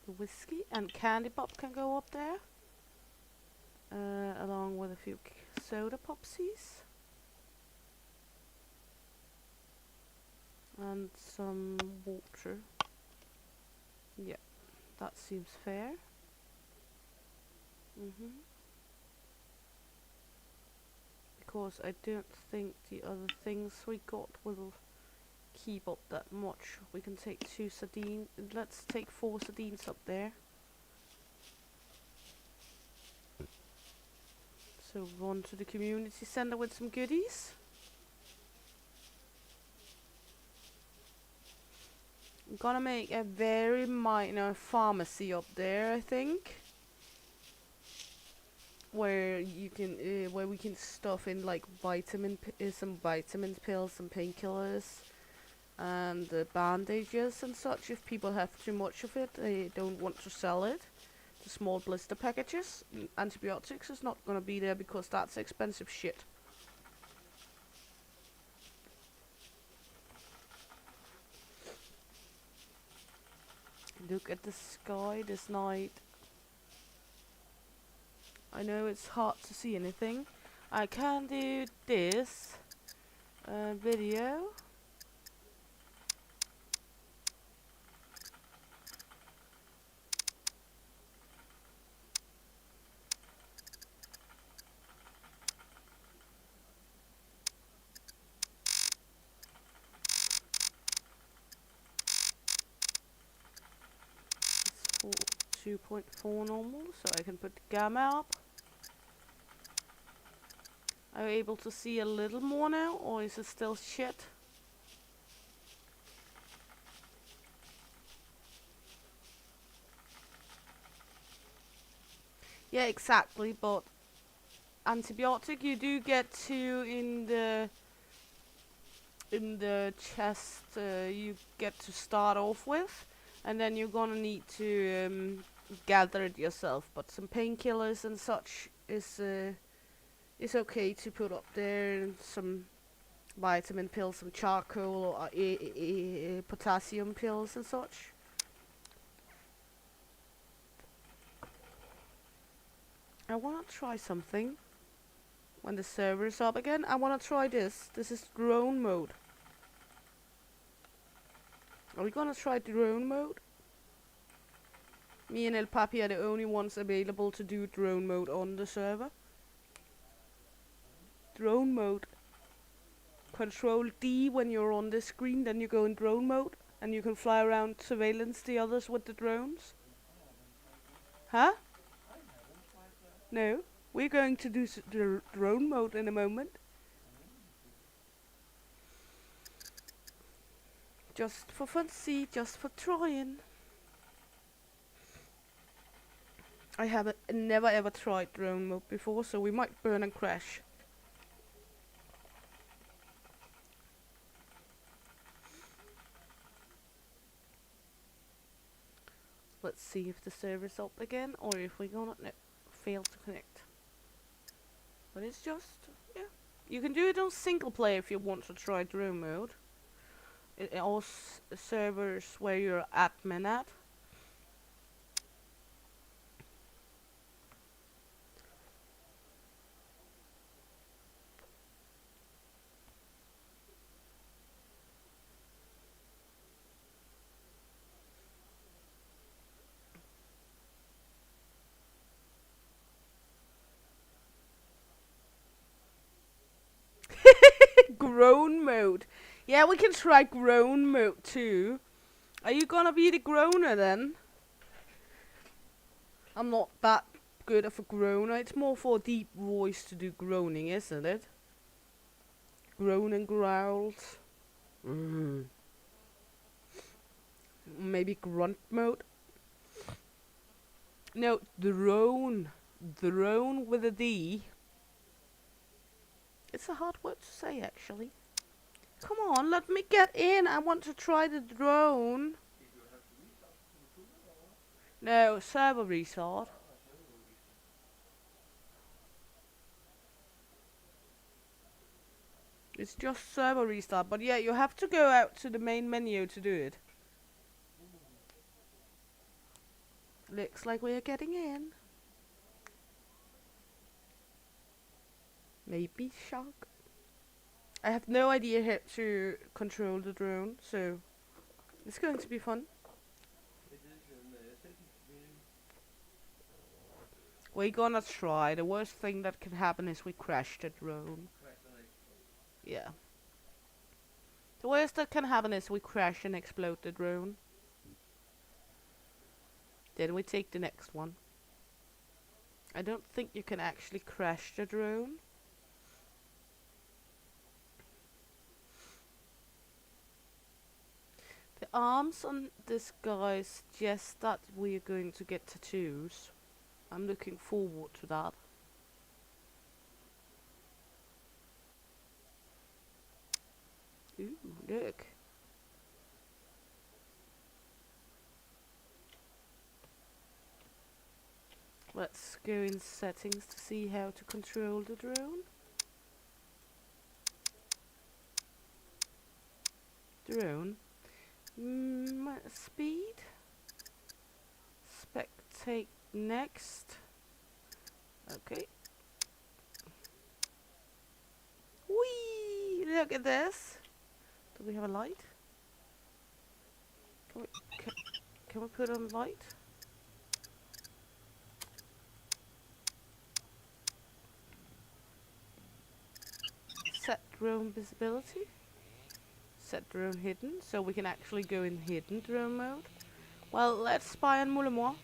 The whiskey and candy pop can go up there. Along with a few soda popsies. And some water. Yeah, that seems fair. Because I don't think the other things we got will keep up that much. We can take 2 sardines. Let's take 4 sardines up there. So run to the community center with some goodies. I'm gonna make a very minor pharmacy up there, I think, where you can, where we can stuff in like some vitamin pills, some painkillers, and bandages and such. If people have too much of it, they don't want to sell it. The small blister packages. Antibiotics is not gonna be there because that's expensive shit. Look at the sky this night. I know it's hard to see anything. I can do this video. It's 2.4 normal, so I can put the gamma up. Are you able to see a little more now, or is it still shit? Yeah, exactly, but antibiotic you do get to in the chest you get to start off with, and then you're gonna need to gather it yourself. But some painkillers and such is okay to put up there, and some vitamin pills, some charcoal or potassium pills and such. I wanna try something when the server is up again. I wanna try this. This is drone mode. Are we gonna try drone mode? Me and El Papi are the only ones available to do drone mode on the server. Drone mode. Control D when you're on the screen, then you go in drone mode, and you can fly around surveillance the others with the drones. Huh? No, we're going to do drone mode in a moment. Just for fancy, just for trying. I have never ever tried drone mode before, so we might burn and crash. Let's see if the server's up again, or if we're gonna fail to connect. But it's just, yeah, You can do it on single player if you want to try drone mode. In all servers where you're admin at. Groan mode. Yeah, we can try groan mode too. Are you gonna be the groaner then? I'm not that good of a groaner. It's more for a deep voice to do groaning, isn't it? Groan and growls. Maybe grunt mode? No, drone. Drone with a D. It's a hard word to say, actually. Come on, let me get in. I want to try the drone. No, server restart. It's just server restart, but yeah, you have to go out to the main menu to do it. Looks like we are getting in. Maybe shock. I have no idea how to control the drone, so it's going to be fun. We're gonna try. The worst thing that can happen is we crash the drone. Yeah. The worst that can happen is we crash and explode the drone. Then we take the next one. I don't think you can actually crash the drone. The arms on this guy suggest that we are going to get tattoos. I'm looking forward to that. Ooh, look. Let's go in settings to see how to control the drone. Drone. Speed. Spectate next. Okay. Whee! Look at this. Do we have a light? Can we put on light? Set drone visibility. Set drone hidden, so we can actually go in hidden drone mode. Well, let's spy on Moulemois.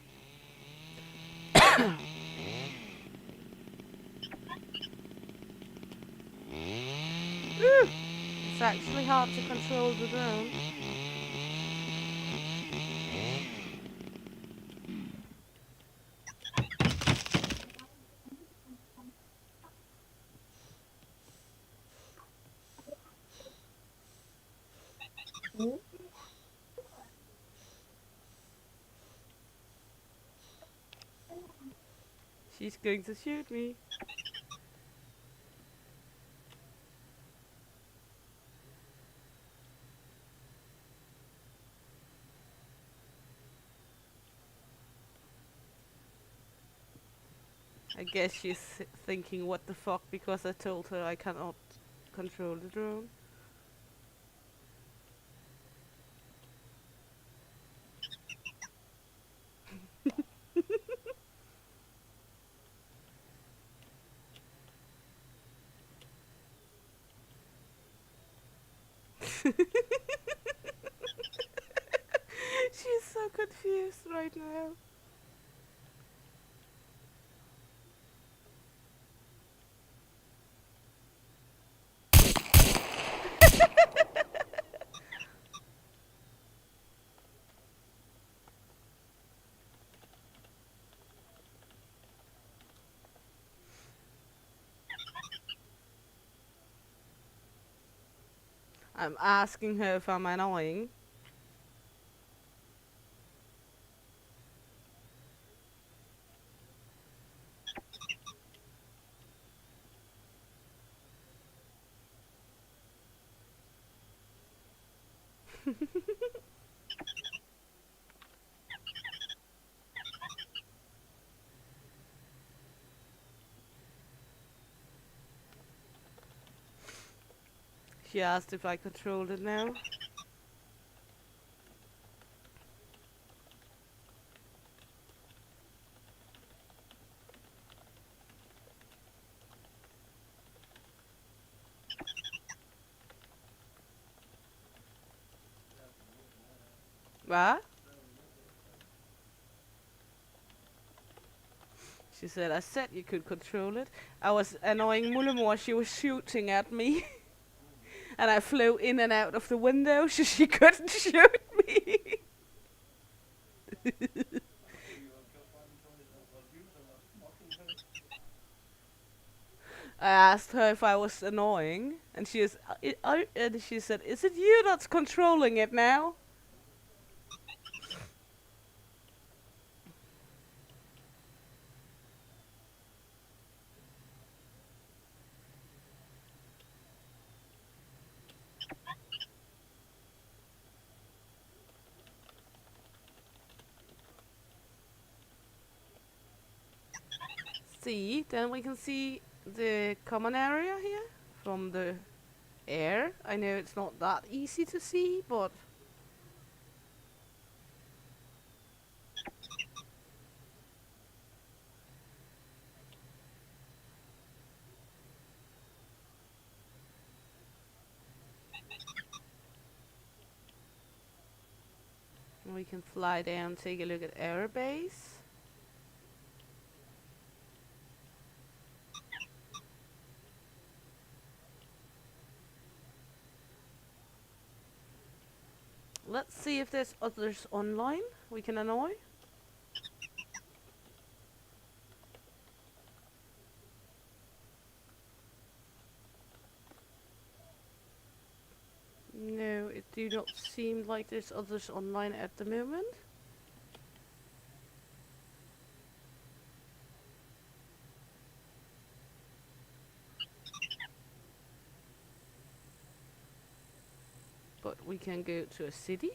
It's actually hard to control the drone. She's going to shoot me. I guess she's thinking, what the fuck, because I told her I cannot control the drone. She's so confused right now. I'm asking her if I'm annoying. She asked if I controlled it now. What? She said, I said you could control it. I was annoying Mullimore, she was shooting at me. And I flew in and out of the window so she couldn't shoot me. I asked her if I was annoying, and and she said, "Is it you that's controlling it now?" See, then we can see the common area here from the air. I know it's not that easy to see, but we can fly down, take a look at air base. Let's see if there's others online we can annoy. No, it do not seem like there's others online at the moment. But we can go to a city.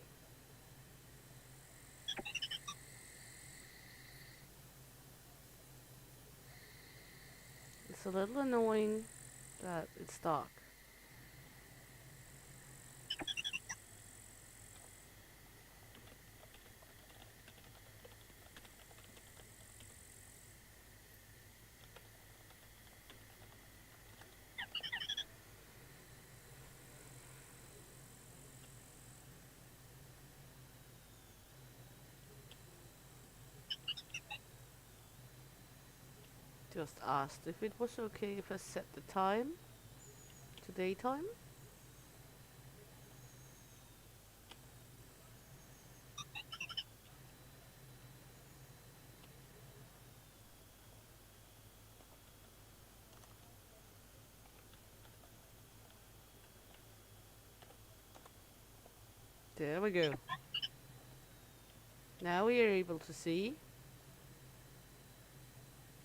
It's a little annoying that it's dark. Just asked if it was okay if I set the time to daytime. There we go. Now we are able to see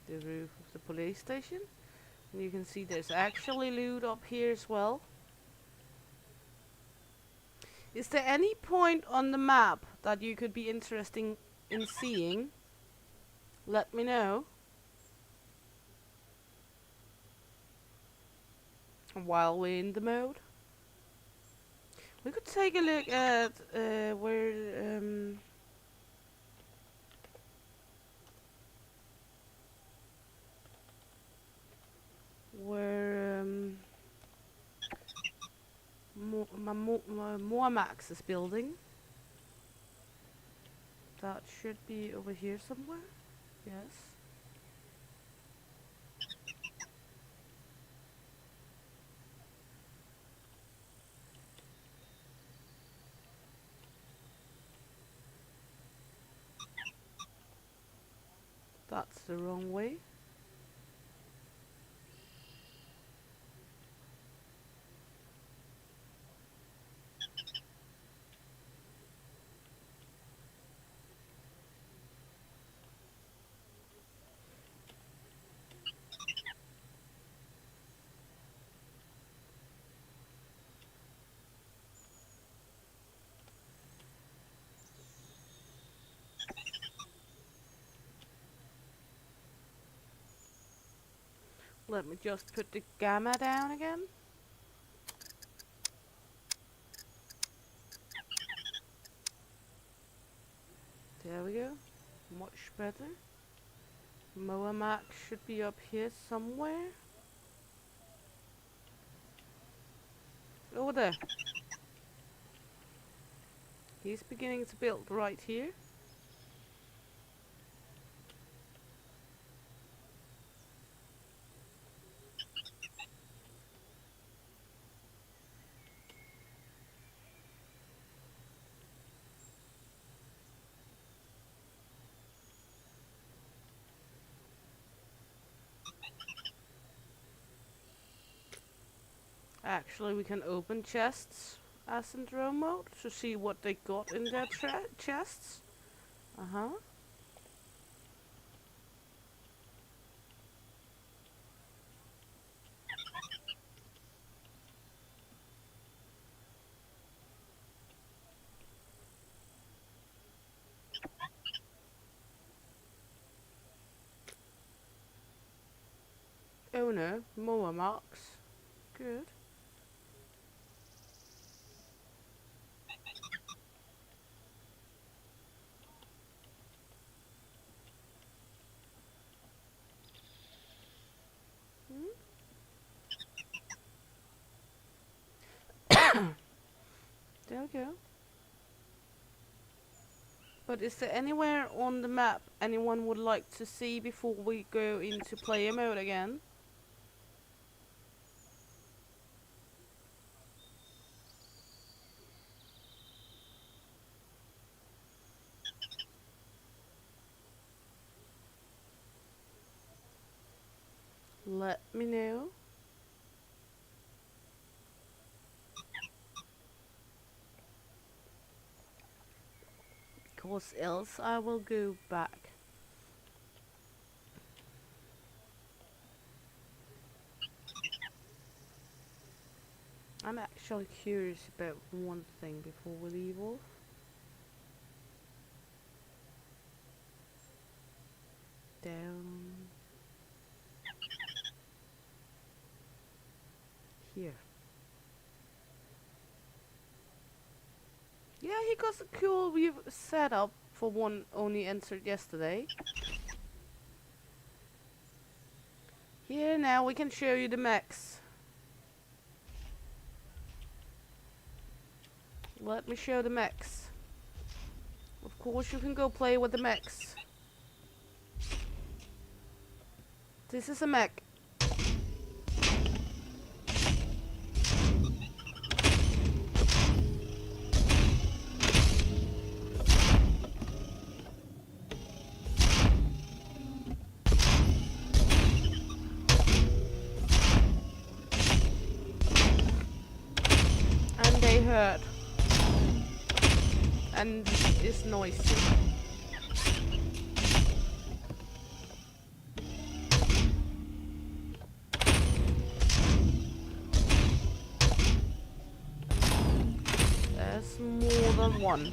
the roof of the police station. And you can see there's actually loot up here as well. Is there any point on the map that you could be interested in seeing? Let me know. While we're in the mode. We could take a look at where Moamax is building. That should be over here somewhere. Yes. That's the wrong way. Let me just put the gamma down again. There we go. Much better. Moa Max should be up here somewhere. Over there. He's beginning to build right here. Actually, we can open chests as in drone mode to see what they got in their chests. Uh-huh. Oh no, Moa marks. Good. There we go. But is there anywhere on the map anyone would like to see before we go into player mode again? Let me know. Cause else I will go back. I'm actually curious about one thing before we leave off. Down here. Yeah, he got a cool view setup for one only entered yesterday. Here now we can show you the mechs. Let me show the mechs. Of course you can go play with the mechs. This is a mech. And they hurt. And it's noisy. There's more than one.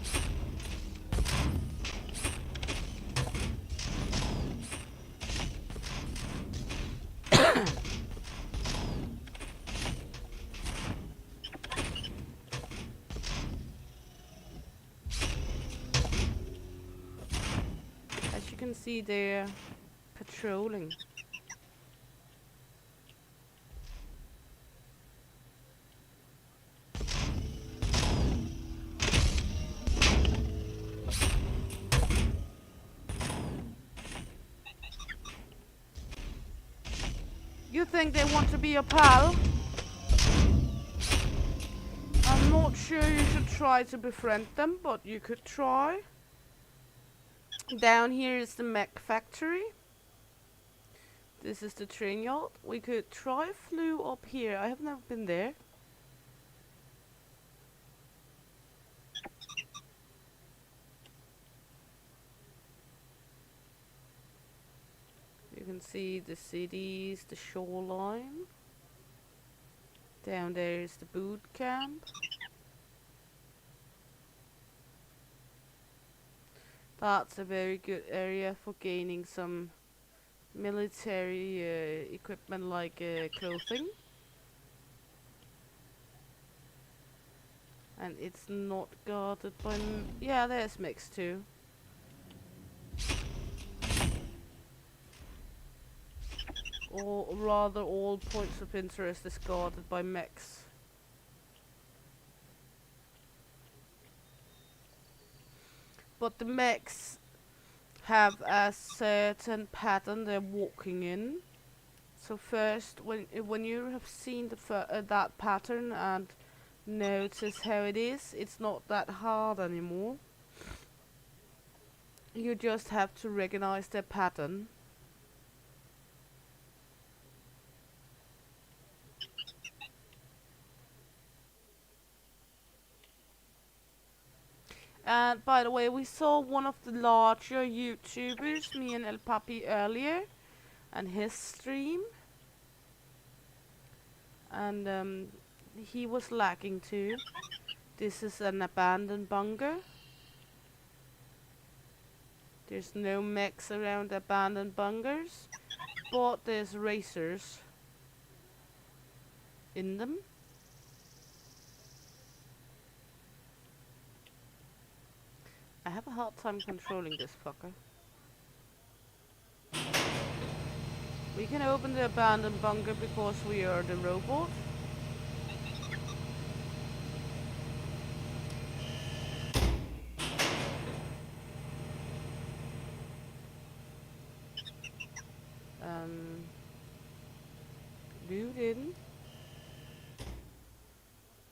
As you can see, they're patrolling. You think they want to be your pal? I'm not sure you should try to befriend them, but you could try. Down here is the mech factory. This is the train yard. We could try flew up here. I have never been there. You can see the cities, the shoreline. Down there is the boot camp. That's a very good area for gaining some military equipment like clothing. And it's not guarded by... yeah, there's mix too. or rather all points of interest is guarded by mechs. But the mechs have a certain pattern they're walking in. So first, when you have seen that pattern and notice how it is, it's not that hard anymore. You just have to recognize their pattern. And by the way, we saw one of the larger YouTubers, me and El Papi, earlier, and his stream. And he was lagging too. This is an abandoned bunker. There's no mechs around abandoned bunkers, but there's racers in them. I have a hard time controlling this fucker. We can open the abandoned bunker because we are the robot. Loot in.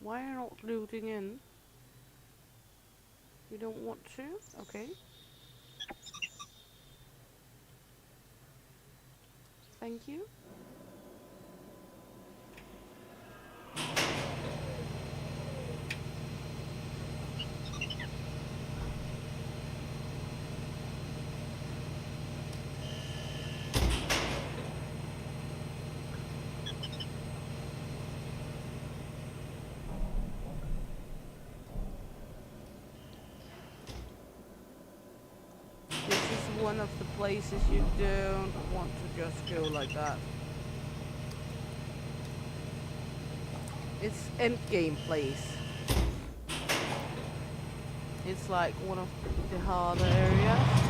Why are you not looting in? You don't want to? Okay. Thank you. This is one of the places you don't want to just go like that. It's endgame place. It's like one of the harder areas.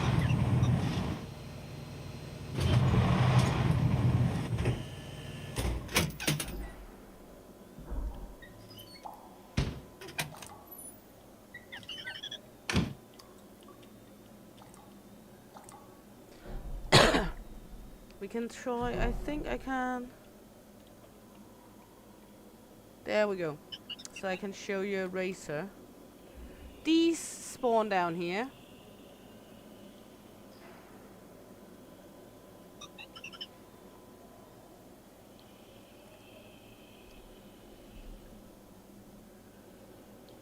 We can try, I think I can. There we go. So I can show you a racer. These spawn down here.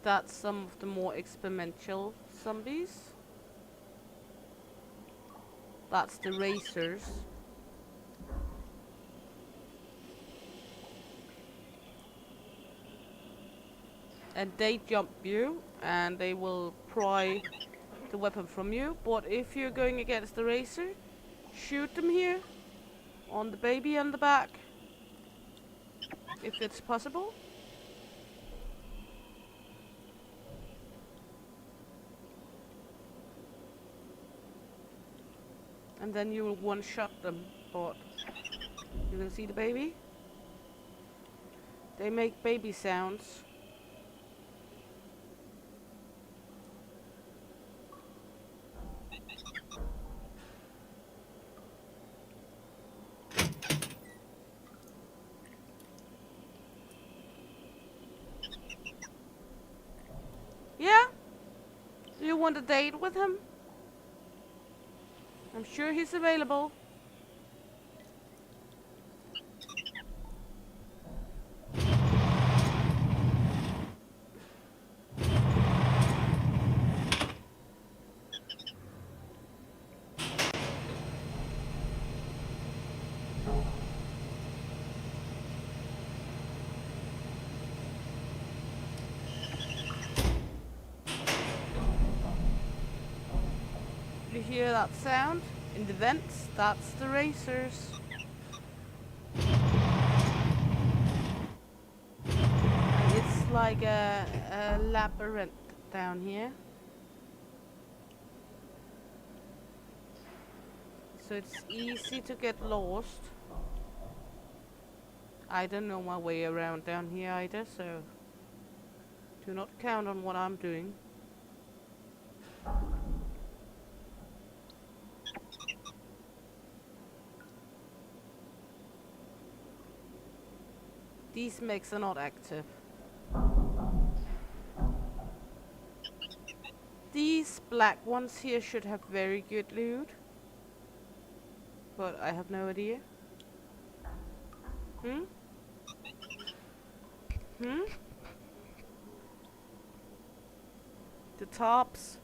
That's some of the more experimental zombies. That's the racers. And they jump you and they will pry the weapon from you. But if you're going against the racer, shoot them here on the baby and the back, if it's possible. And then you will one-shot them. But you can see the baby. They make baby sounds. Yeah? Do you want a date with him? I'm sure he's available. You hear that sound? In the vents, that's the racers. And it's like a labyrinth down here. So it's easy to get lost. I don't know my way around down here either, so do not count on what I'm doing. These mechs are not active. These black ones here should have very good loot. But I have no idea. Hmm? Hmm? The tops.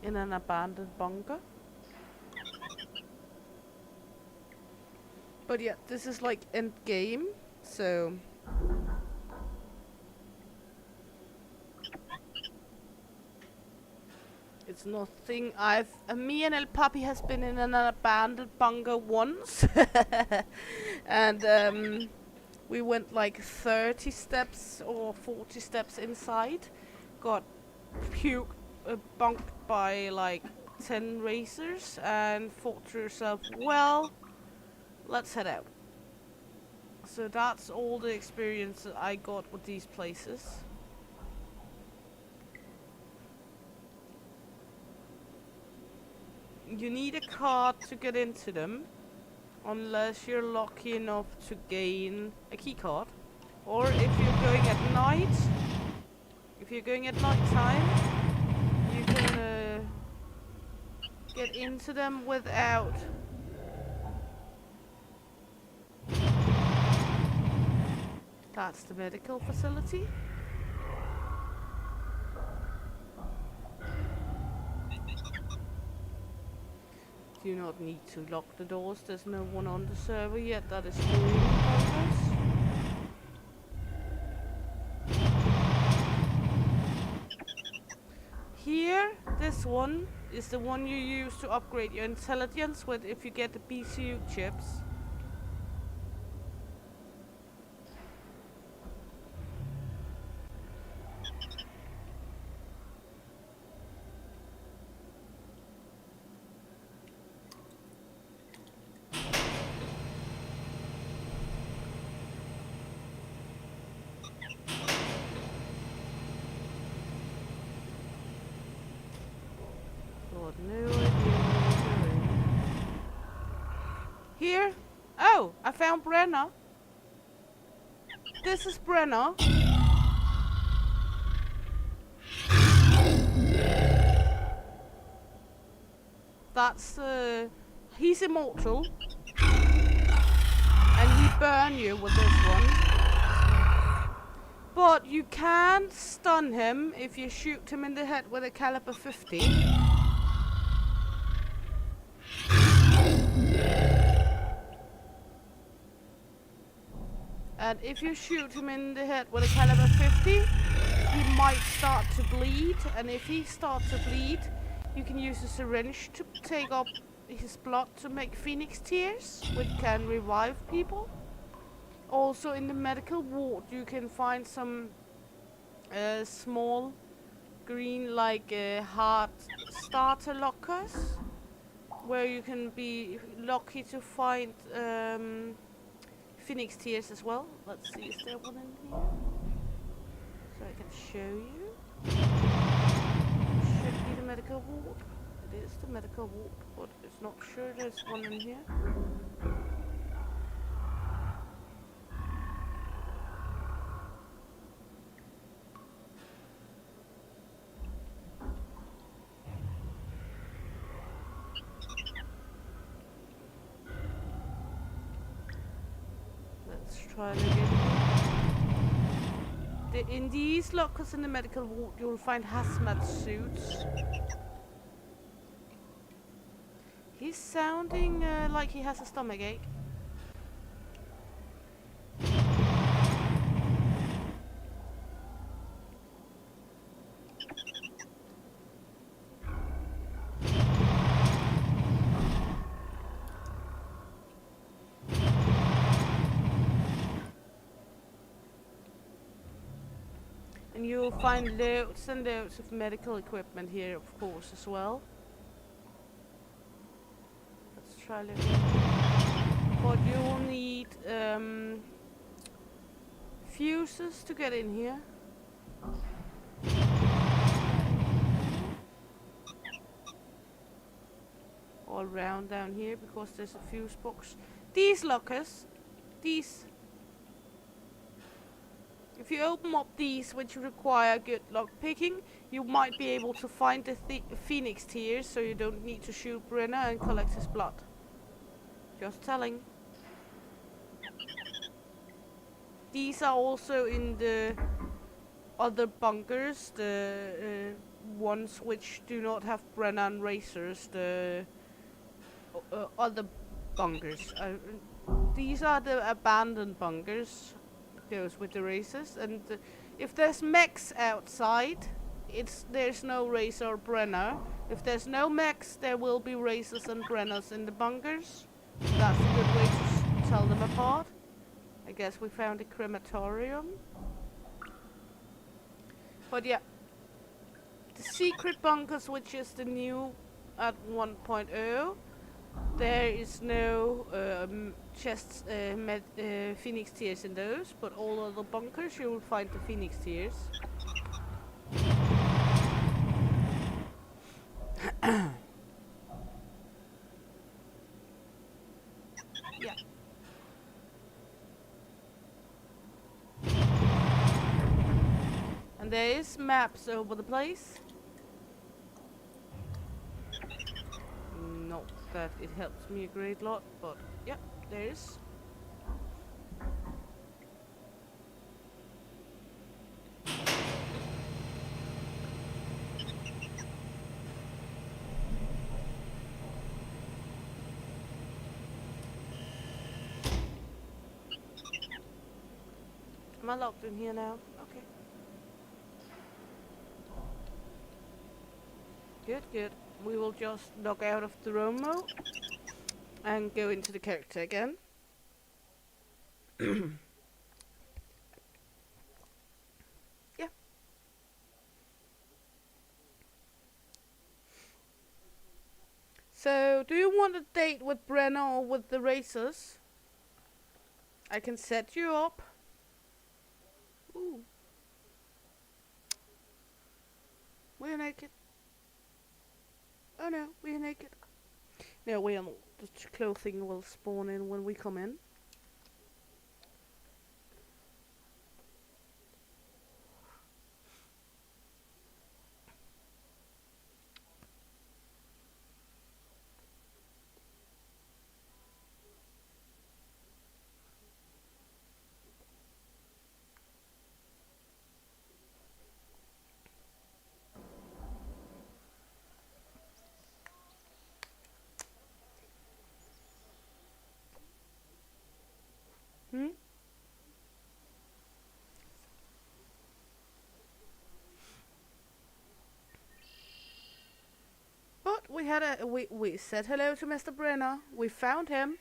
In an abandoned bunker. But yeah, this is like end game, so it's nothing. Me and El Papi has been in an abandoned bunker once, and we went like 30 steps or 40 steps inside, got bunked by like 10 racers, and thought to yourself, well, let's head out. So that's all the experience that I got with these places. You need a card to get into them, unless you're lucky enough to gain a key card. Or if you're going at night, time, you can get into them without. That's the medical facility. Do not need to lock the doors. There's no one on the server yet that is doing progress. Here, this one is the one you use to upgrade your intelligence with if you get the BCU chips. No idea what I'm doing. Here? Oh, I found Brenna. This is Brenna. That's he's immortal. And he burn you with this one. But you can stun him if you shoot him in the head with a caliber 50. And if you shoot him in the head with a caliber 50, he might start to bleed. And if he starts to bleed, you can use a syringe to take up his blood to make phoenix tears, which can revive people. Also in the medical ward, you can find some small green like heart starter lockers, where you can be lucky to find phoenix tears as well. Let's see, is there one in here? So I can show you. Should be the medical ward. It is the medical ward, but it's not sure there's one in here. Try it again. In these lockers in the medical ward, you'll find hazmat suits. He's sounding like he has a stomach ache. And you'll find loads and loads of medical equipment here, of course, as well. Let's try looking. but you will need fuses to get in here. All round down here because there's a fuse box. These lockers, these. If you open up these, which require good lock picking, you might be able to find the Phoenix tears, so you don't need to shoot Brenner and collect his blood. Just telling. These are also in the other bunkers, the ones which do not have Brennan racers, the other bunkers. These are the abandoned bunkers, those with the racers, and if there's mechs outside, there's no racer or Brenner. If there's no mechs, there will be racers and Brenners in the bunkers. That's a good way to tell them apart. I guess we found a crematorium. But yeah, the secret bunkers, which is the new at 1.0, there is no chests, Phoenix tears in those, but all other bunkers you will find the Phoenix tears. Yeah. And there is maps over the place. Not that it helps me a great lot, but yeah, there is. Am I locked in here now? Okay. Good, good. We will just log out of the roam mode and go into the character again. Yeah. So, do you want a date with Brenner or with the racers? I can set you up. Ooh. We're naked. Oh no, we're naked. No, we are not. The clothing will spawn in when we come in. Hmm? But we had we said hello to Mr. Brenner. We found him.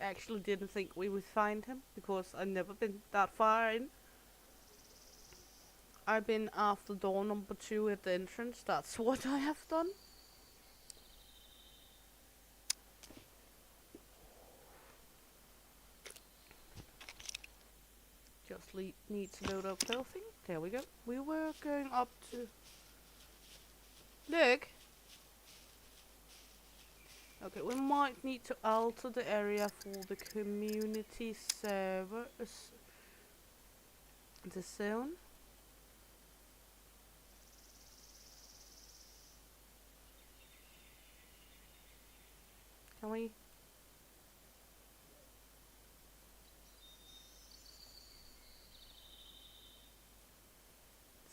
I actually didn't think we would find him because I've never been that far in. I've been after door number 2 at the entrance. That's what I have done. Just need to load up clothing. There we go. We were going up to... Look! Okay, we might need to alter the area for the community server. The zone. Can we...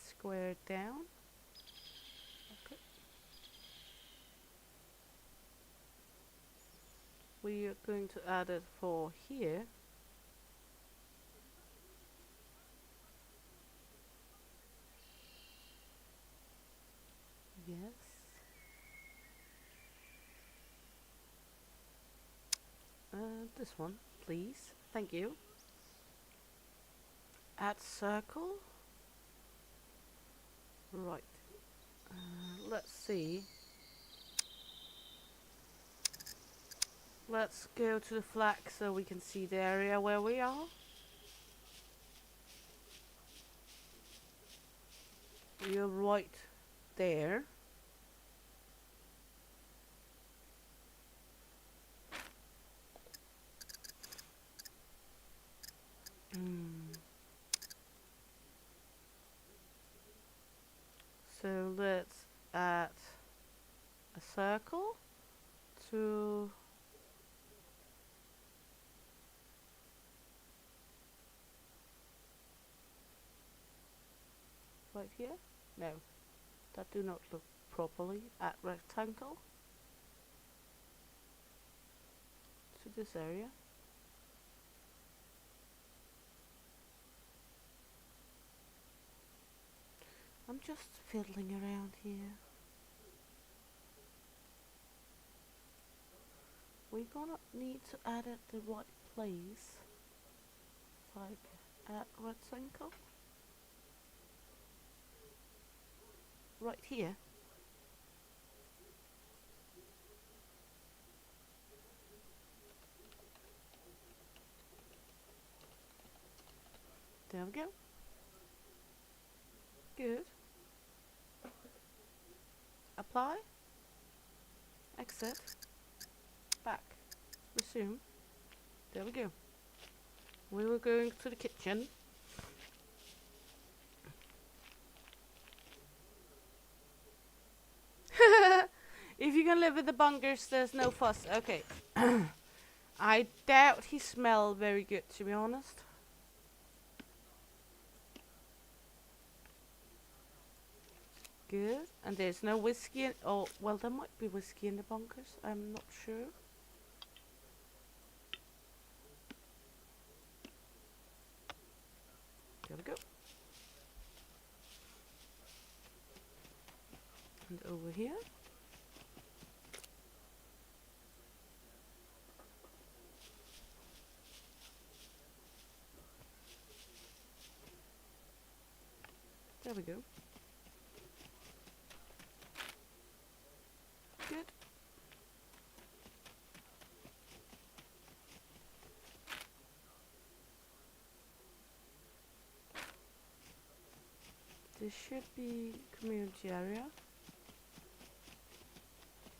square it down? Okay. We are going to add it for here. Yes. This one, please. Thank you. Add circle. Right. Let's see. Let's go to the flag so we can see the area where we are. You're right there. So let's add a circle to right here. No, that do not look properly. Add rectangle to this area. I'm just fiddling around here. We're gonna need to add it the right place. Like add rectangle. Right here. There we go. Good. Apply. Exit. Back. Resume. There we go. We were going to the kitchen. If you can live with the bunkers, there's no fuss. Okay. I doubt he smelled very good, to be honest. Good. And there's no whiskey in... Oh, well, there might be whiskey in the bunkers. I'm not sure. There we go. And over here. There we go. Good. This should be community area.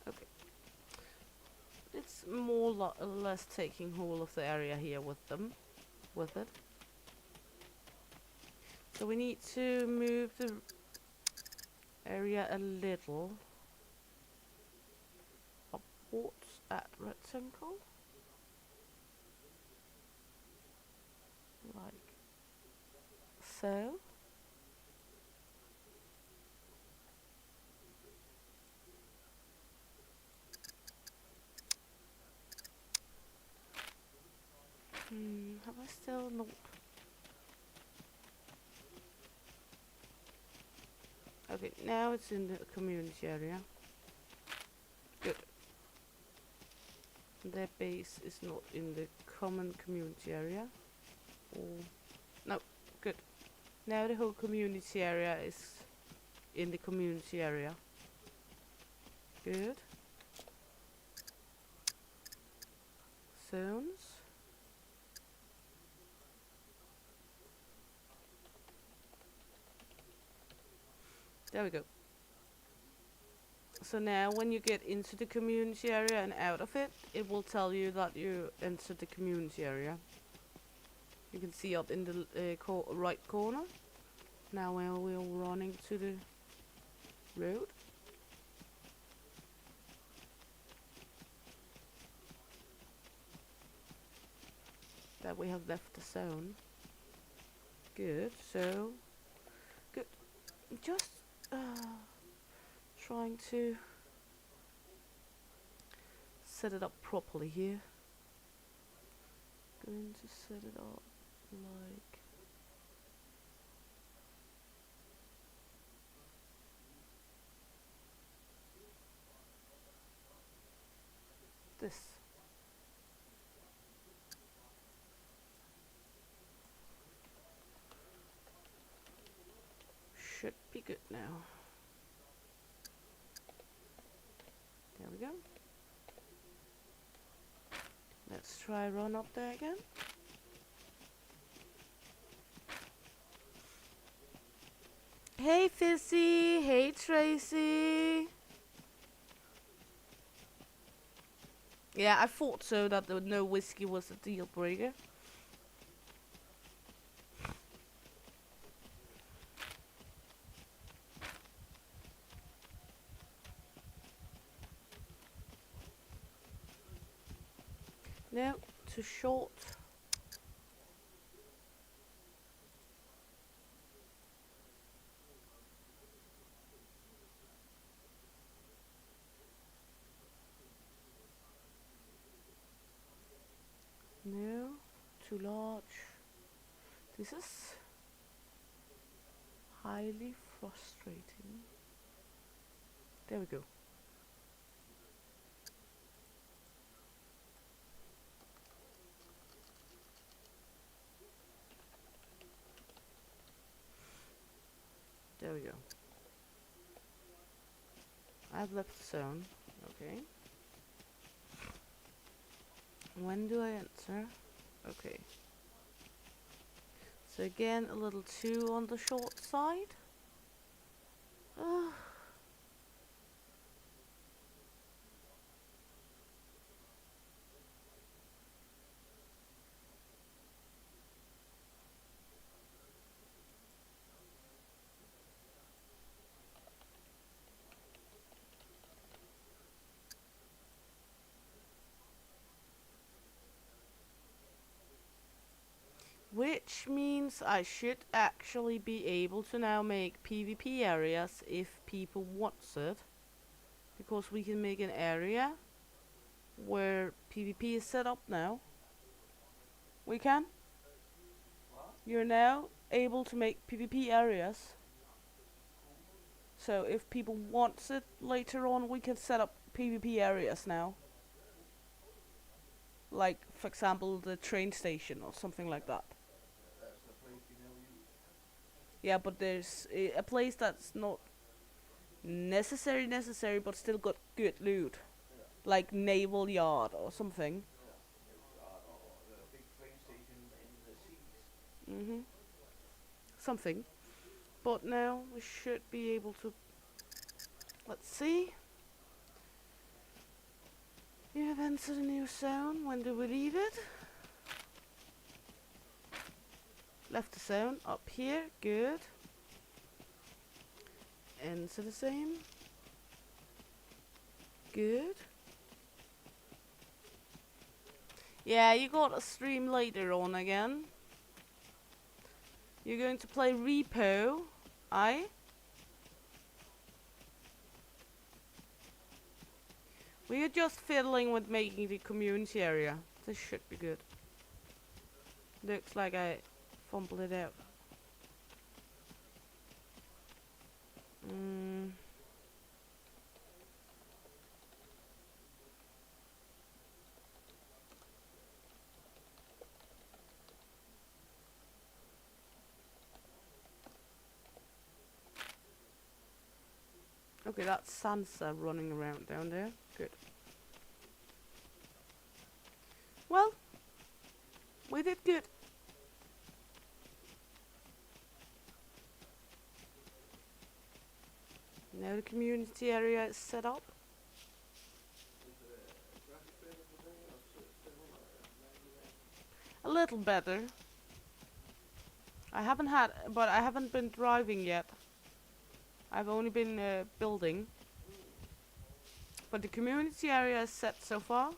Okay. It's more or less taking whole of the area here with it. So we need to move the area a little upwards at rectangle. Like so. Have I still not? Okay, now it's in the community area. Good. Their base is not in the common community area. Or no, good. Now the whole community area is in the community area. Good. Zones. There we go. So now when you get into the community area and out of it, it will tell you that you entered the community area. You can see up in the right corner. Now we're running to the road. That we have left the zone. Good, so good. Just trying to set it up properly here. Going to set it up like this. Should be good now. There we go. try run up there again. Hey Fizzy, hey Tracy. Yeah, I thought so, that no whiskey was a deal breaker. No, too short. No, too large. This is highly frustrating. There we go. There we go. I've left the zone. Okay. When do I enter? Okay. So again, a little too on the short side. Which means I should actually be able to now make PvP areas if people want it. Because we can make an area where PvP is set up now. We can. You're now able to make PvP areas. So if people want it later on, we can set up PvP areas now. Like, for example, the train station or something like that. Yeah, but there's a place that's not necessary, but still got good loot. Like Naval Yard or something. Something. But now we should be able to. Let's see. You have entered a new zone. When do we leave it? Left the zone. Up here. Good. Enter the same. Good. Yeah, you got a stream later on again. You're going to play Repo. We are just fiddling with making the community area. This should be good. Looks like I fumbled it out. Okay, that's Sansa running around down there. Good. Well, we did good. Now the community area is set up. A little better. I haven't been driving yet. I've only been building. But the community area is set so far.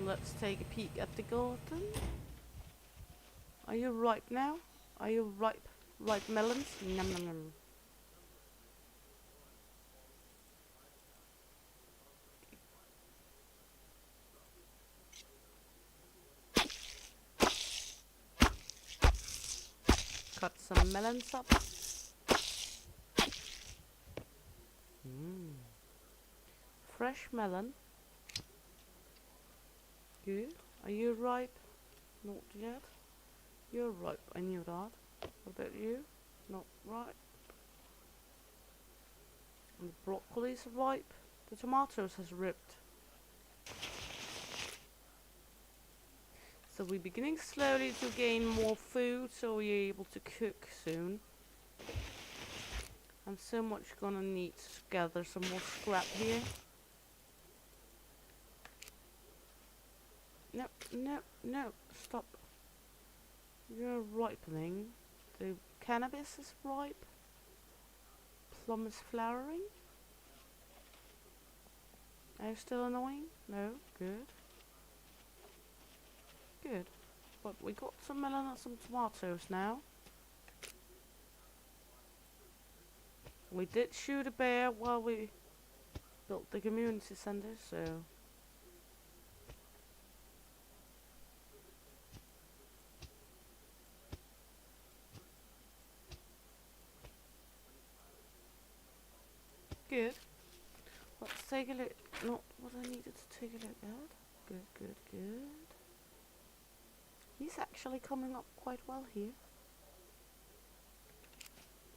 Let's take a peek at the garden. Are you ripe now? Are you ripe? Ripe melons? Nom nom nom. Cut some melons up. Fresh melon. Good. Are you ripe? Not yet. You're ripe. I knew that. What about you? Not ripe. And the broccoli's ripe. The tomatoes has ripped. So we're beginning slowly to gain more food, so we're able to cook soon. I'm so much gonna need to gather some more scrap here. No, no, no, stop. You're ripening. The cannabis is ripe. Plum is flowering. Are you still annoying? No, good. Good. But we got some melon and some tomatoes now. We did shoot a bear while we built the community center, so... Good. Let's take a look. Not what I needed to take a look at. Good, good, good. He's actually coming up quite well here.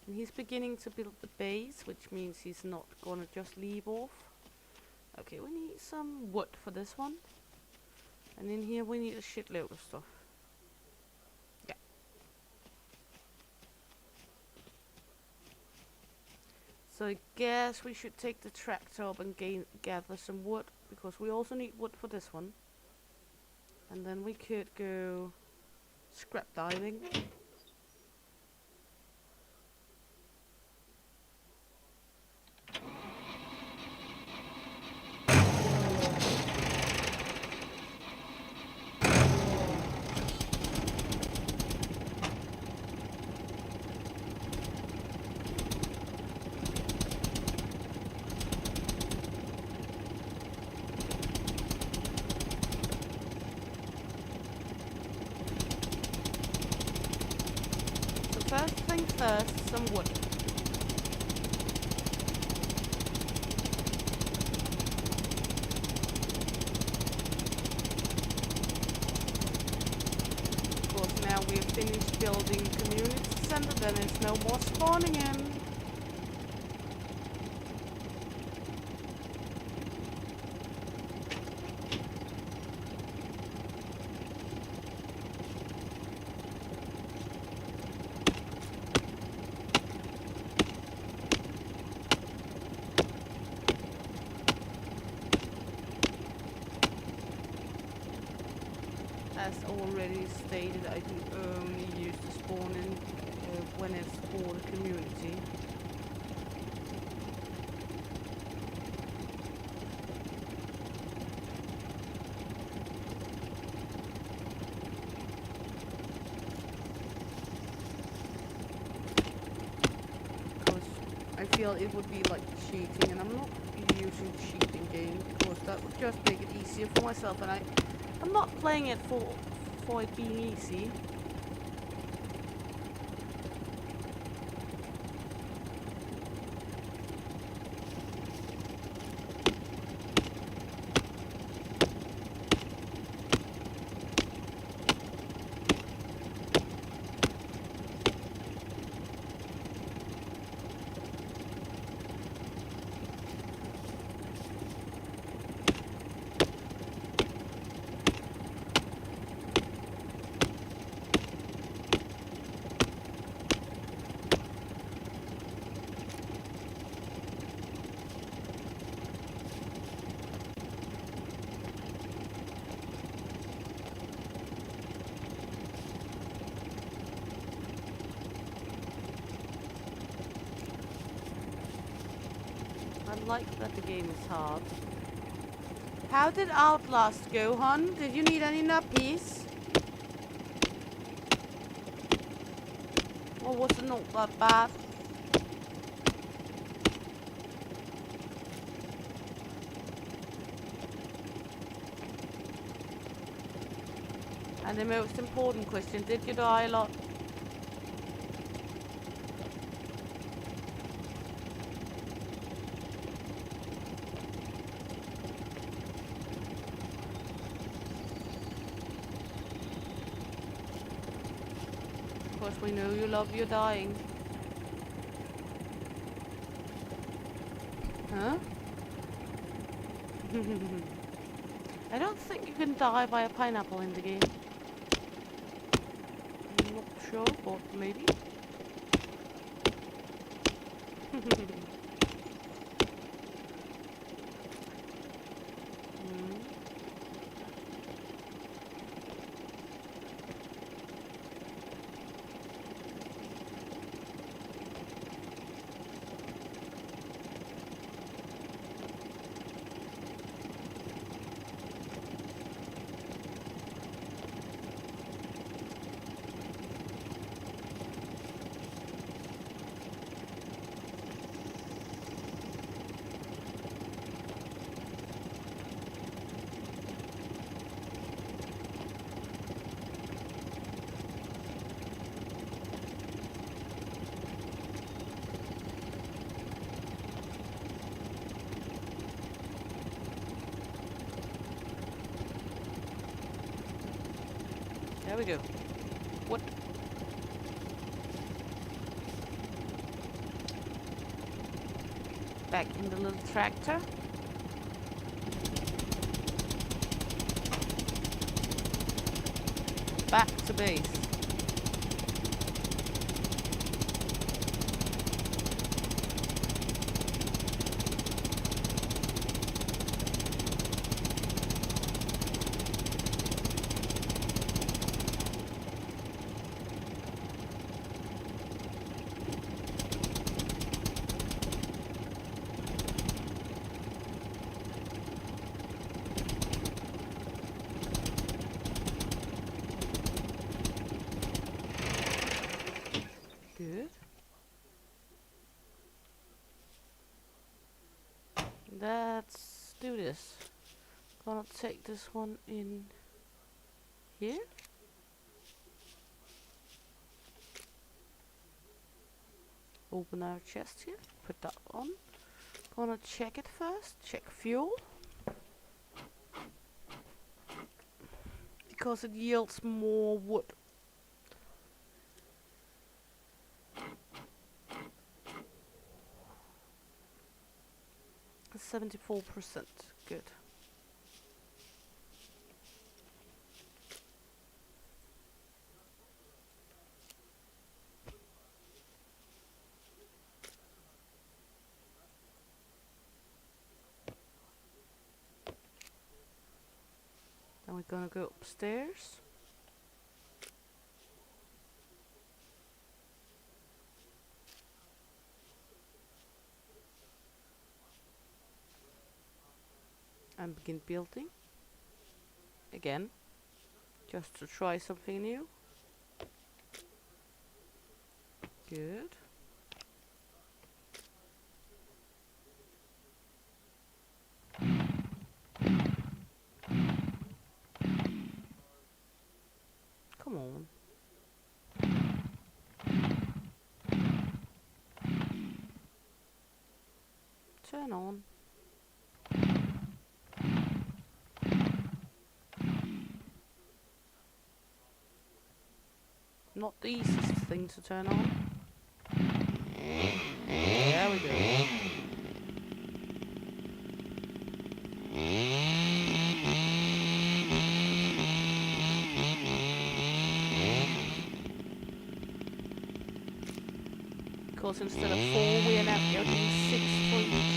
And he's beginning to build the base, which means he's not gonna just leave off. Okay, we need some wood for this one. And in here we need a shitload of stuff. Yeah. So I guess we should take the tractor up and gather some wood, because we also need wood for this one. And then we could go scrap diving. First thing first, some wood. Of course, now we have finished building community center, then there's no more spawning in. As already stated, I can only use the spawn in when it's for the community. Because I feel it would be like cheating, and I'm not using cheating game because that would just make it easier for myself, and I'm not playing it for it being easy. I like that the game is hard. How did Outlast go, hon? Did you need any nappies? Or was it not that bad? And the most important question, did you die a lot? Of course, we know you love your dying. Huh? I don't think you can die by a pineapple in the game. I'm not sure, but maybe. There we go. What? Back in the little tractor. Back to base. Good. Let's do this. Gonna take this one in here. Open our chest here. Put that on. Gonna check it first. Check fuel. Because it yields more wood. 74%. Good. Then we're gonna go upstairs. And begin building. Again. Just to try something new. Good. Come on. Turn on. Not the easiest thing to turn on. There we go. Because instead of 4 we are now getting 6 for each.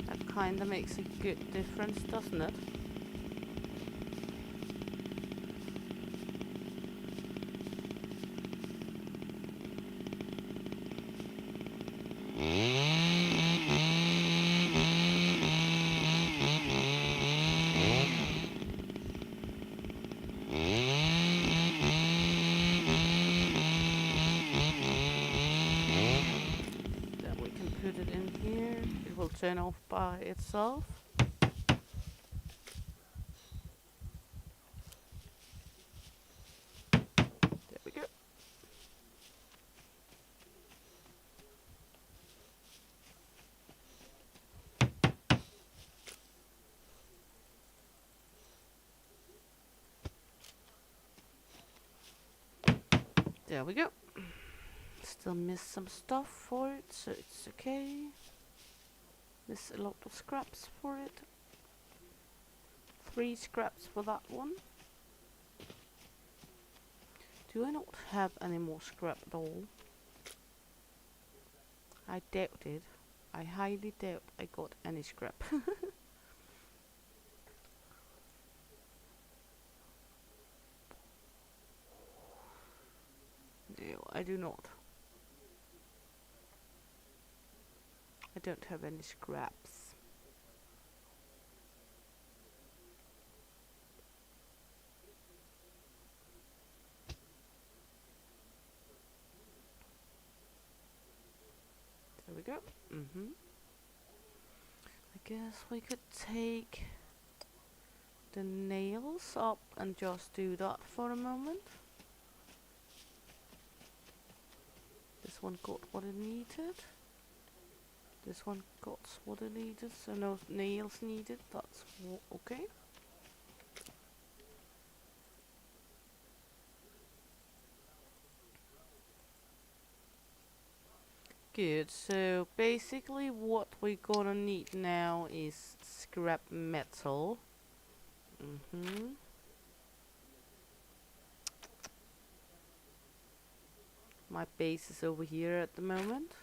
That kinda makes a good difference, doesn't it? Turn off by itself. There we go. There we go. Still miss some stuff for it, so it's okay. There's a lot of scraps for it. 3 scraps for that one. Do I not have any more scrap at all? I doubt it. I highly doubt I got any scrap. No, I do not. I don't have any scraps. There we go. I guess we could take the nails up and just do that for a moment. This one got what it needed. This one got what it needed, so no nails needed. That's okay. Good, so basically what we're gonna need now is scrap metal. My base is over here at the moment,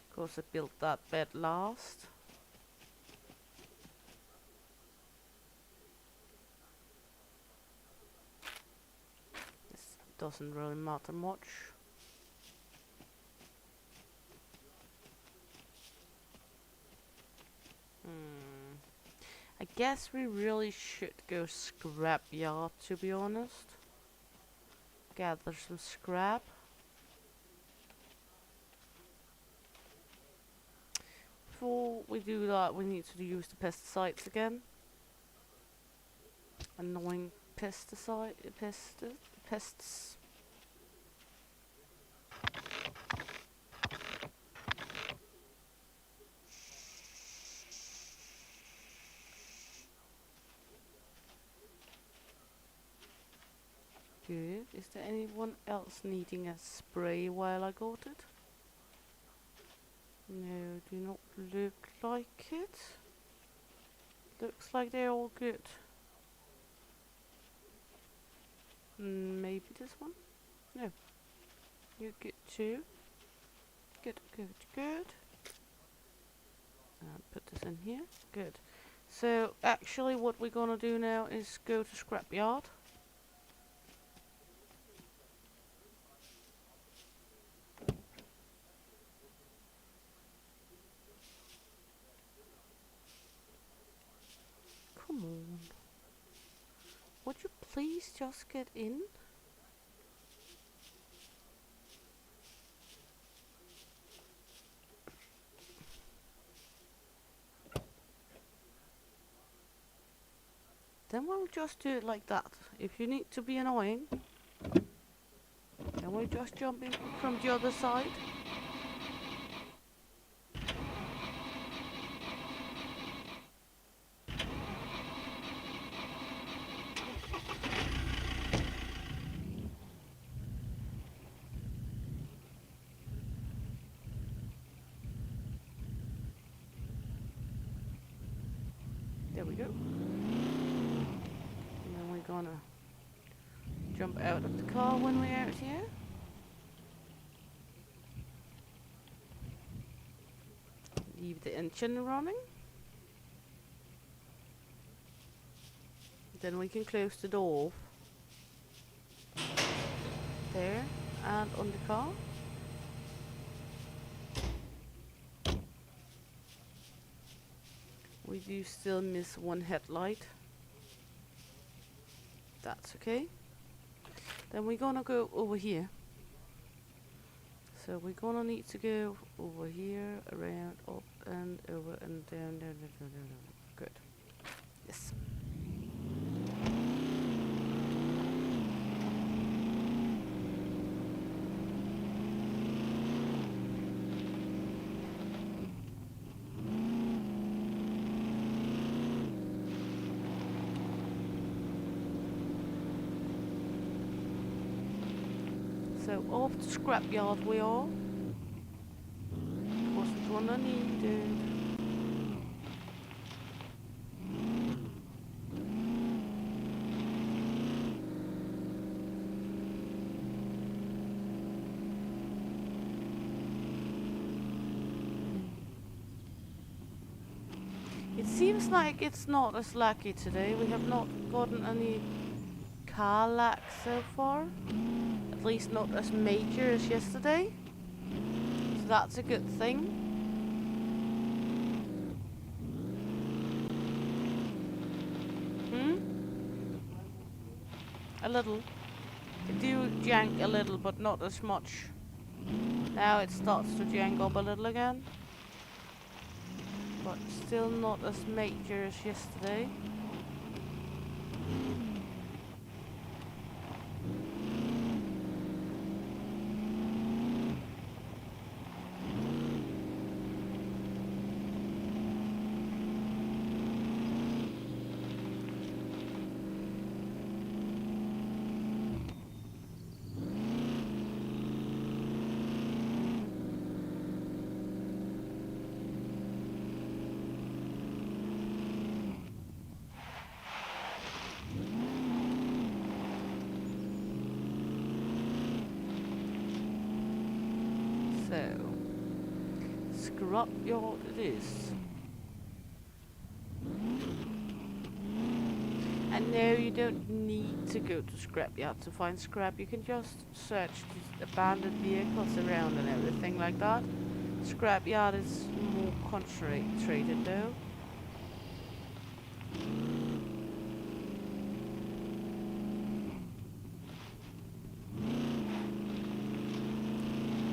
because I built that bed last. This doesn't really matter much. I guess we really should go scrapyard, to be honest. Gather some scrap. Before we do that, we need to use the pesticides again. Annoying pests. Good. Is there anyone else needing a spray while I got it? No, do not look like it. Looks like they're all good. Maybe this one? No. You're good too. Good. Put this in here. Good. So actually what we're gonna do now is go to scrapyard. Come on. Would you please just get in? Then we'll just do it like that. If you need to be annoying, then we'll just jump in from the other side. There we go. And then we're gonna jump out of the car when we're out here. Leave the engine running. Then we can close the door there and on the car. We do still miss one headlight. That's okay. Then we're gonna go over here. So we're gonna need to go over here, around, up and over and down. Good. Yes. So off the scrapyard we are. Wasn't gonna need it. seems like it's not as lucky today. We have not gotten any car lag so far. At least not as major as yesterday. So that's a good thing. A little. It do jank a little, but not as much. Now it starts to jank up a little again. But still not as major as yesterday. So, scrapyard it is. And no, you don't need to go to scrapyard to find scrap. You can just search these abandoned vehicles around and everything like that. Scrapyard is more concentrated though.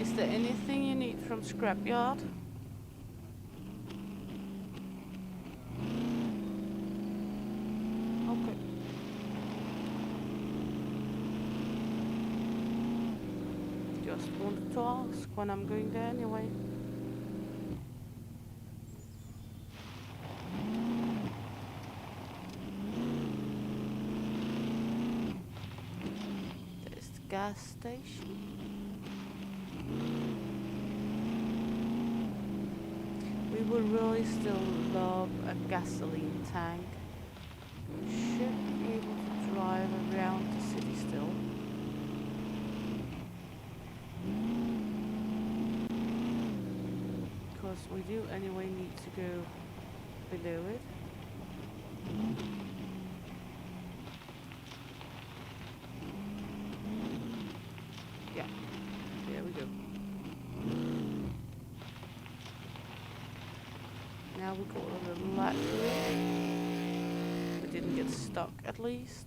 Is there anything you need from scrapyard? Okay. Just wanted to ask when I'm going there anyway. There's the gas station. We would really still love a gasoline tank. We should be able to drive around the city still. Because we do anyway need to go below it. Yeah, there we go. Now we got a little light. We didn't get stuck at least.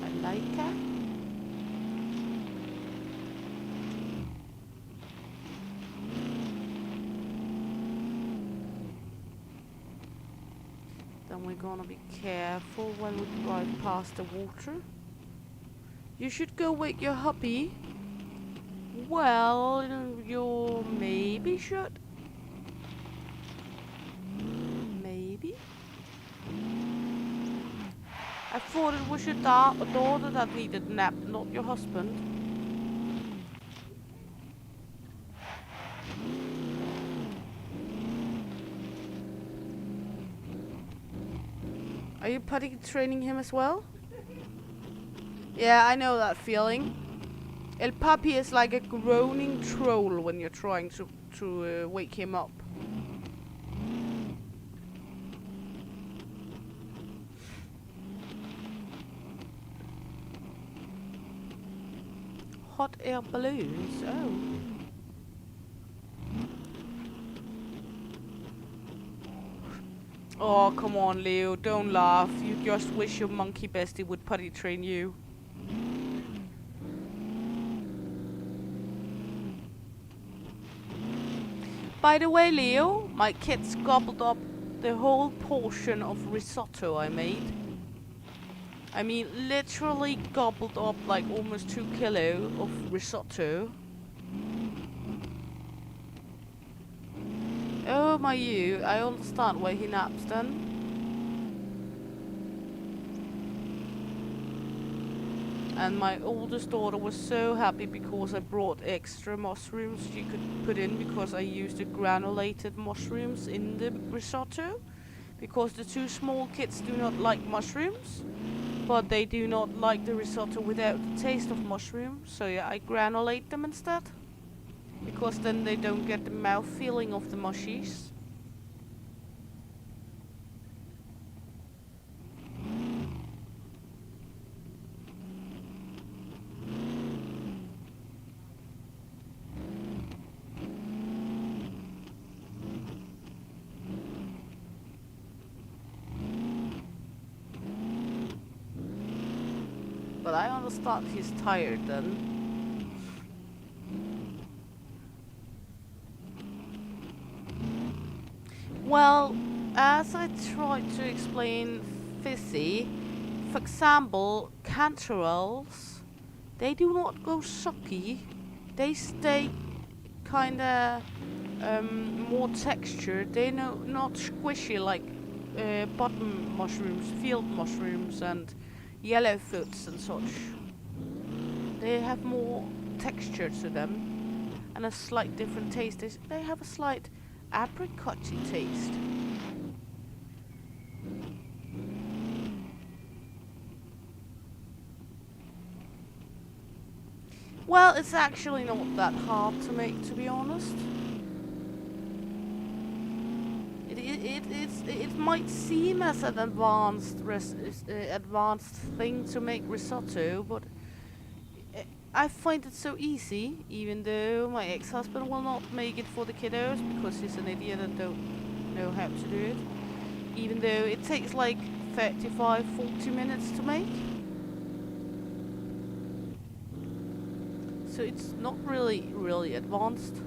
I like it. Then we're gonna be careful when we drive past the water. You should go wake your hubby. Well, you maybe should. Maybe. I thought it was your daughter that needed a nap, not your husband. Are you potty training him as well? Yeah, I know that feeling. El Papi is like a groaning troll when you're trying to wake him up. Hot air balloons, oh. Oh, come on, Leo, don't laugh. You just wish your monkey bestie would potty train you. By the way, Leo, my kids gobbled up the whole portion of risotto I made. I mean, literally gobbled up like almost 2 kilos of risotto. Oh my you, I understand why he naps then. And my oldest daughter was so happy because I brought extra mushrooms she could put in because I used the granulated mushrooms in the risotto. Because the 2 small kids do not like mushrooms. but they do not like the risotto without the taste of mushroom, so yeah, I granulate them instead, because then they don't get the mouth feeling of the mushies. But I understand he's tired then. Well, as I tried to explain Fizzy, for example, cantaloups, they do not go soggy. They stay kinda more textured. They not squishy like button mushrooms, field mushrooms, and yellowfoots and such. They have more texture to them and a slight different taste. They have a slight apricot-y taste. Well, it's actually not that hard to make, to be honest. It might seem as an advanced thing to make risotto, but I find it so easy, even though my ex-husband will not make it for the kiddos because he's an idiot and don't know how to do it. Even though it takes like 35-40 minutes to make. So it's not really advanced.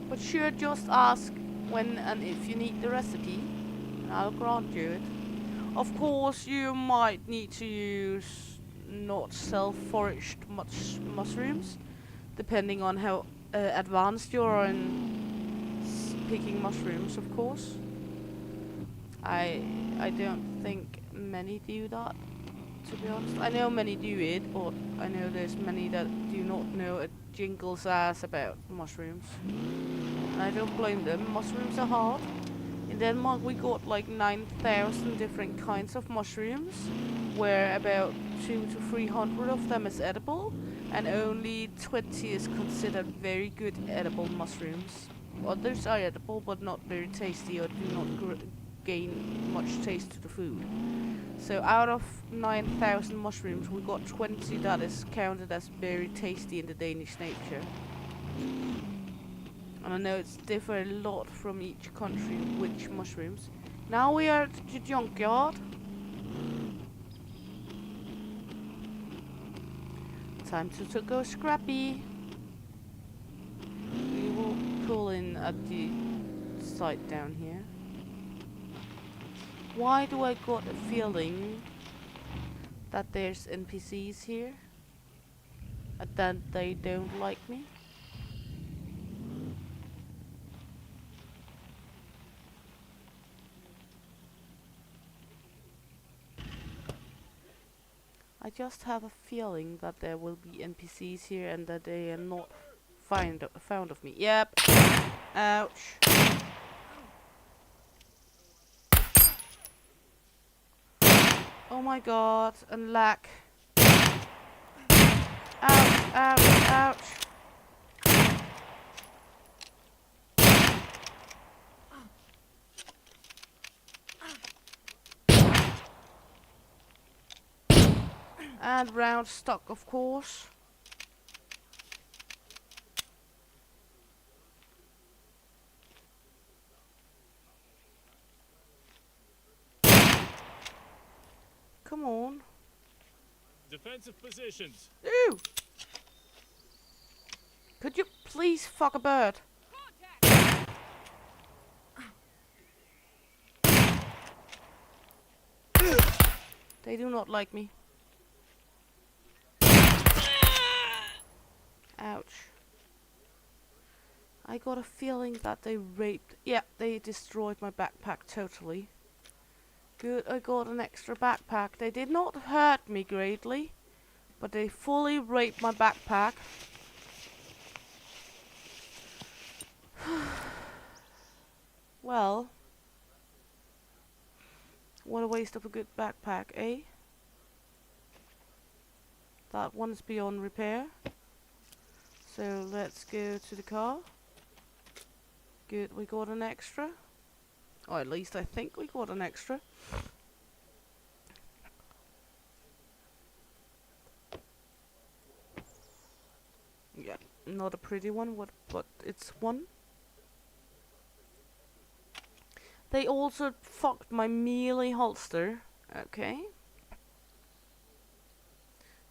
But sure, just ask when and if you need the recipe, and I'll grant you it. Of course, you might need to use not self-foraged mushrooms, depending on how advanced you are in picking mushrooms, of course. I don't think many do that, to be honest. I know many do it, but I know there's many that do not know a jingle's ass about mushrooms. And I don't blame them. Mushrooms are hard. In Denmark we got like 9,000 different kinds of mushrooms, where about 200 to 300 of them is edible, and only 20 is considered very good edible mushrooms. Others are edible but not very tasty or do not gain much taste to the food. So out of 9,000 mushrooms we got 20 that is counted as very tasty in the Danish nature. And I know it's different a lot from each country which mushrooms. Now we are at the junkyard. Time to go scrappy. We will pull in at the site down here. Why do I got a feeling that there's NPCs here? And that they don't like me? I just have a feeling that there will be NPCs here and that they are not found of me. Yep. Ouch. Oh my god, and lack. Ouch, ouch, ouch. And round stock, of course. Come on. Defensive positions. Ew! Could you please fuck a bird? They do not like me. Ouch. I got a feeling that they raped... Yeah, they destroyed my backpack totally. Good, I got an extra backpack. They did not hurt me greatly, but they fully raped my backpack. Well, what a waste of a good backpack, eh? That one's beyond repair. So let's go to the car. Good, we got an extra. Or at least I think we got an extra. Yeah, not a pretty one, but it's one. They also fucked my melee holster. Okay.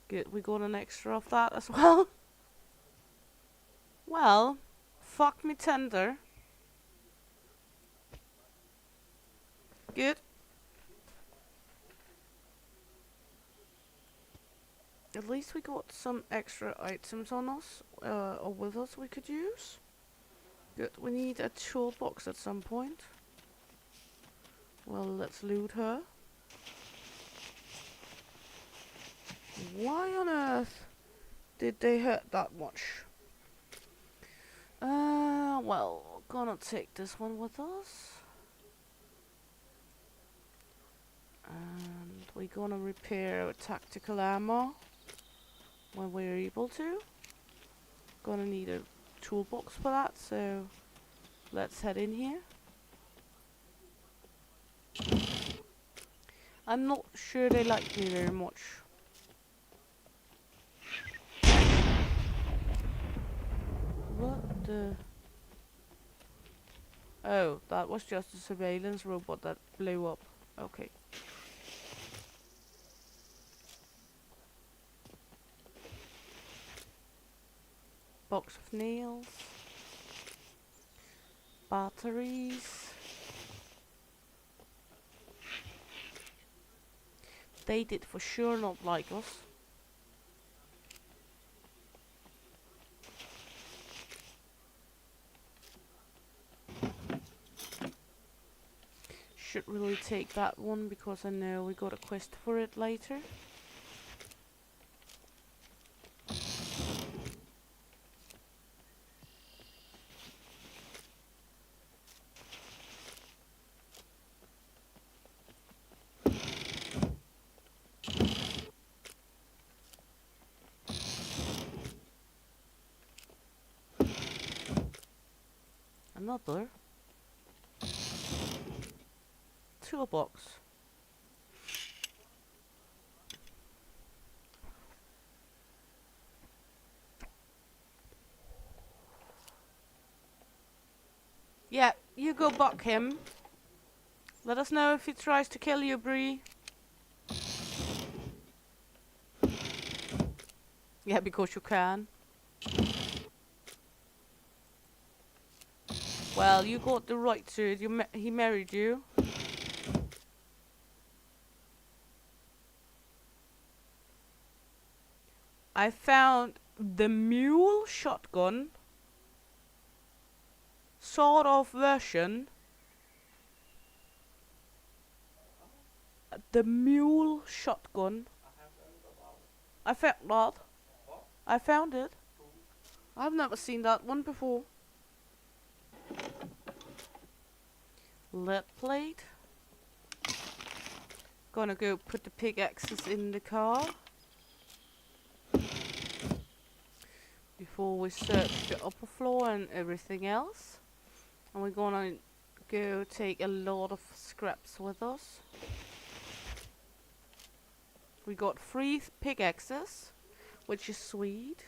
Good, we got an extra of that as well. Well, fuck me tender. Good. At least we got some extra items on us, or with us we could use. Good, we need a toolbox at some point. Well, let's loot her. Why on earth did they hurt that much? Well, gonna take this one with us. And we're gonna repair tactical ammo when we're able to. Gonna need a toolbox for that, so let's head in here. I'm not sure they like me very much. What the... Oh, that was just a surveillance robot that blew up. Okay. Box of nails. Batteries. They did for sure not like us. Should really take that one because I know we got a quest for it later. Another toolbox. Yeah, you go buck him. Let us know if he tries to kill you, Bree. Yeah, because you can. Well, you got the right to it. He married you. I found the mule shotgun. Sort of version. The mule shotgun. I found that. I found it. I've never seen that one before. Lead plate. Gonna go put the pickaxes in the car. Before we search the upper floor and everything else. And we're gonna go take a lot of scraps with us. We got 3 pickaxes, which is sweet.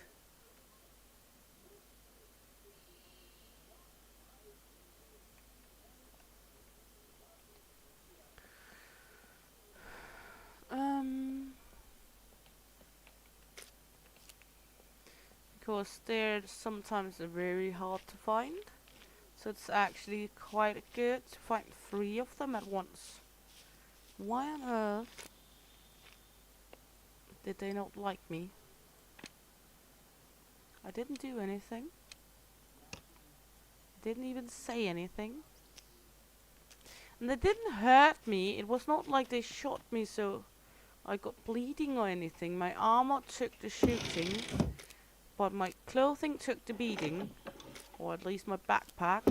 Because they're sometimes very hard to find. So it's actually quite good to find 3 of them at once. Why on earth did they not like me? I didn't do anything. I didn't even say anything. And they didn't hurt me. It was not like they shot me so I got bleeding or anything. My armor took the shooting, but my clothing took the beating. Or at least my backpack.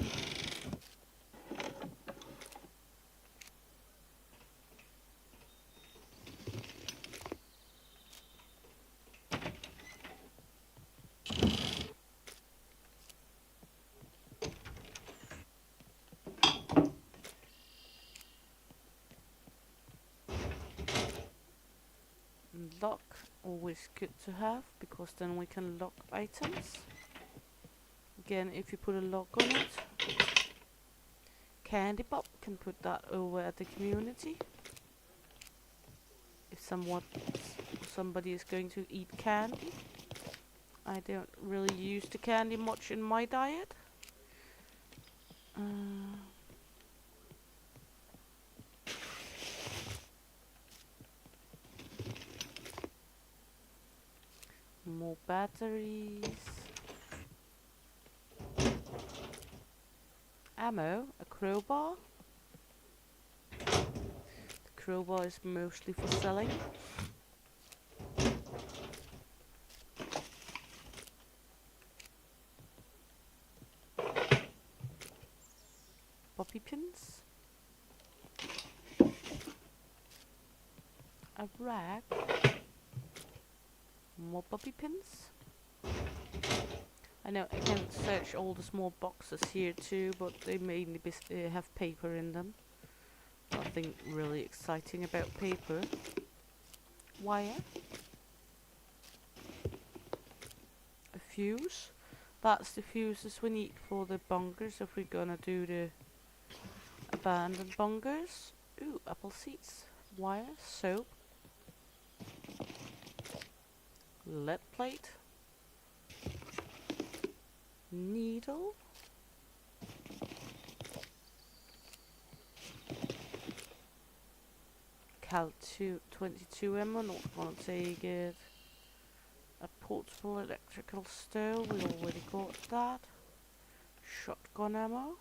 Lock, always good to have, because then we can lock items. Again, if you put a lock on it. Candy Pop, can put that over at the community. If somebody is going to eat candy. I don't really use the candy much in my diet. More batteries. Ammo, a crowbar. The crowbar is mostly for selling. Bobby pins. A rag. More bobby pins. I know I can search all the small boxes here too, but they mainly have paper in them. Nothing really exciting about paper. Wire. A fuse. That's the fuses we need for the bunkers if we're gonna do the abandoned bunkers. Ooh, apple seeds. Wire. Soap. Lead plate. Needle. Cal 22 ammo, not gonna take it. A portable electrical stove, we already got that. Shotgun ammo.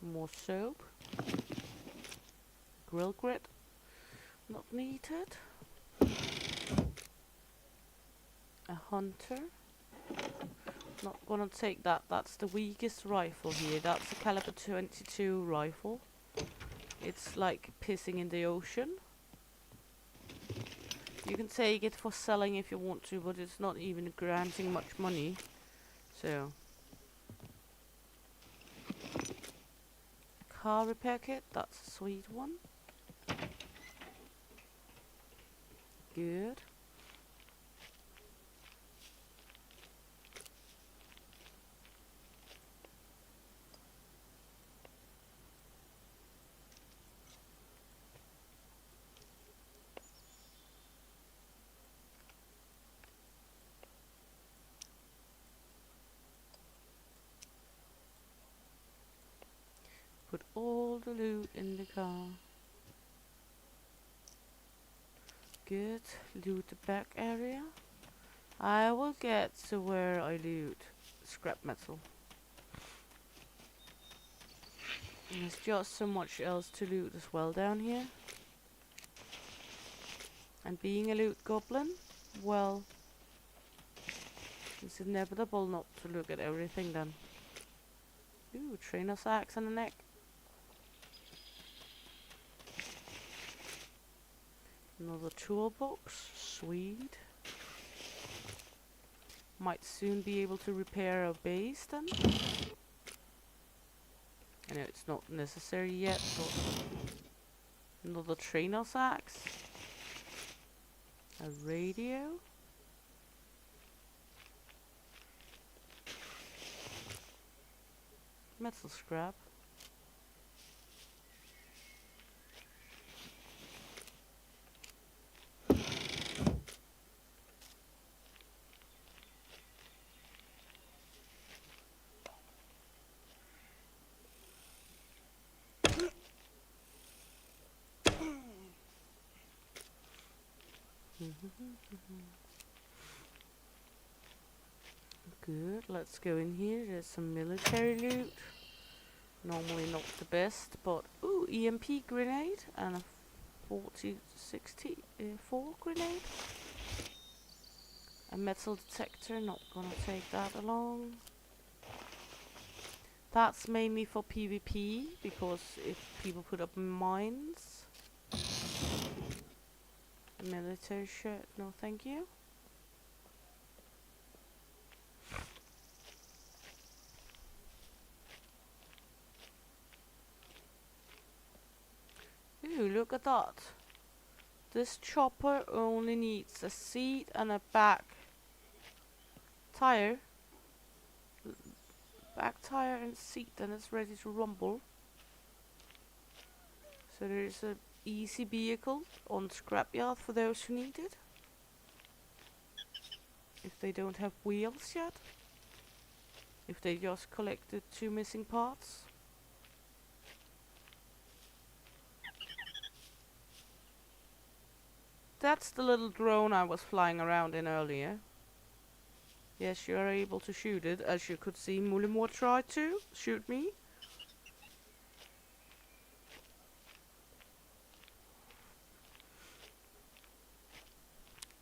More soap. Grill grit, not needed. A hunter. Not gonna take that. That's the weakest rifle here. That's the caliber 22 rifle. It's like pissing in the ocean. You can take it for selling if you want to, but it's not even granting much money. So. Car repair kit. That's a sweet one. Good. Put all the loot in the car. Good. Loot the back area. I will get to where I loot scrap metal. And there's just so much else to loot as well down here. And being a loot goblin, well, it's inevitable not to look at everything then. Ooh, trainer's axe on the neck. Another toolbox, sweet. Might soon be able to repair our base then. I know it's not necessary yet, but another trainer's axe. A radio. Metal scrap. Good, let's go in here. There's some military loot. Normally not the best, but ooh, EMP grenade and a 4064 grenade. A metal detector, not gonna take that along. That's mainly for PvP, because if people put up mines. A military shirt, no thank you. Ooh, look at that. This chopper only needs a seat and a back tire. Back tire and seat, and it's ready to rumble. So there's a easy vehicle on scrapyard for those who need it. If they don't have wheels yet. If they just collected 2 missing parts. That's the little drone I was flying around in earlier. Yes, you are able to shoot it, as you could see Mullimore try to shoot me.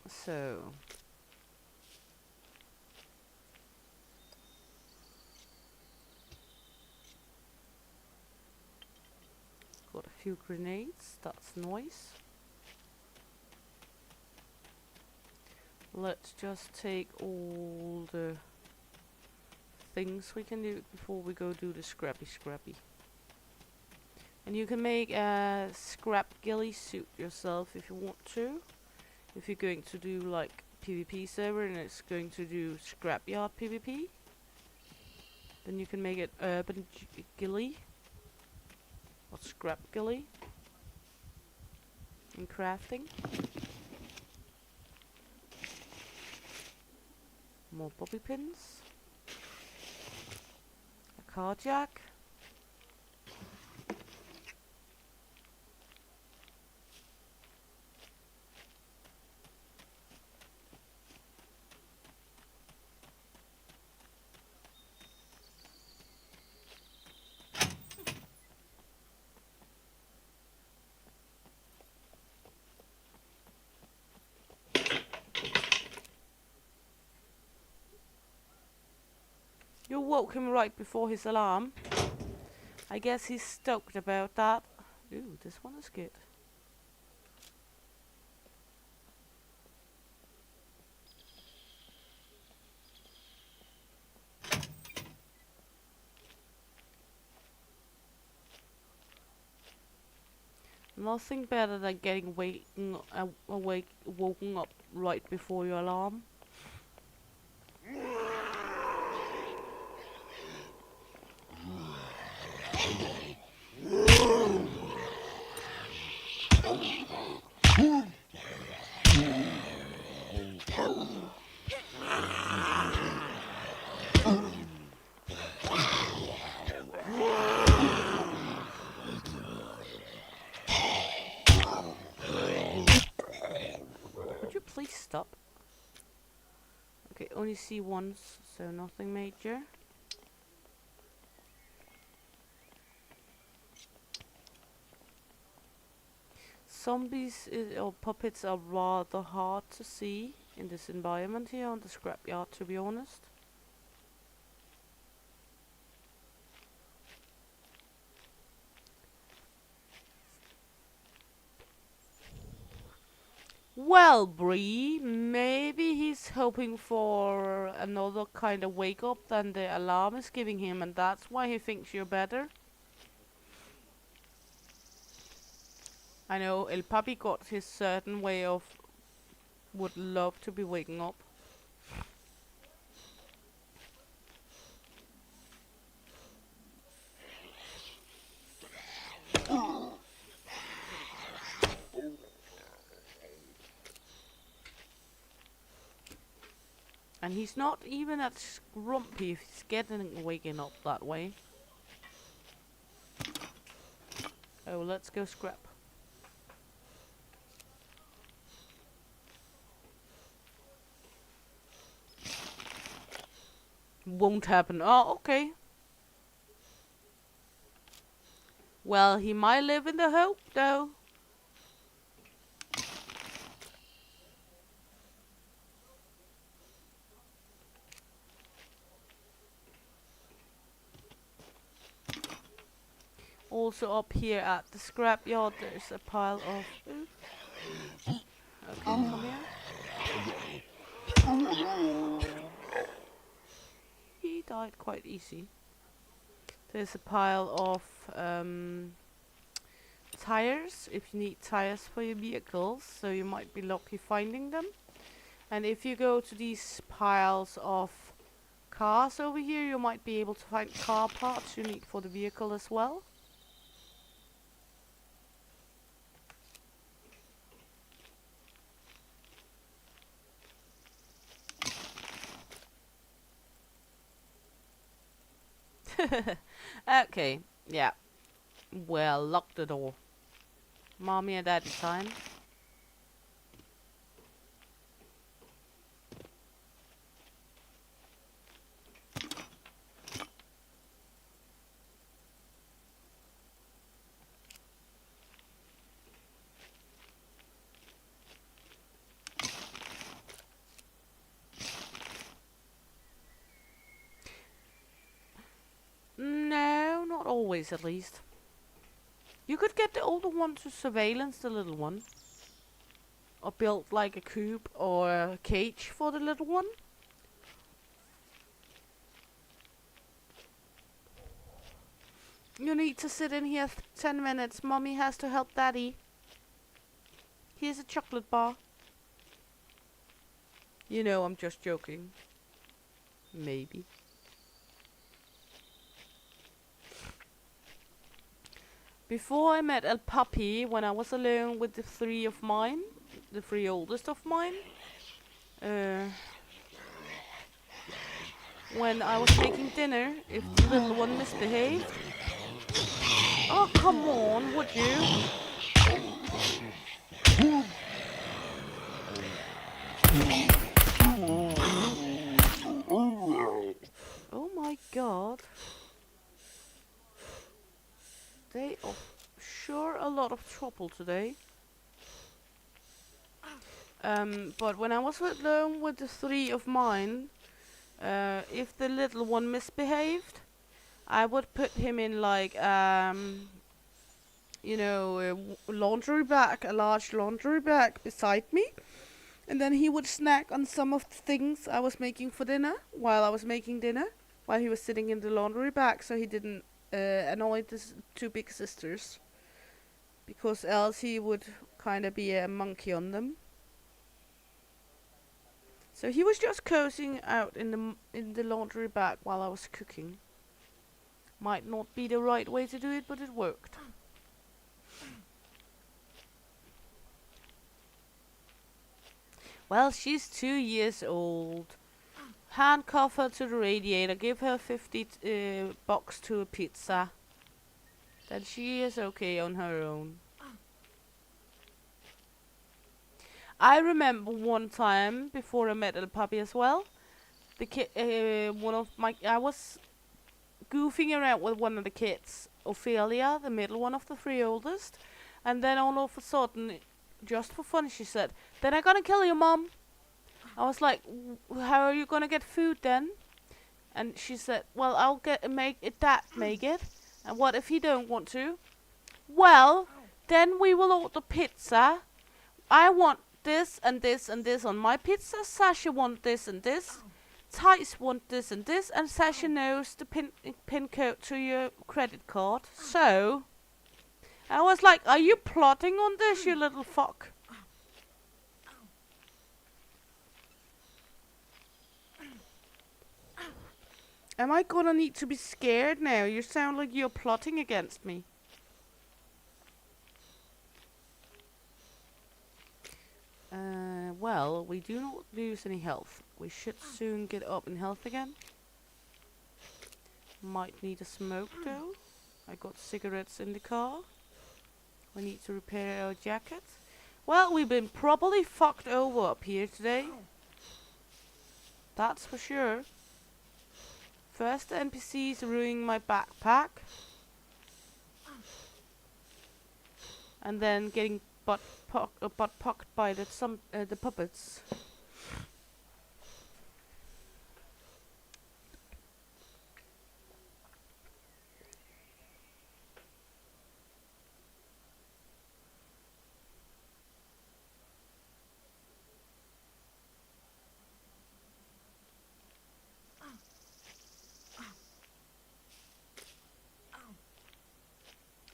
So. Got a few grenades, that's nice. Let's just take all the things we can do before we go do the scrappy. And you can make a scrap ghillie suit yourself if you want to. If you're going to do like PvP server and it's going to do scrapyard PvP, then you can make it urban ghillie or scrap ghillie in crafting. More bobby pins. A car jack. You woke him right before his alarm. I guess he's stoked about that. Ooh, this one is good. Nothing better than getting woken up right before your alarm. Would you please stop? Okay, only see once, so nothing major. Zombies or puppets are rather hard to see in this environment here on the scrapyard, to be honest. Well, Bree, maybe he's hoping for another kind of wake up than the alarm is giving him, and that's why he thinks you're better. I know El Papi got his certain way of would love to be waking up. And he's not even that grumpy if he's getting waking up that way. Oh, let's go scrap. Won't happen. Oh, okay. Well, he might live in the hope, though. Also up here at the scrapyard, there's a pile of... Ooh. Okay, come here. He died quite easy. There's a pile of tires, if you need tires for your vehicles, so you might be lucky finding them. And if you go to these piles of cars over here, you might be able to find car parts you need for the vehicle as well. Okay, yeah. Well, lock the door. Mommy and daddy time. No, not always at least. You could get the older one to surveillance the little one. Or build like a coop or a cage for the little one. You need to sit in here 10 minutes. Mommy has to help daddy. Here's a chocolate bar. You know I'm just joking. Maybe. Before I met El Papi, when I was alone with the three oldest of mine, when I was making dinner, if the little one misbehaved, oh come on, would you? Oh my god. They are sure a lot of trouble today. But when I was alone with the three of mine, if the little one misbehaved, I would put him in like, you know, a laundry bag, a large laundry bag beside me. And then he would snack on some of the things I was making for dinner, while I was making dinner, while he was sitting in the laundry bag, so he didn't annoy the two big sisters. Because else he would kind of be a monkey on them. So he was just cozying out in the laundry bag while I was cooking. Might not be the right way to do it, but it worked. Well, she's 2 years old. Handcuff her to the radiator, give her 50 bucks to a pizza. Then she is okay on her own. I remember one time before I met El Papi as well. The kid, I was goofing around with one of the kids, Ophelia, the middle one of the three oldest, and then all of a sudden, just for fun, she said, "Then I'm gonna kill you, Mom." I was like, "How are you gonna get food then?" And she said, "Well, I'll make it. And what if he don't want to?" "Well, then we will order pizza. I want this and this and this on my pizza. Sasha want this and this. Tice want this and this. And Sasha knows the pin code to your credit card. So, I was like, are you plotting on this, you little fuck?" Am I gonna need to be scared now? You sound like you're plotting against me. Well, we do not lose any health. We should soon get up in health again. Might need a smoke though. I got cigarettes in the car. We need to repair our jacket. Well, we've been properly fucked over up here today. That's for sure. First the NPCs ruining my backpack. And then getting butt pocked by the puppets.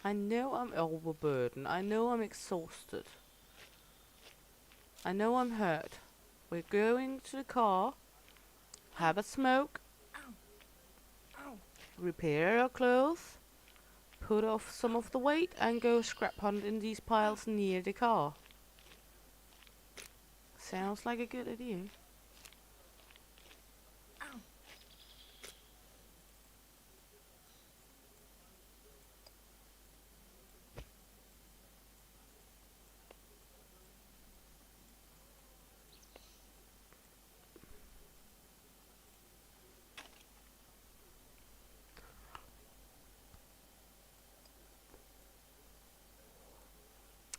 I know I'm overburdened. I know I'm exhausted. I know I'm hurt. We're going to the car, have a smoke, repair our clothes, put off some of the weight, and go scrap hunt in these piles near the car. Sounds like a good idea.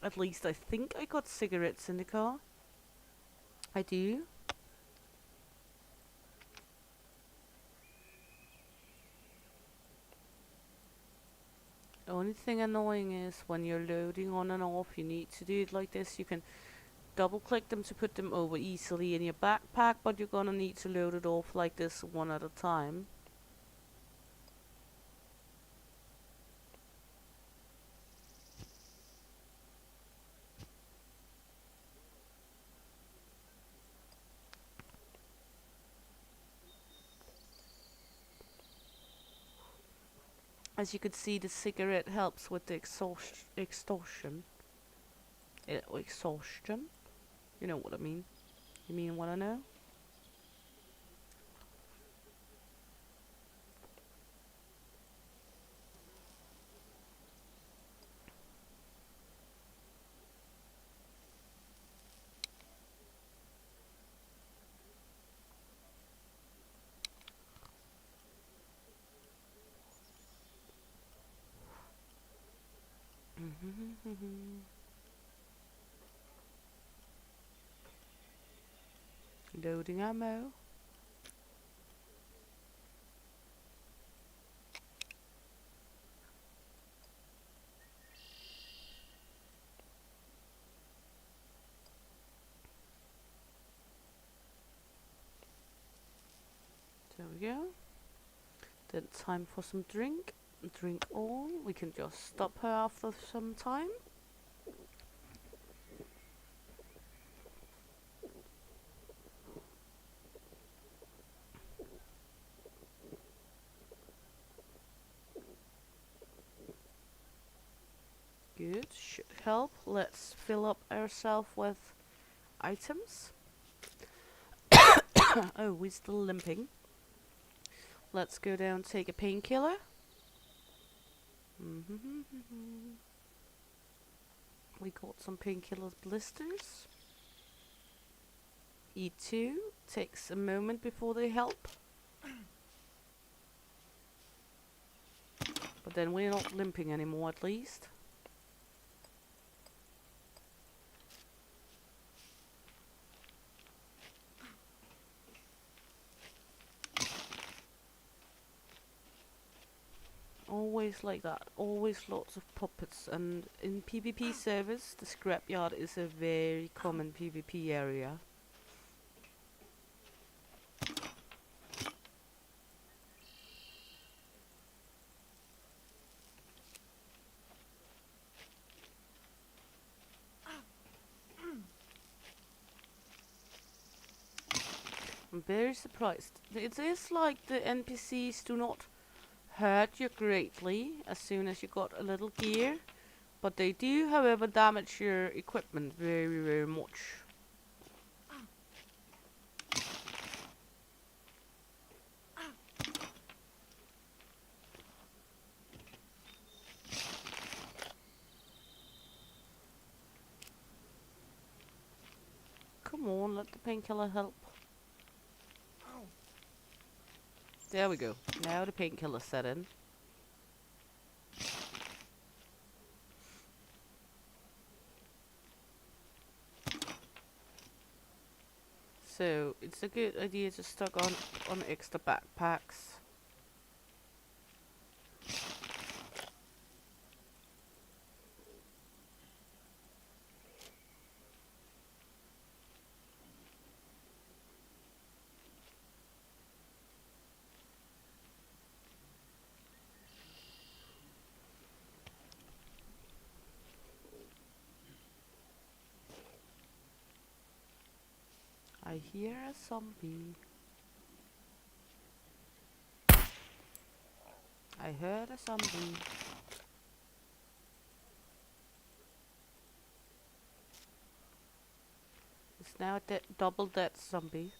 At least I think I got cigarettes in the car. I do. The only thing annoying is when you're loading on and off, you need to do it like this. You can double click them to put them over easily in your backpack, but you're gonna need to load it off like this one at a time. As you can see, the cigarette helps with the exhaustion. Exhaustion? You know what I mean. You mean what I know? Loading ammo. There we go. Then time for some drink. Drink all. We can just stop her after some time. Good, should help. Let's fill up ourselves with items. Oh, we're still limping. Let's go down, take a painkiller. We got some painkillers blisters. E2 takes a moment before they help. But then we're not limping anymore, at least. Always like that. Always lots of puppets. And in PvP servers, the scrapyard is a very common PvP area. I'm very surprised. It is like the NPCs do not hurt you greatly as soon as you got a little gear, but they do, however, damage your equipment very, very much. Come on, let the painkiller help. There we go. Now the painkiller set in. So it's a good idea to stock on extra backpacks. I hear a zombie. I heard a zombie. It's now a double dead zombie.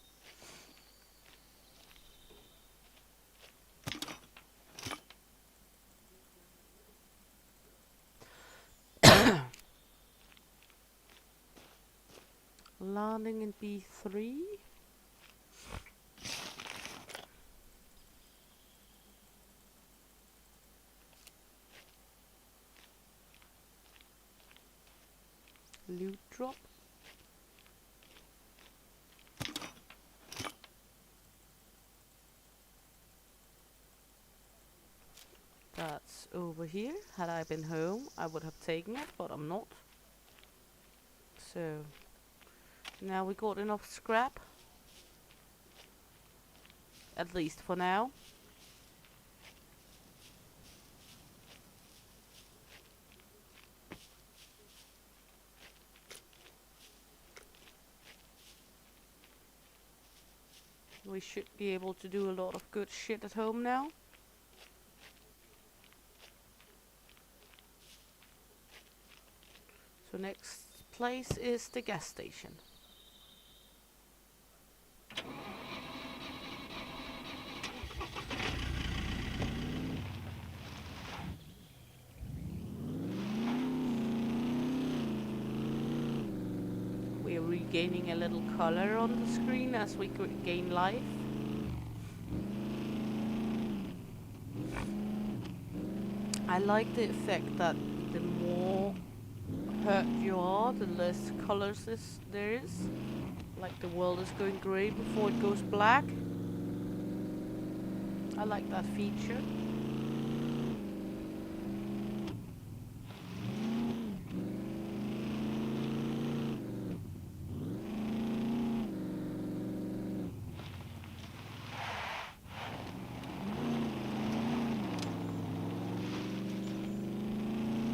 Landing in B3. Loot drop. That's over here. Had I been home, I would have taken it, but I'm not. So, now we got enough scrap. At least for now. We should be able to do a lot of good shit at home now. So next place is the gas station. We are regaining a little color on the screen as we gain life. I like the effect that the more hurt you are, the less colors there is. Like the world is going grey before it goes black. I like that feature.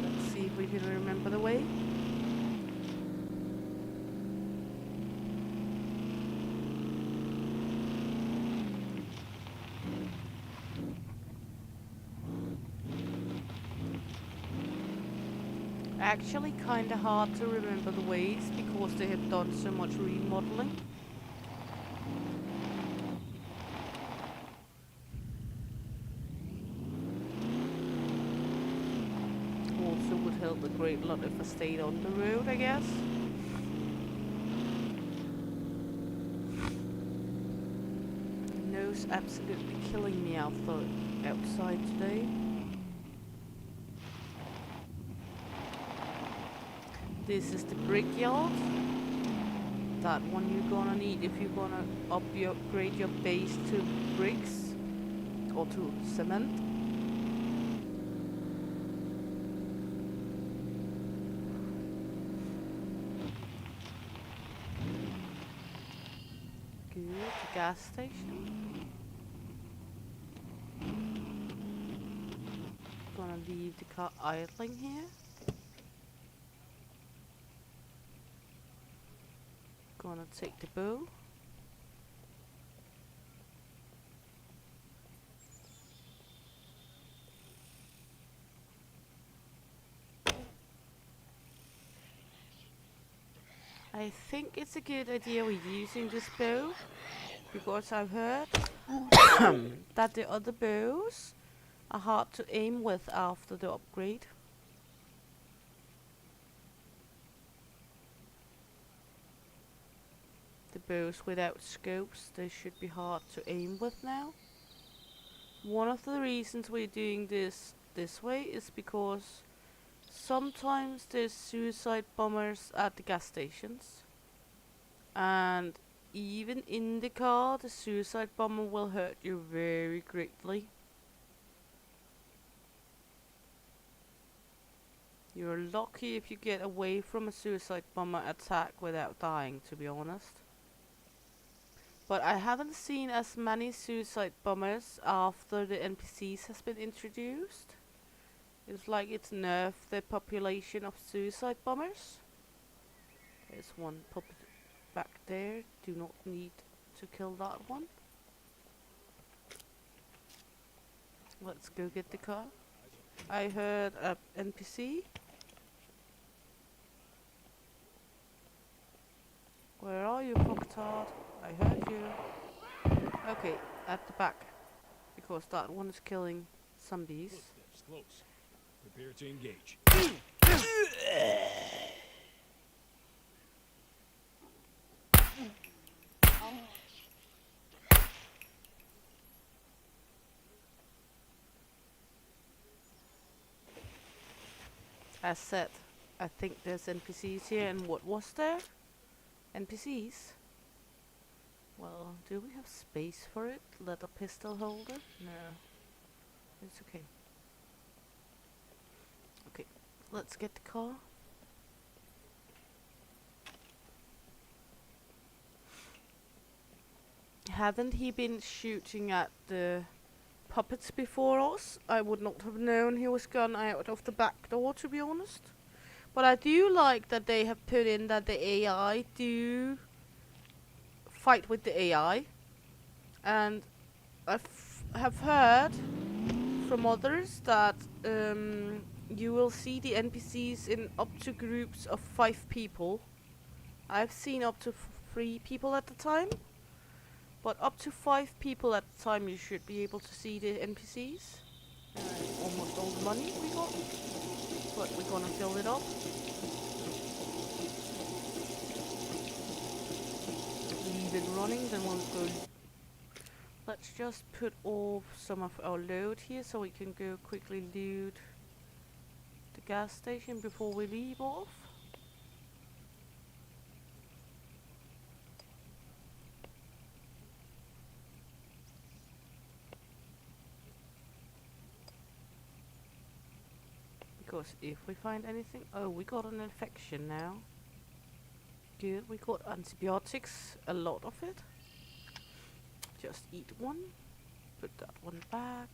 Let's see if we can remember the way. Actually kinda hard to remember the ways because they have done so much remodeling. Also would help a great lot if I stayed on the road, I guess. Nose absolutely killing me outside today. This is the brickyard. That one you're gonna need if you're gonna upgrade your base to bricks or to cement. Good, the gas station. Gonna leave the car idling here. Gonna take the bow. I think it's a good idea we're using this bow because I've heard that the other bows are hard to aim with after the upgrade. The bows without scopes, they should be hard to aim with now. One of the reasons we're doing this way is because sometimes there's suicide bombers at the gas stations. And even in the car, the suicide bomber will hurt you very greatly. You're lucky if you get away from a suicide bomber attack without dying, to be honest. But I haven't seen as many suicide bombers after the NPCs has been introduced. It's like it's nerfed the population of suicide bombers. There's one back there. Do not need to kill that one. Let's go get the car. I heard a NPC. Where are you, fucktard? I heard you. Okay, at the back. Because that one is killing zombies. Footsteps close. Prepare to engage. As said, I think there's NPCs here, and what was there? NPCs? Well, do we have space for it? Leather pistol holder? No. It's okay. Okay, let's get the car. Hadn't he been shooting at the puppets before us, I would not have known he was gone out of the back door, to be honest. But I do like that they have put in that the AI do fight with the AI. And I have heard from others that you will see the NPCs in up to groups of 5 people. I've seen up to 3 people at the time. But up to 5 people at a time, you should be able to see the NPCs. Almost all the money we got. But we're gonna fill it up. Leave it running, then we'll go. Let's just put off some of our load here so we can go quickly loot the gas station before we leave off. Because if we find anything... Oh, we got an infection now. Good, we got antibiotics, a lot of it. Just eat one. Put that one back.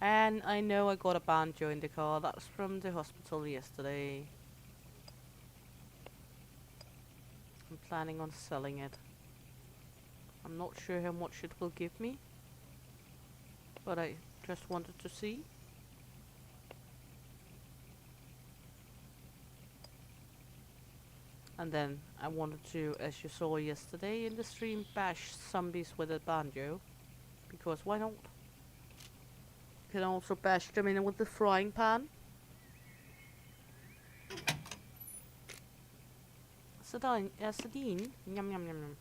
And I know I got a banjo in the car. That's from the hospital yesterday. I'm planning on selling it. I'm not sure how much it will give me. But I just wanted to see. And then I wanted to, as you saw yesterday in the stream, bash zombies with a banjo. Because why not? You can also bash them in with the frying pan. Sardine? Yum yum yum yum.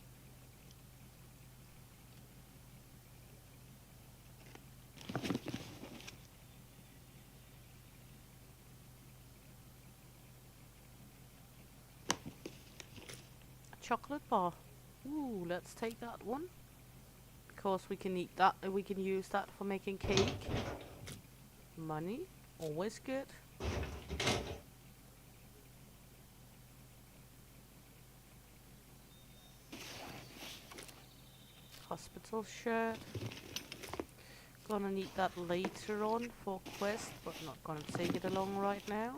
Chocolate bar. Ooh, let's take that one. Because we can eat that, we can use that for making cake. Money, always good. Hospital shirt. Gonna need that later on for quest, but not gonna take it along right now.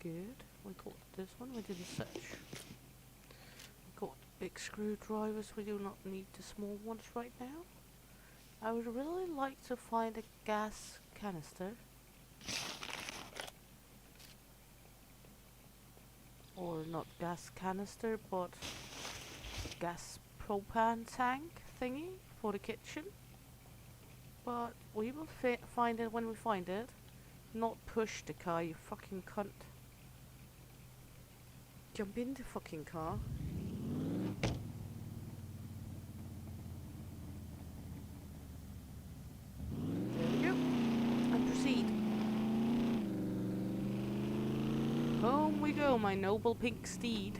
Good. We got this one, we didn't search. We got big screwdrivers, we do not need the small ones right now. I would really like to find a gas canister. Or not gas canister, but gas propane tank thingy for the kitchen. But we will find it when we find it. Not push the car, you fucking cunt. Jump in the fucking car. There we go. And proceed. Home we go, my noble pink steed.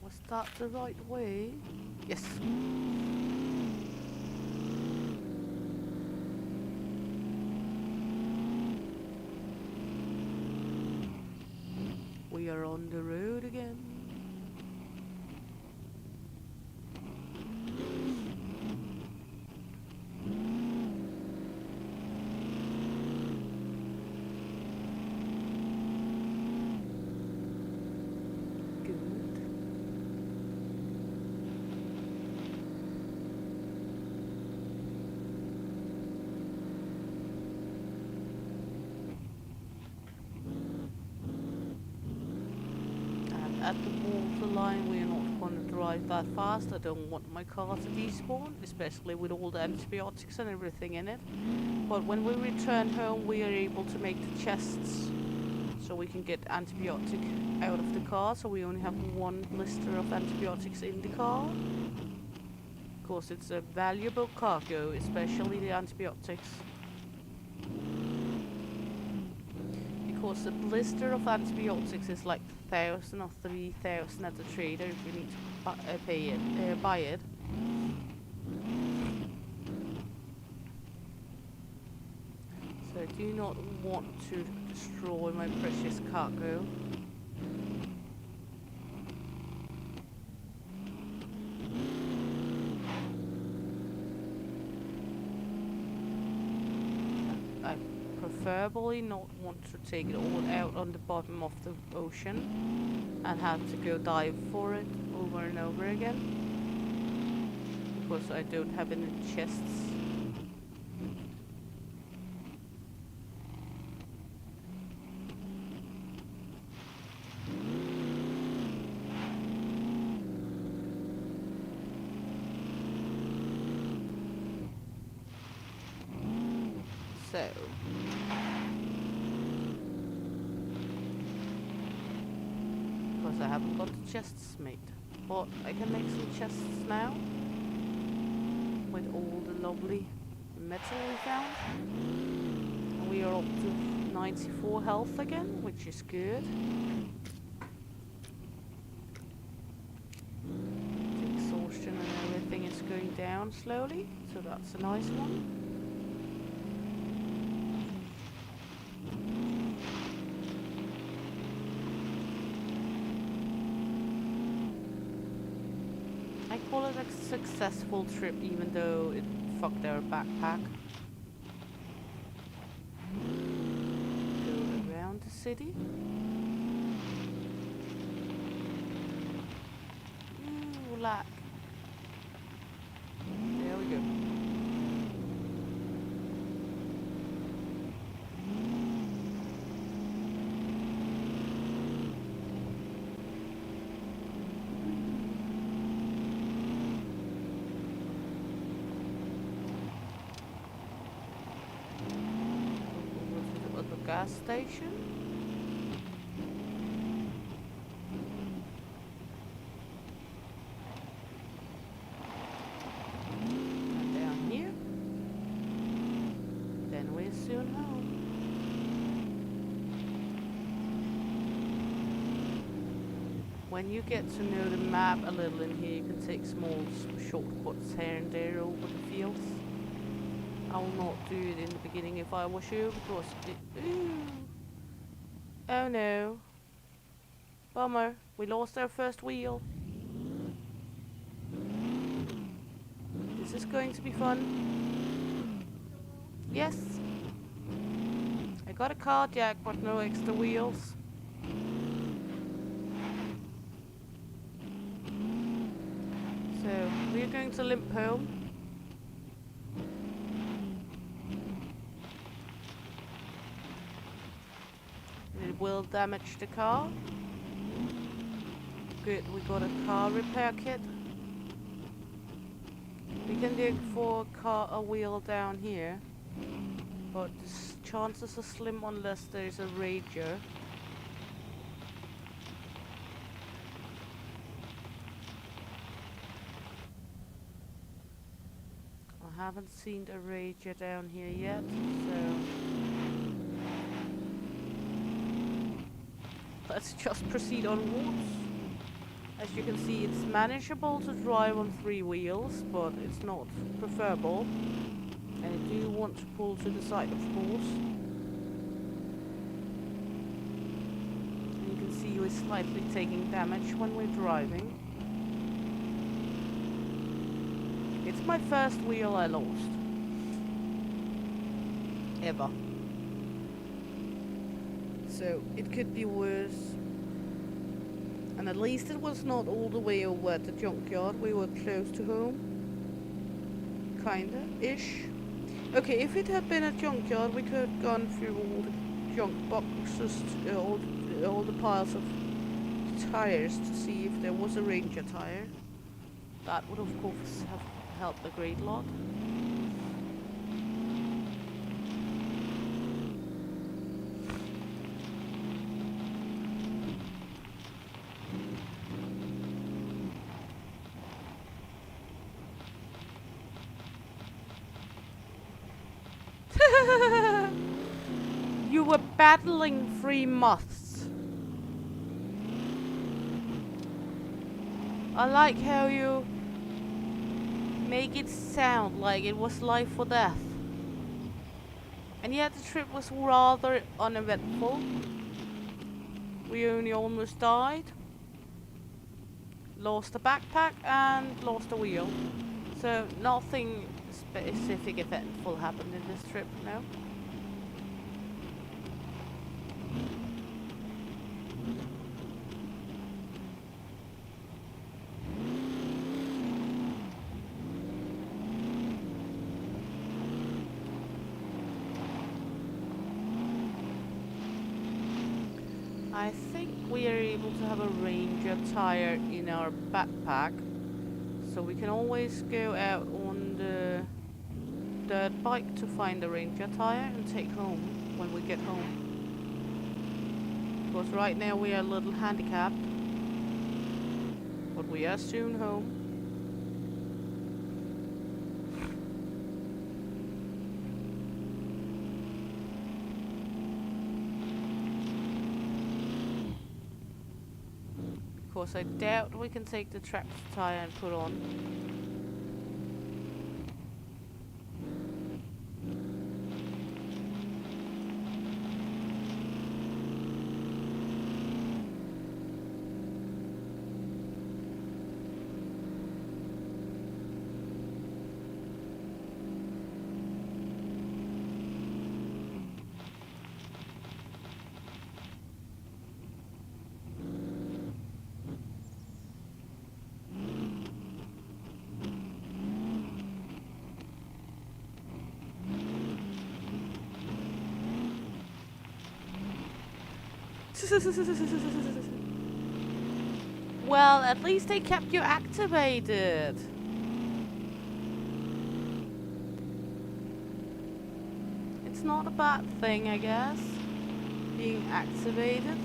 Was that the right way? Yes. We are on the road again. at the waterline. We're not going to drive that fast. I don't want my car to despawn, especially with all the antibiotics and everything in it. But when we return home, we are able to make the chests so we can get antibiotic out of the car, so we only have one blister of antibiotics in the car. Of course, it's a valuable cargo, especially the antibiotics. Because a blister of antibiotics is like 1,000 or 3,000 at the trader if you need to buy it. So I do not want to destroy my precious cargo. I preferably not want to take it all out on the bottom of the ocean and have to go dive for it over and over again, because I don't have any chests. So, because I haven't got the chests made, but I can make some chests now with all the lovely metal we found. And we are up to 94 health again, which is good. The exhaustion and everything is going down slowly, so that's a nice one. I call it a successful trip, even though it fucked our backpack. Go around the city. Ooh, lag. There we go. Gas station. And down here. Then we're soon home. When you get to know the map a little in here, you can take small shortcuts here and there over the fields. I will not do it in the beginning if I was you, because oh no. Bummer, we lost our first wheel. This is going to be fun. Yes. I got a car jack, but no extra wheels. So, we're going to limp home. It will damage the car. Good, we got a car repair kit. We can dig for a wheel down here, but the chances are slim unless there's a rager. I haven't seen a rager down here yet, so let's just proceed onwards. As you can see, it's manageable to drive on 3 wheels, but it's not preferable. And I do want to pull to the side, of course. And you can see we're slightly taking damage when we're driving. It's my first wheel I lost. Ever. So it could be worse. And at least it was not all the way over at the junkyard. We were close to home. Kinda-ish. Okay, if it had been a junkyard, we could have gone through all the junk boxes, all the piles of the tires to see if there was a Ranger tire. That would of course have helped a great lot. You were battling 3 moths. I like how you make it sound like it was life or death. And yet the trip was rather uneventful. We only almost died. Lost a backpack and lost a wheel. So nothing specific eventful happened in this trip, no. I think we are able to have a Ranger tire in our backpack, so we can always go out on the dirt bike to find the Ranger tire and take home when we get home. Because right now we are a little handicapped, but we are soon home. Because I doubt we can take the tractor tire and put on. Well, at least they kept you activated. It's not a bad thing, I guess, being activated.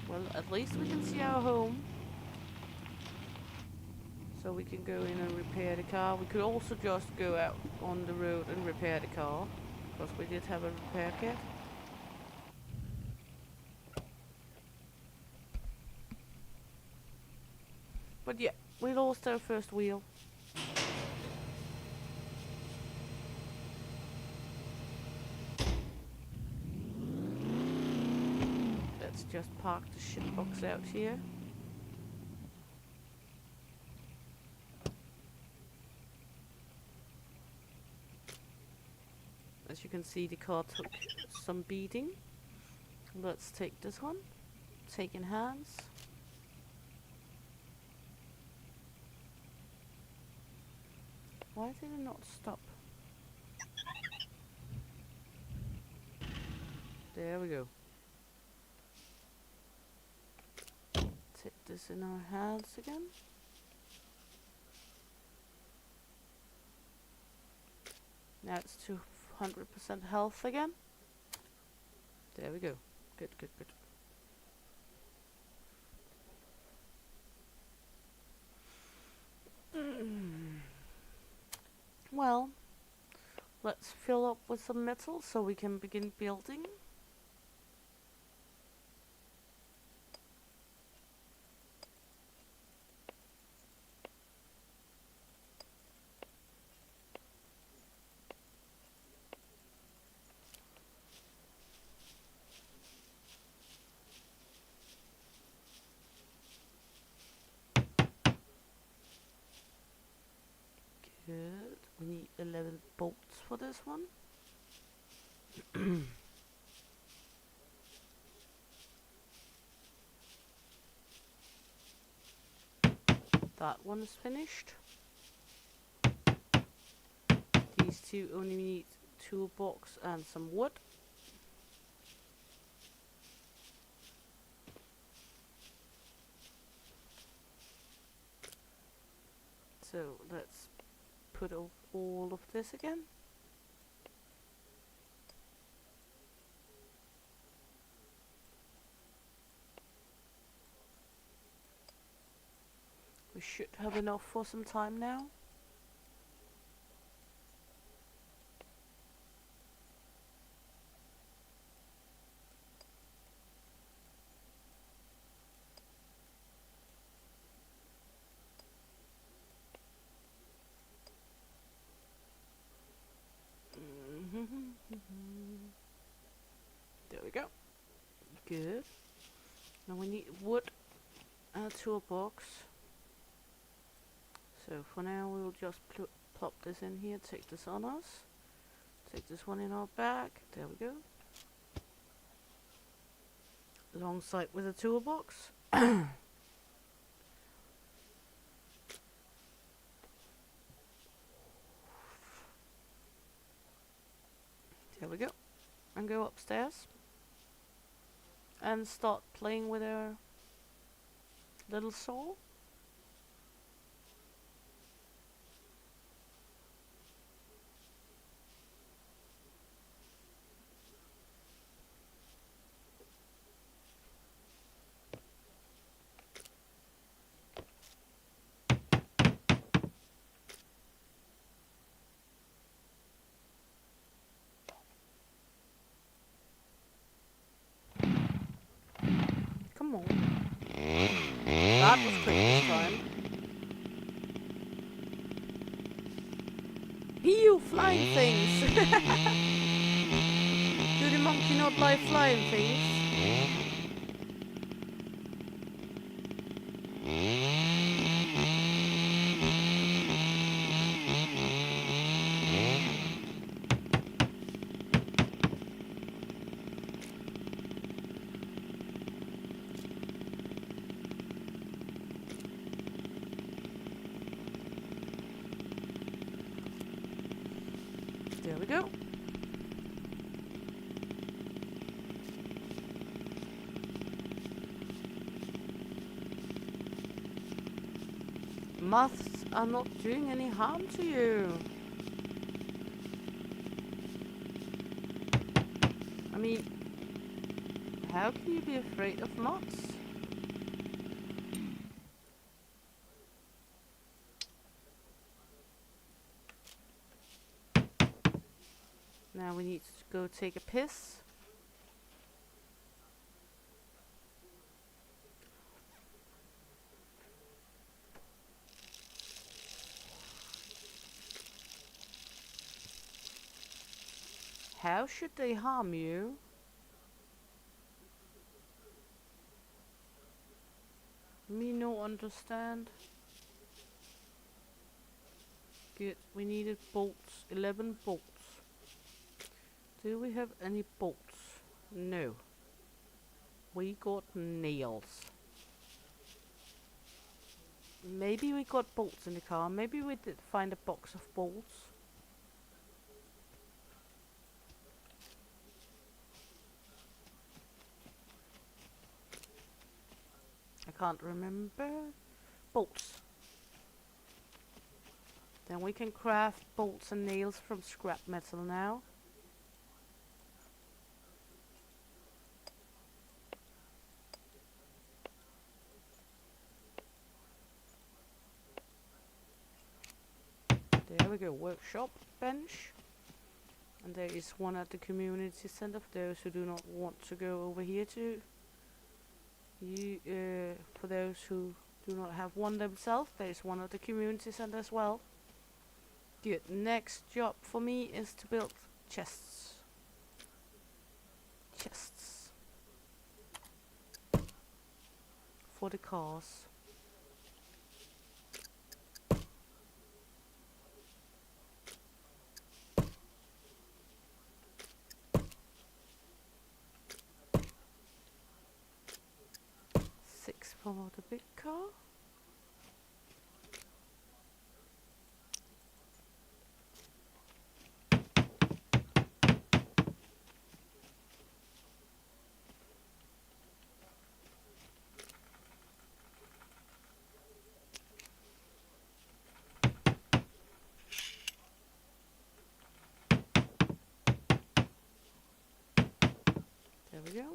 Well, at least we can see our home. So we can go in and repair the car. We could also just go out on the road and repair the car, because we did have a repair kit. But yeah, we lost our first wheel. Let's just park the shitbox out here. As you can see, the car took some beating. Let's take this one. Take in hands. Why did it not stop? There we go. Take this in our hands again. Now it's 200% health again. There we go. Good, good, good. Well, let's fill up with some metal so we can begin building. this one. That one is finished. These two only need toolbox and some wood. So let's put all of this again. We should have enough for some time now. There we go. Good. Now we need wood and a toolbox. So for now we'll just plop this in here, take this on us. Take this one in our bag. There we go. Alongside with a toolbox. There we go. And go upstairs. And start playing with our little saw. Come on. That was quick this time. You flying things! Do the monkey not like flying things? There we go. Moths are not doing any harm to you. I mean, how can you be afraid of moths? Now we need to go take a piss. How should they harm you? Me no understand. Good, we needed bolts, 11 bolts. Do we have any bolts? No. We got nails. Maybe we got bolts in the car. Maybe we did find a box of bolts. I can't remember. Bolts. Then we can craft bolts and nails from scrap metal now. There we go, workshop bench. And there is one at the community center for those who do not want to go over here to. For those who do not have one themselves, there is one at the community center as well. Good, next job for me is to build chests. Chests. For the cars. Follow the big car. There we go.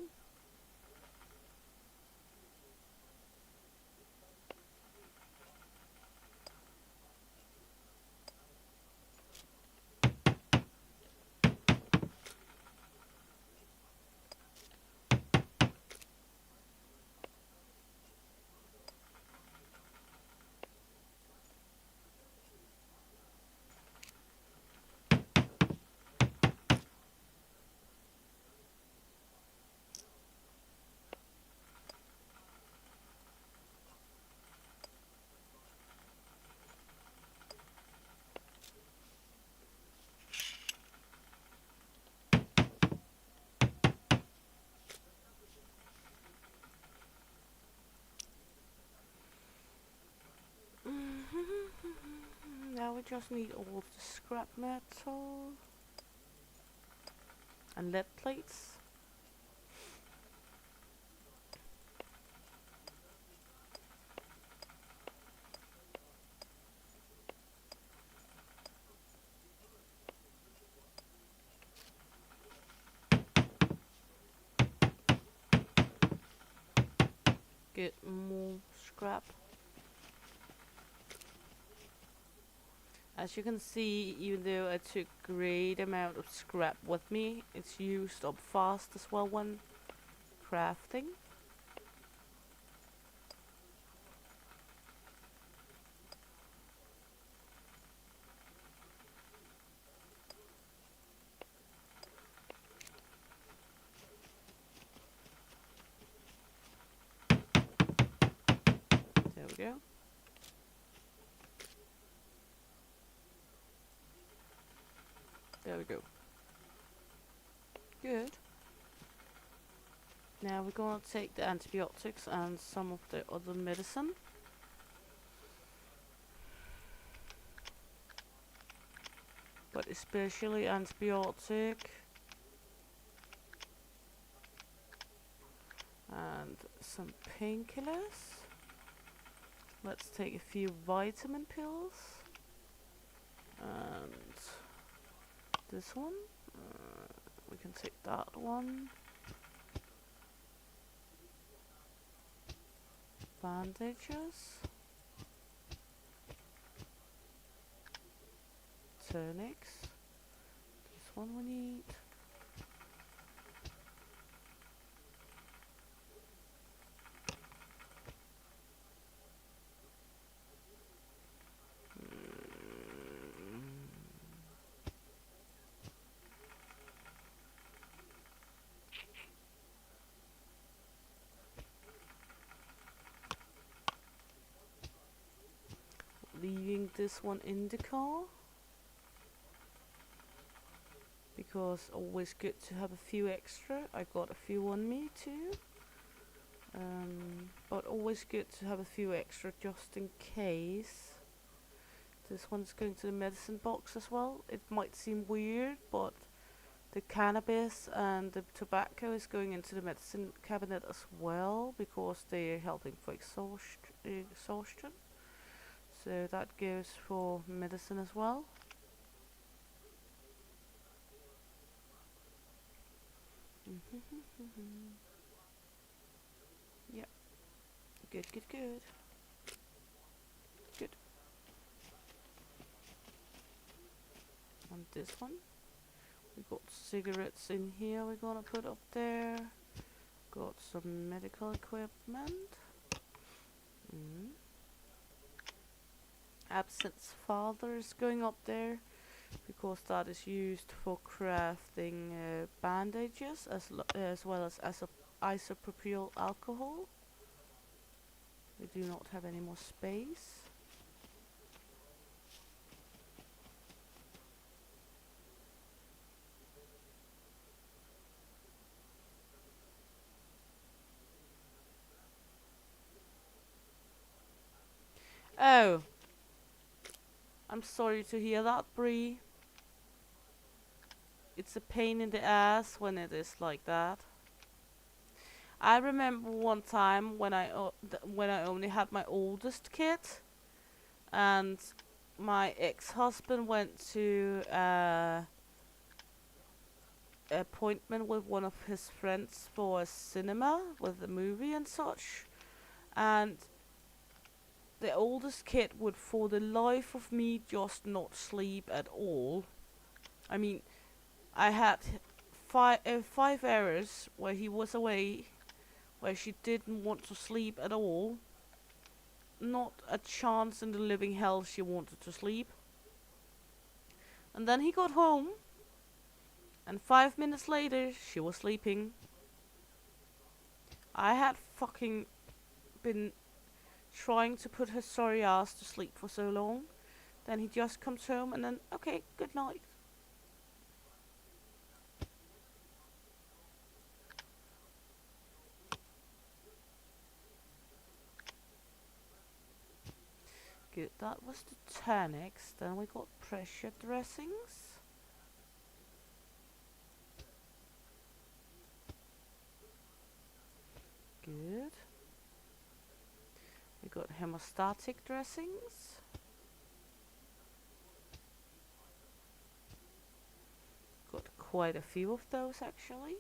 Now we just need all of the scrap metal and lead plates. Get more scrap. As you can see, even though I took great amount of scrap with me, it's used up fast as well when crafting. There we go. There we go. Good. Now we're gonna take the antibiotics and some of the other medicine. But especially antibiotic. And some painkillers. Let's take a few vitamin pills. And this one. We can take that one. Bandages. Tonics. This one we need. Leaving this one in the car because always good to have a few extra. I got a few on me too, but always good to have a few extra just in case. This one's going to the medicine box as well. It might seem weird, but the cannabis and the tobacco is going into the medicine cabinet as well because they are helping for exhaustion. So that goes for medicine as well. Yep. Good. Good. And this one. We got cigarettes in here we're gonna put up there. Got some medical equipment. Absence father is going up there because that is used for crafting bandages as well as isopropyl alcohol. We do not have any more space. Oh, I'm sorry to hear that, Bree. It's a pain in the ass when it is like that. I remember one time when when I only had my oldest kid, and my ex-husband went to appointment with one of his friends for a cinema with a movie and such, and the oldest kid would for the life of me just not sleep at all. I mean, I had 5 hours where he was away, where she didn't want to sleep at all. Not a chance in the living hell she wanted to sleep. And then he got home, and 5 minutes later she was sleeping. I had fucking been trying to put her sorry ass to sleep for so long. Then he just comes home and then, okay, good night. Good, that was the tonics. Then we got pressure dressings. Good. We got hemostatic dressings. Got quite a few of those actually.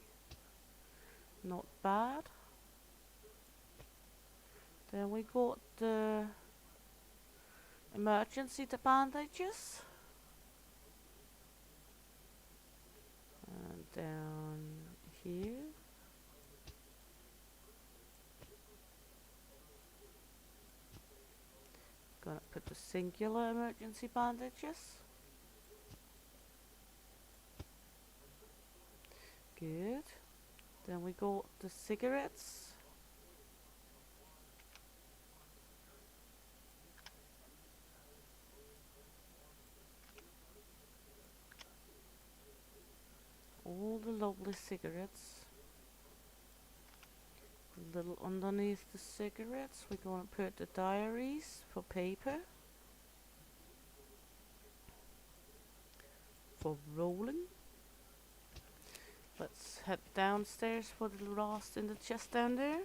Not bad. Then we got the emergency bandages. And down here. Gonna put the singular emergency bandages. Good. Then we got the cigarettes. All the lovely cigarettes. A little underneath the cigarettes, we're gonna put the diaries for paper. For rolling. Let's head downstairs for the last in the chest down there.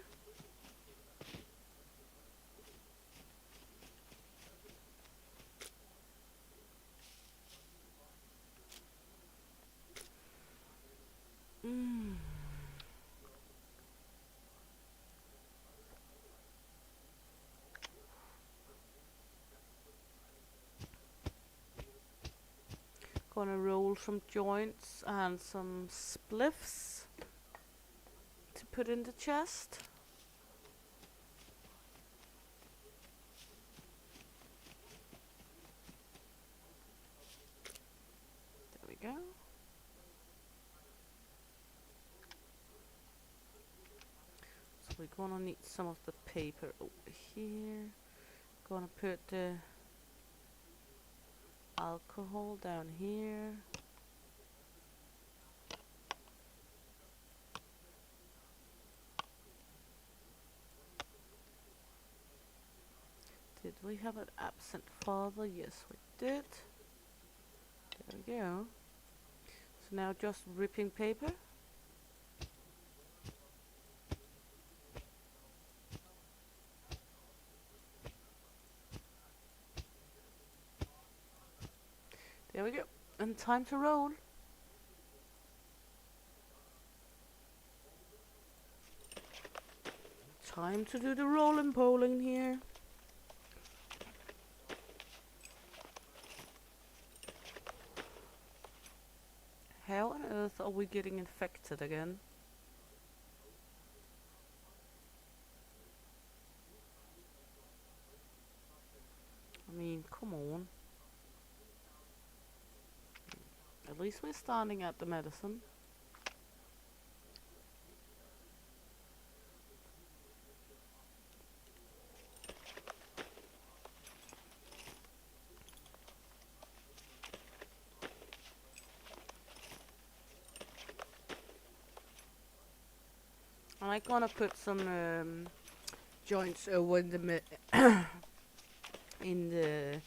Gonna roll some joints and some spliffs to put in the chest. There we go. So we're gonna need some of the paper over here. Gonna put the alcohol down here. Did we have an absent father? Yes, we did. There we go. So now just ripping paper. There we go. And time to roll. Time to do the rolling polling here. How on earth are we getting infected again? I mean, come on. At least we're standing at the medicine. I'm gonna put some joints over in the in the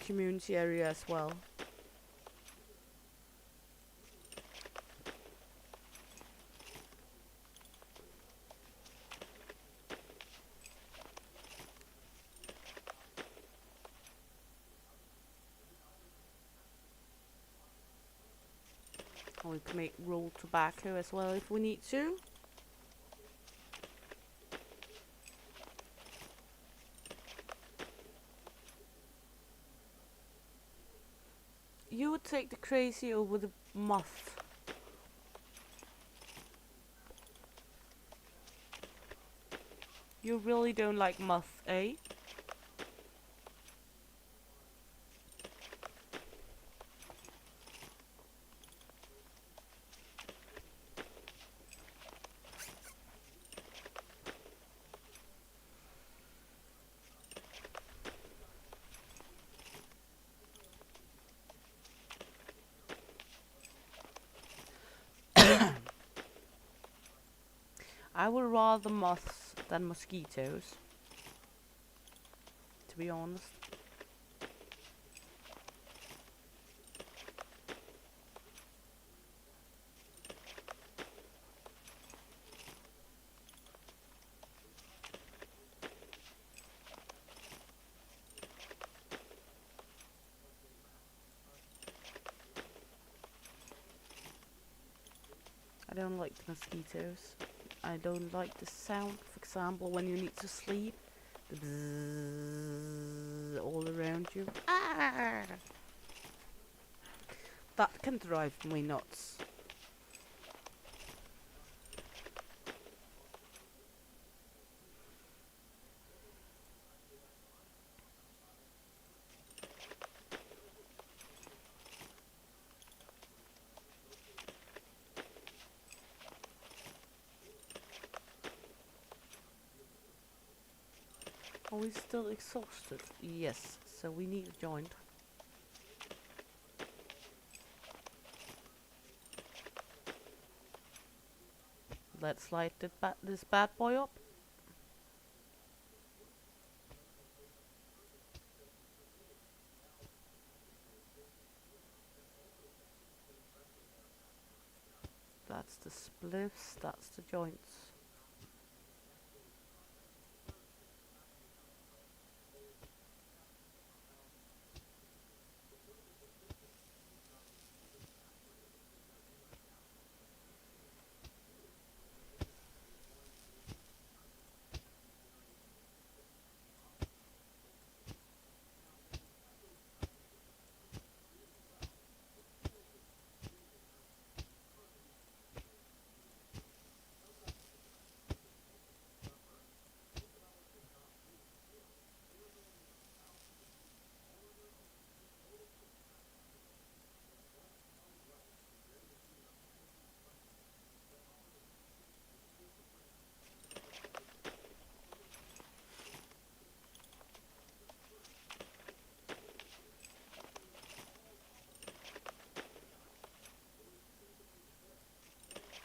community area as well. Or we can make rolled tobacco as well if we need to. You would take the crazy over the moth. You really don't like moth, eh? I would rather moths than mosquitoes, to be honest. I don't like the mosquitoes. I don't like the sound, for example, when you need to sleep. The bzzz all around you. Ah! That can drive me nuts. Are we still exhausted? Yes, so we need a joint. Let's light this bad boy up. That's the spliffs, that's the joints.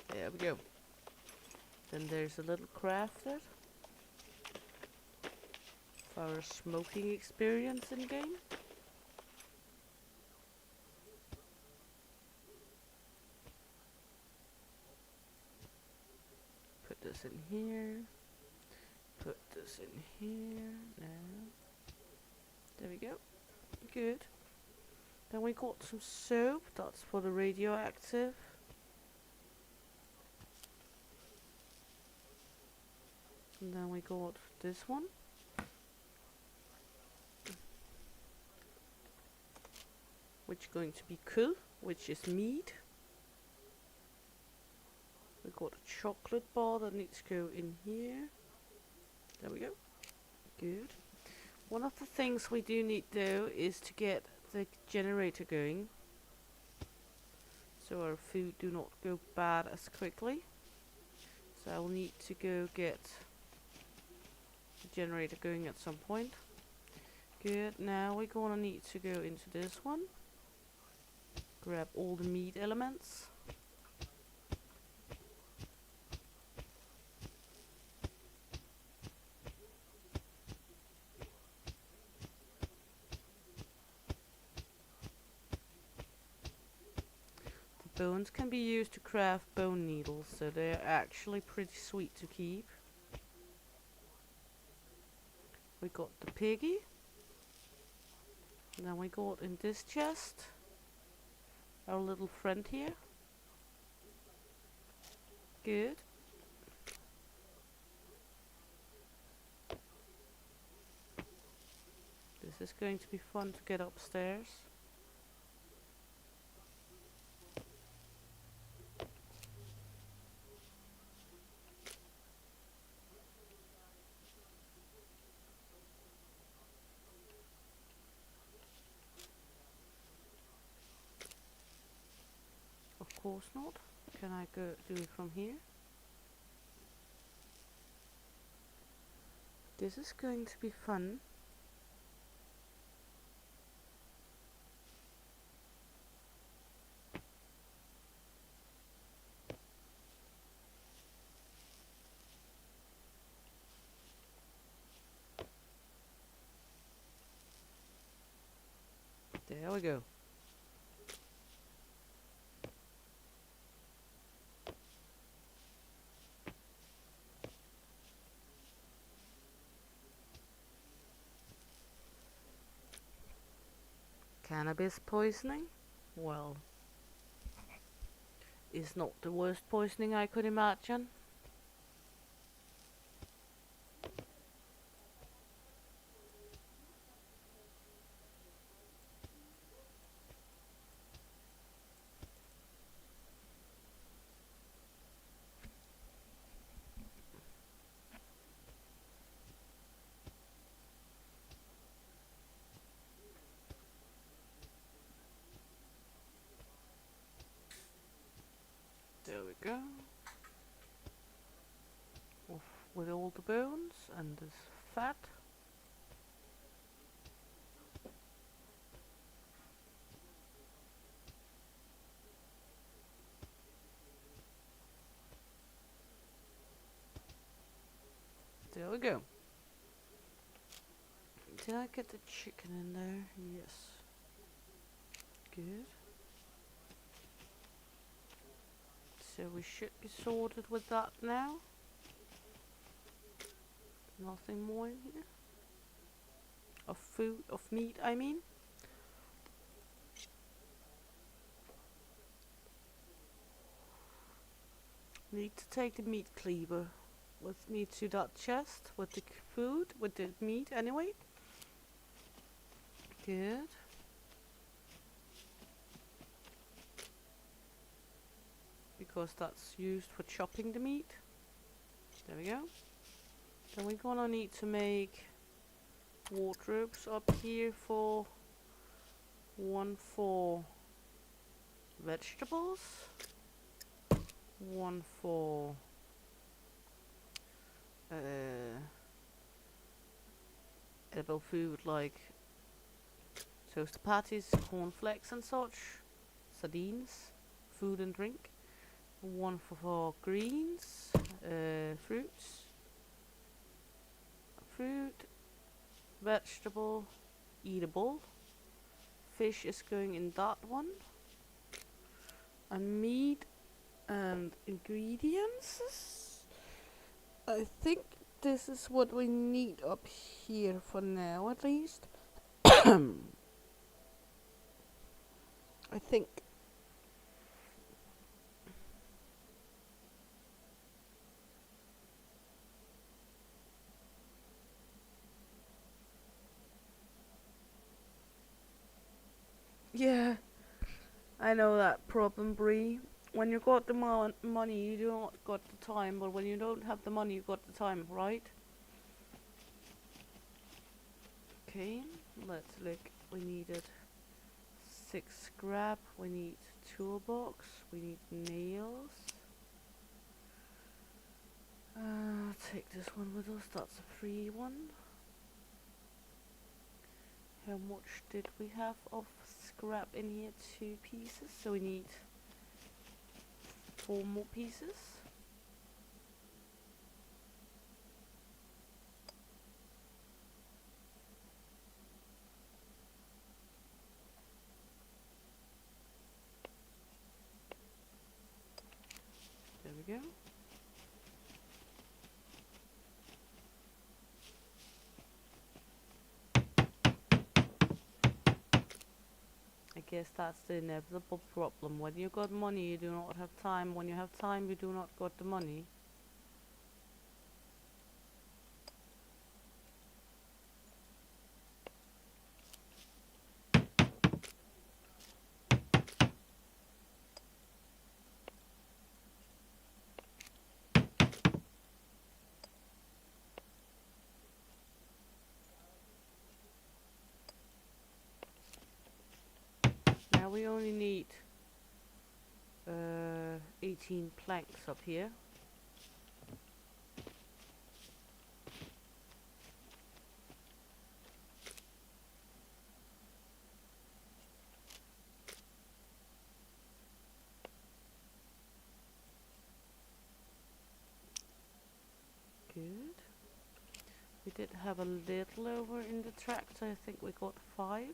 There we go. Then there's a little crafter for our smoking experience in game. Put this in here. Put this in here. Now. There we go. Good. Then we got some soap. That's for the radioactive. And then we got this one. Which is going to be cool. Which is meat. We got a chocolate bar that needs to go in here. There we go. Good. One of the things we do need though is to get the generator going, so our food do not go bad as quickly. So I'll need to go get the generator going at some point. Good. Now we're gonna need to go into this one. Grab all the meat elements. bones can be used to craft bone needles, so they're actually pretty sweet to keep. We got the piggy. Then we got in this chest our little friend here. Good. This is going to be fun to get upstairs. Of course not. Can I go do it from here? This is going to be fun. There we go. Cannabis poisoning? Well, is not the worst poisoning I could imagine. There we go. Off with all the bones and this fat. There we go. Did I get the chicken in there? Yes. Good. So we should be sorted with that now. Nothing more in here. Of food, of meat, I mean. Need to take the meat cleaver with me to that chest with the food, with the meat anyway. Good. Because that's used for chopping the meat. There we go. Then we're gonna need to make wardrobes up here for one for vegetables, one for edible food like toasted patties, cornflakes and such, sardines, food and drink, one for greens, fruits, vegetable, eatable, fish is going in that one, and meat and ingredients. I think this is what we need up here for now, at least. I think. Yeah, I know that problem, Bree. When you got the money, you do not got the time, but when you don't have the money, you got the time, right? Okay, let's look. We needed 6 scrap, we need toolbox, we need nails. Take this one with us, that's a free one. How much did we have of scrap in here? 2 pieces, so we need 4 more pieces. we go. I guess that's the inevitable problem. When you got money, you do not have time. When you have time, you do not got the money. Now we only need 18 planks up here. Good. We did have a little over in the tractor. I think we got 5.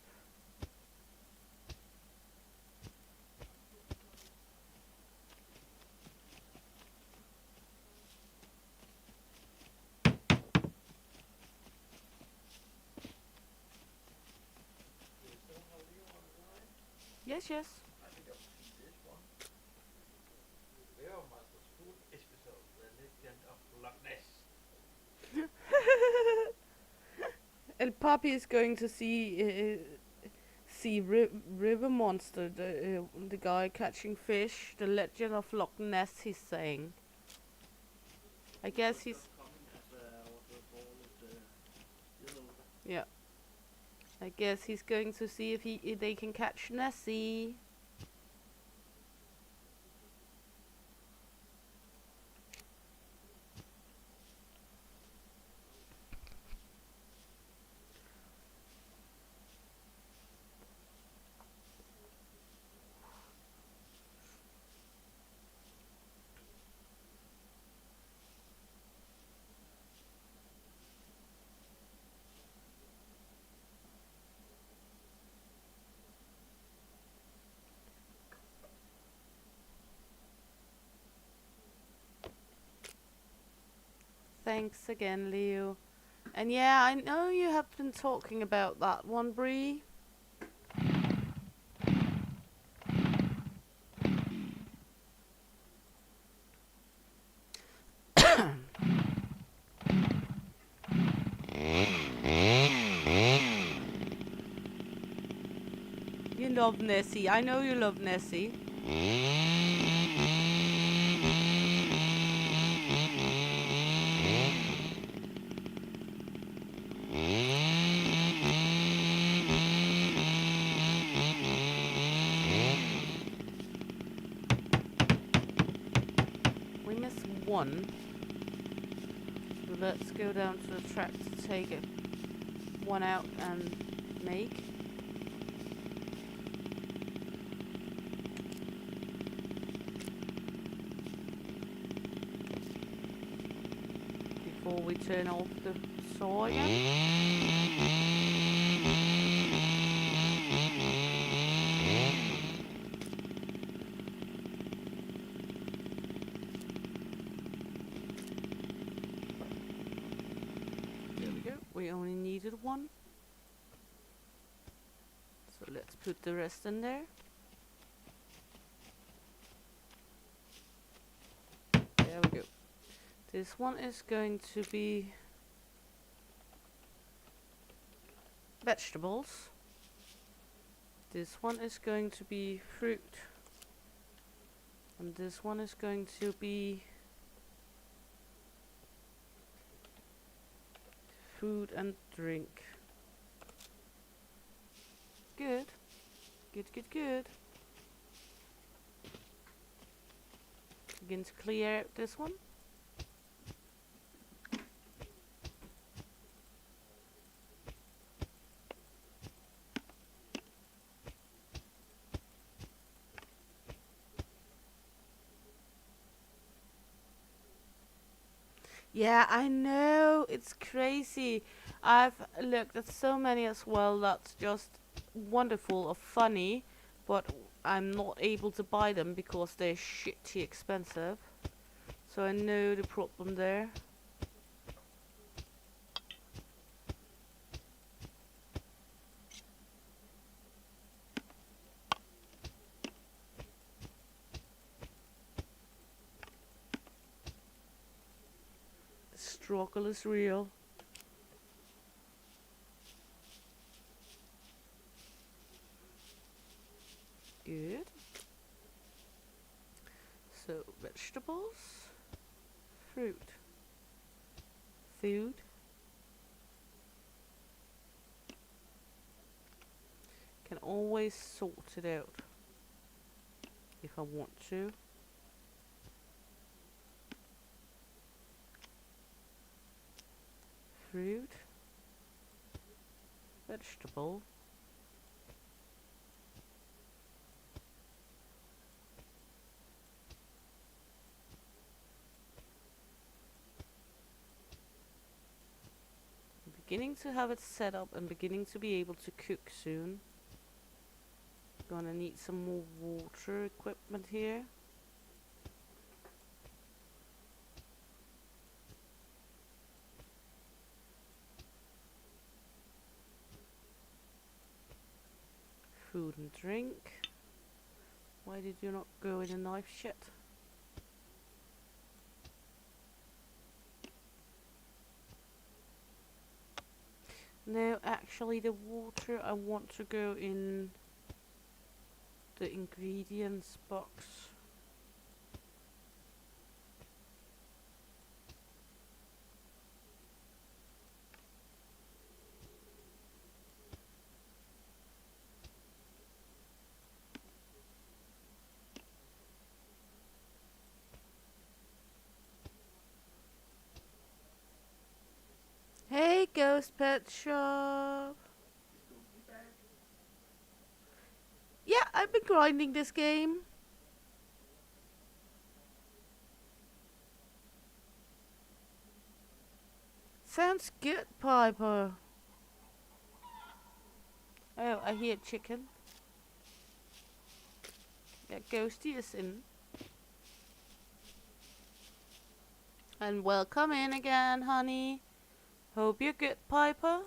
Yes, yes. El Papi is going to see River Monster, the guy catching fish, the Legend of Loch Ness. He's saying. I guess he's. Yeah. I guess he's going to see if they can catch Nessie. Thanks again, Leo. And yeah, I know you have been talking about that one, Bree. You love Nessie. I know you love Nessie. We missed one. So let's go down to the track to take it one out and make. Before we turn off the saw again. We only needed one. So let's put the rest in there. There we go. This one is going to be vegetables. This one is going to be fruit. And this one is going to be food and drink. Good. Good, good, good. Begin to clear out this one. Yeah, I know, it's crazy. I've looked at so many as well that's just wonderful or funny, but I'm not able to buy them because they're shitty expensive. So I know the problem there. The struggle is real. Good. So, vegetables, fruit, food. Can always sort it out if I want to. Fruit, vegetable, I'm beginning to have it set up and beginning to be able to cook soon. Gonna need some more water equipment here. Food and drink. Why did you not go in a knife shit? No, actually the water I want to go in the ingredients box. Hey, Ghost Pet Shop. Yeah, I've been grinding this game. Sounds good, Piper. Oh, I hear chicken. Yeah, Ghosty is in. And welcome in again, honey. Hope you're good, Piper.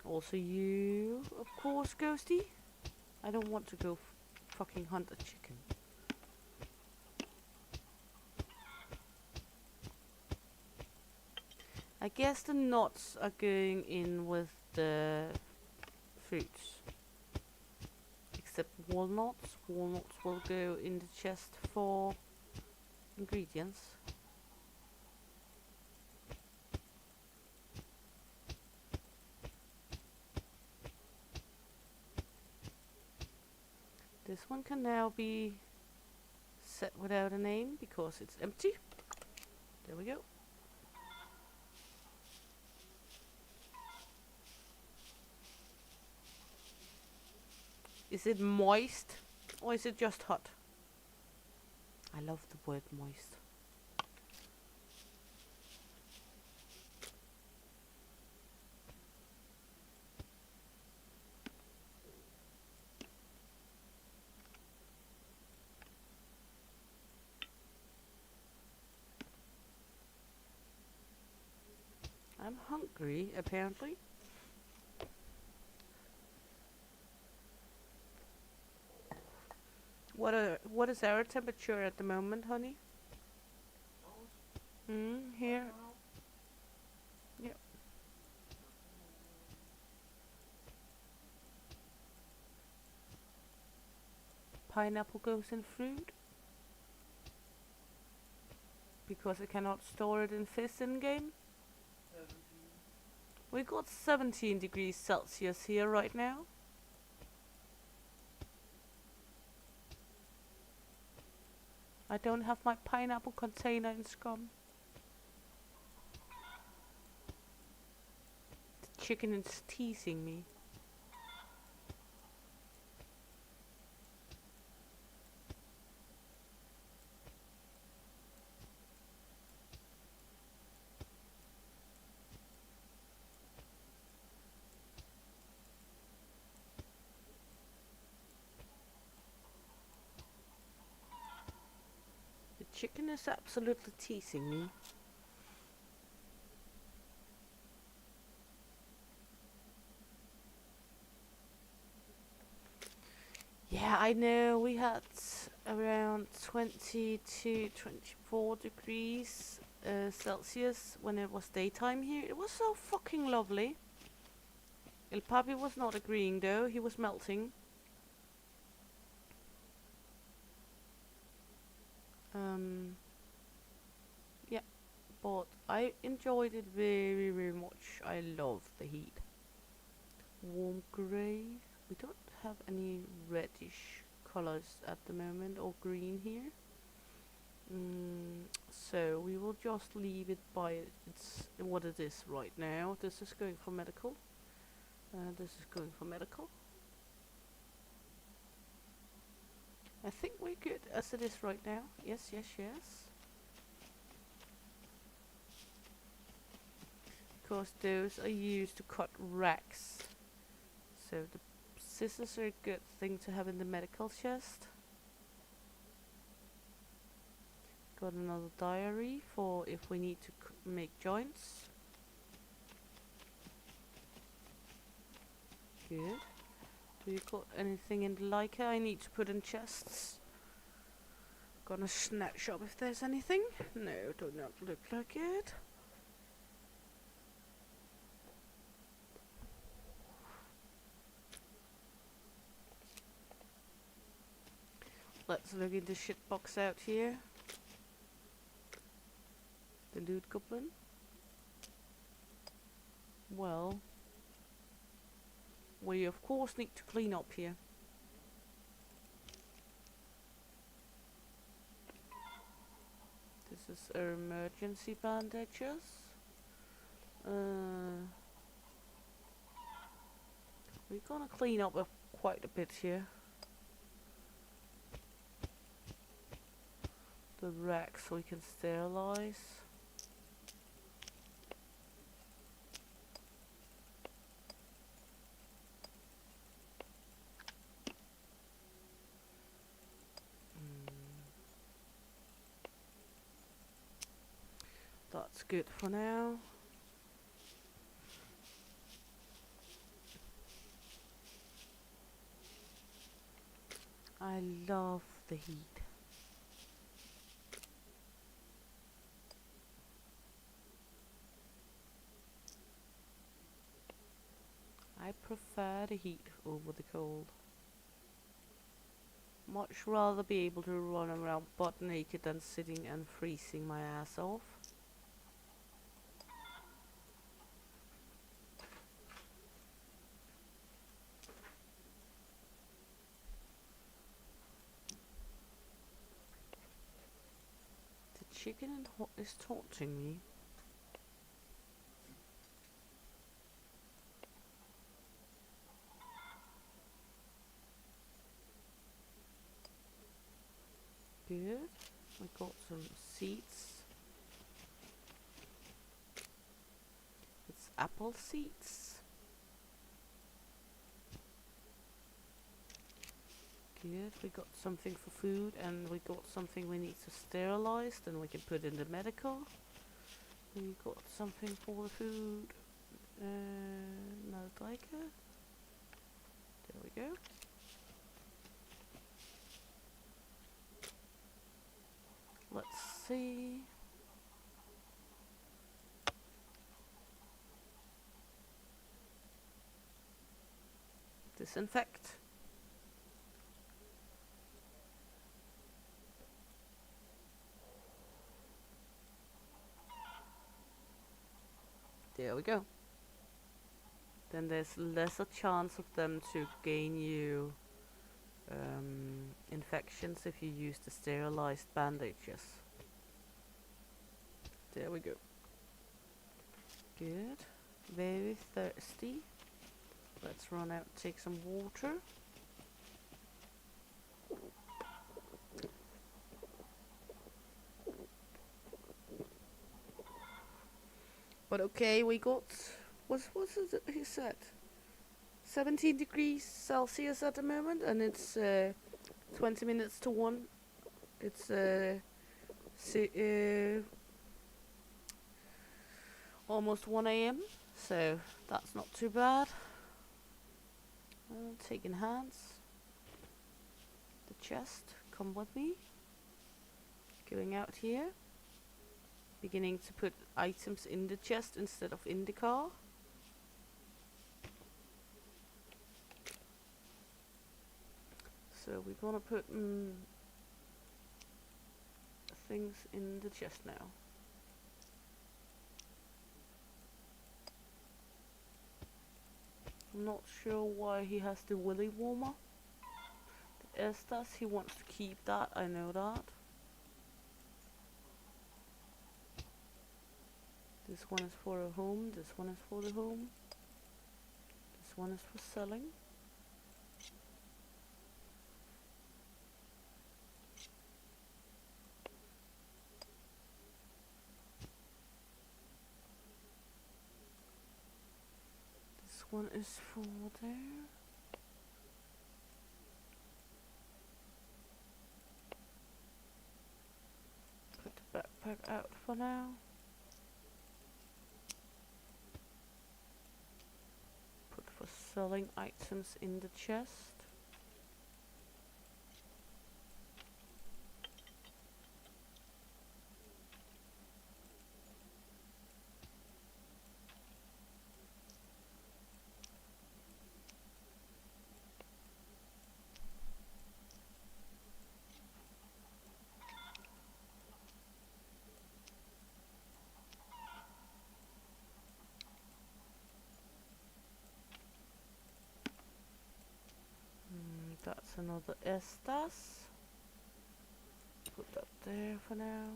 Also you, of course, Ghosty. I don't want to go fucking hunt a chicken. I guess the nuts are going in with the fruits. Except walnuts. Walnuts will go in the chest for ingredients. This one can now be set without a name because it's empty. There we go. Is it moist or is it just hot? I love the word moist. I'm hungry, apparently. What is our temperature at the moment, honey? Here. Yep. Pineapple goes in fruit because I cannot store it in fish in game. We got 17 degrees Celsius here right now. I don't have my pineapple container in Scum. The chicken is teasing me. chicken is absolutely teasing me. Yeah, I know we had around 20 to 24 degrees Celsius when it was daytime here. It was so fucking lovely. El Papi was not agreeing though, he was melting. Yeah, but I enjoyed it very, very much. I love the heat. Warm grey. We don't have any reddish colors at the moment, or green here. So we will just leave it by it's what it is right now. This is going for medical. This is going for medical. I think we're good as it is right now. Yes, yes, yes. Because those are used to cut racks. So the scissors are a good thing to have in the medical chest. Got another diary for if we need to make joints. Good. Do you got anything in the Leica I need to put in chests? Gonna snatch up if there's anything. No, do not look like it. Let's look in the shit box out here. The loot goblin. Well, we of course need to clean up here. This is our emergency bandages. We're gonna clean up quite a bit here. The racks we can sterilize. That's good for now. I love the heat. I prefer the heat over the cold. Much rather be able to run around butt naked than sitting and freezing my ass off. The chicken is taunting me. Good. We got some seeds. It's apple seeds. Good. We got something for food, and we got something we need to sterilize. Then we can put in the medical. We got something for the food. Another Leica. There we go. Let's see. Disinfect. There we go. Then there's lesser chance of them to gain you infections if you use the sterilized bandages. There we go. Good. Very thirsty. Let's run out and take some water. But okay, we got what's it he said? 17 degrees Celsius at the moment, and it's 20 minutes to 1. It's almost 1 a.m. So that's not too bad. Taking hands. The chest. Come with me. Going out here. Beginning to put items in the chest instead of in the car. So we're gonna put things in the chest now. I'm not sure why he has the willy warmer. The Estas, he wants to keep that, I know that. This one is for a home, this one is for the home. This one is for selling. This one is for there. Put the backpack out for now. Put for selling items in the chest. That's another Estas. Put that there for now.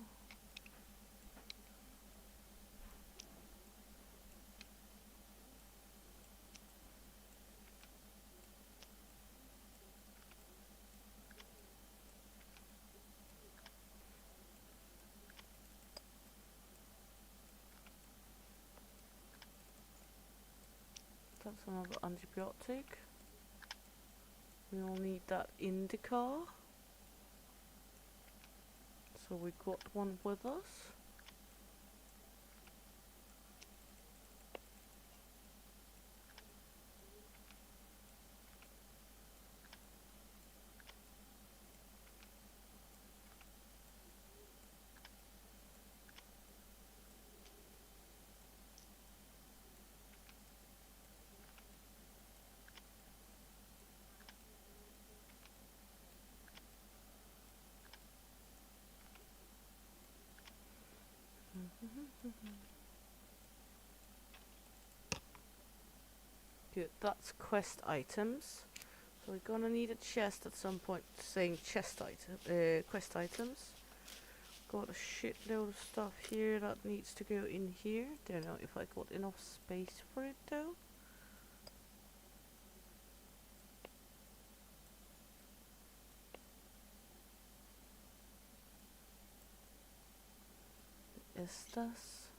That's another antibiotic. We'll need that in the car. So we got one with us. Good, that's quest items. So we're gonna need a chest at some point saying quest items. Got a shitload of stuff here that needs to go in here. Don't know if I got enough space for it though. Estas.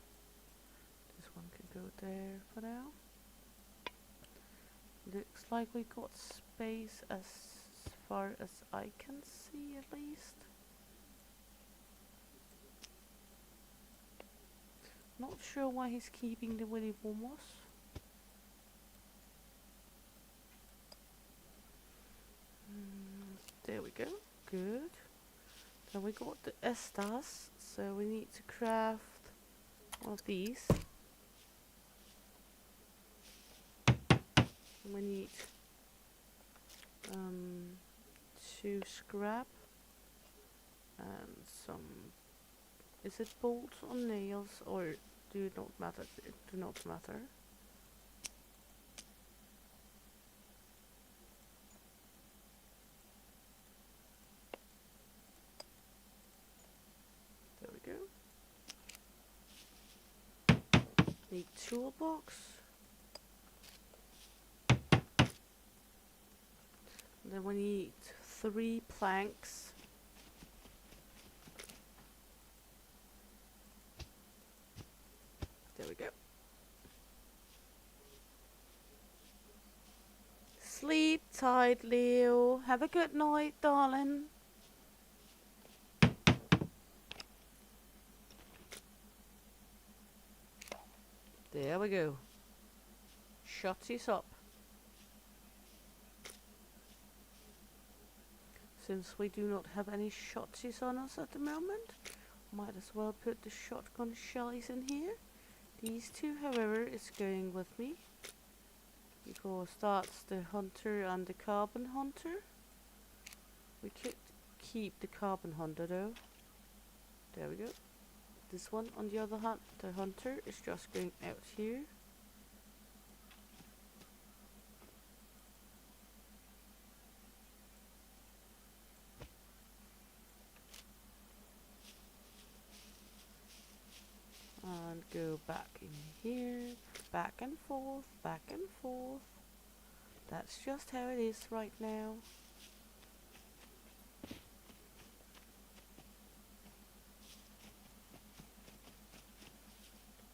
This one can go there for now. Looks like we got space as far as I can see at least. Not sure why he's keeping the willy warmers. There we go. Good. Then we got the Estas, so we need to craft one of these. We need 2 scrap and some. Is it bolts or nails or do not matter? It do not matter. There we go. Need toolbox. Then we need 3 planks. There we go. Sleep tight, Leo. Have a good night, darling. There we go. Shotties up. Since we do not have any shotties on us at the moment, might as well put the shotgun shells in here. These two, however, is going with me, because that's the hunter and the carbon hunter. We could keep the carbon hunter though. There we go. This one, on the other hand, the hunter, is just going out here. And go back in here, back and forth, back and forth. That's just how it is right now.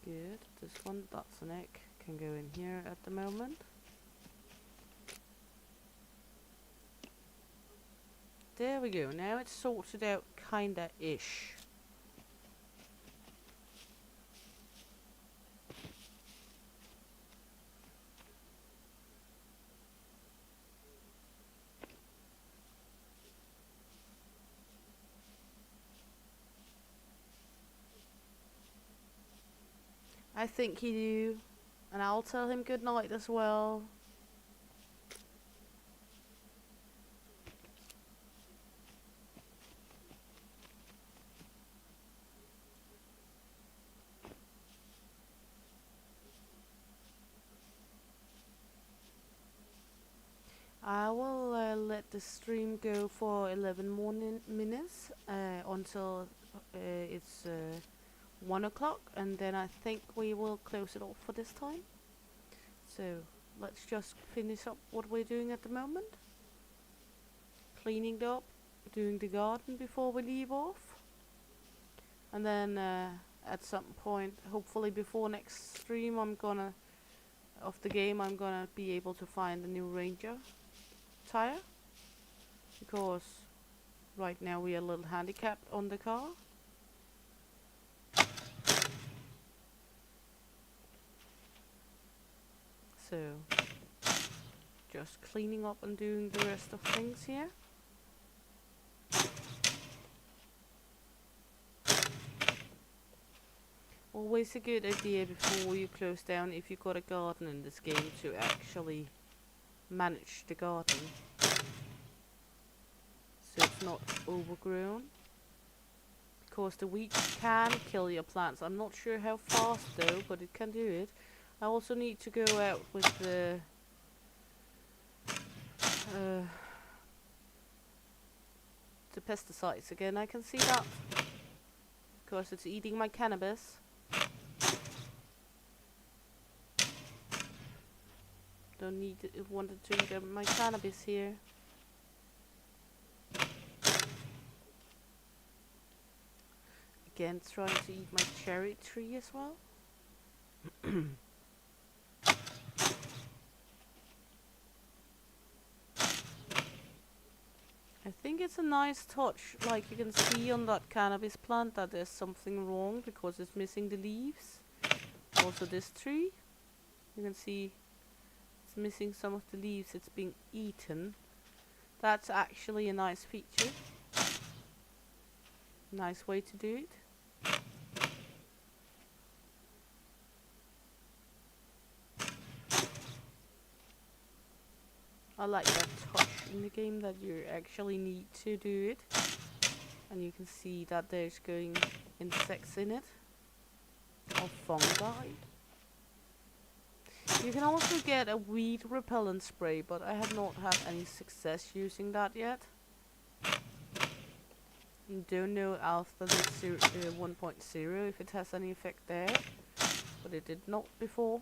Good. This one, that's an egg, can go in here at the moment. There we go. Now it's sorted out kinda-ish. I think he do. And I'll tell him good night as well. I will let the stream go for 11 more minutes until it's 1 o'clock, and then I think we will close it off for this time. So let's just finish up what we're doing at the moment. Cleaning up, doing the garden before we leave off. And then at some point, hopefully before next stream, of the game, I'm gonna be able to find a new Ranger tire, because right now we are a little handicapped on the car. So just cleaning up and doing the rest of things here. Always a good idea before you close down, if you've got a garden in this game, to actually manage the garden so it's not overgrown, because the weeds can kill your plants. I'm not sure how fast though, but it can do it. I also need to go out with the pesticides again. I can see that because it's eating my cannabis. Don't need it, wanted to eat my cannabis here. Again, trying to eat my cherry tree as well. I think it's a nice touch. Like, you can see on that cannabis plant that there's something wrong because it's missing the leaves. Also this tree, you can see it's missing some of the leaves. It's being eaten. That's actually a nice feature. Nice way to do it. I like that touch in the game, that you actually need to do it. And you can see that there's going insects in it. Or fungi. You can also get a weed repellent spray, but I have not had any success using that yet. Don't know after the 1.0 if it has any effect there, but it did not before.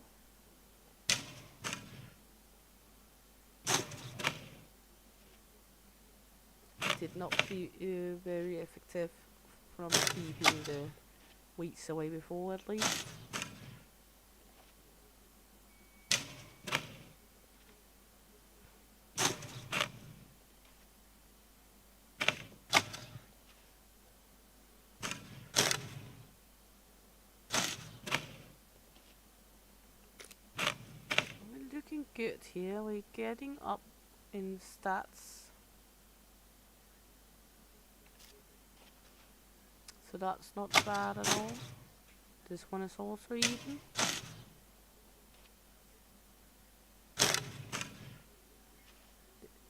It did not be very effective from keeping the weeds away before, at least. good here. We're getting up in stats. So that's not bad at all. This one is also even.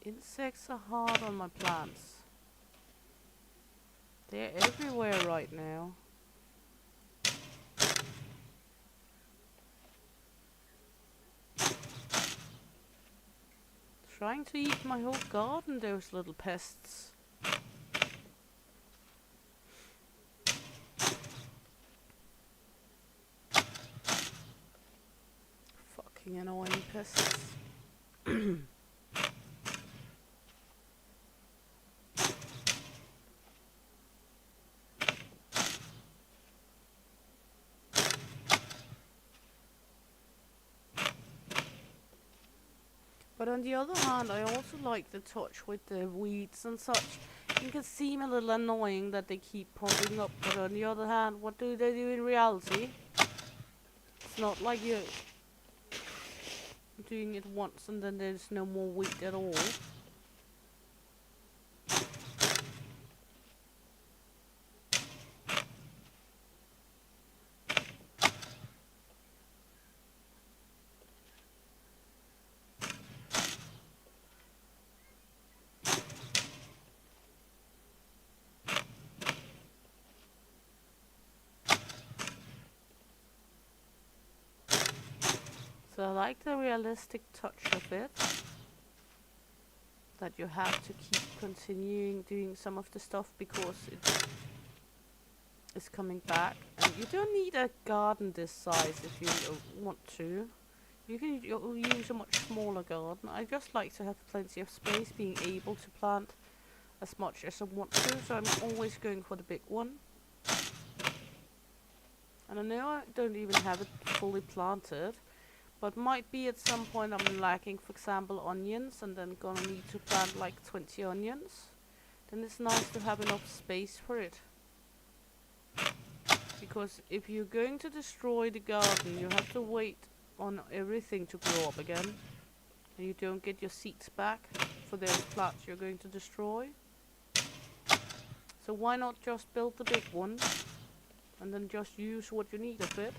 Insects are hard on my plants. They're everywhere right now. Trying to eat my whole garden, those little pests. Fucking annoying pests. But on the other hand, I also like the touch with the weeds and such. It can seem a little annoying that they keep popping up, but on the other hand, what do they do in reality? It's not like you're doing it once and then there's no more wheat at all. So I like the realistic touch of it. That you have to keep continuing doing some of the stuff because it is coming back. And you don't need a garden this size if you want to. You can use a much smaller garden. I just like to have plenty of space, being able to plant as much as I want to. So I'm always going for the big one. And I know I don't even have it fully planted. But might be at some point I'm lacking, for example, onions, and then gonna need to plant like 20 onions. Then it's nice to have enough space for it. Because if you're going to destroy the garden, you have to wait on everything to grow up again. And you don't get your seeds back for those plants you're going to destroy. So why not just build the big one, and then just use what you need of it.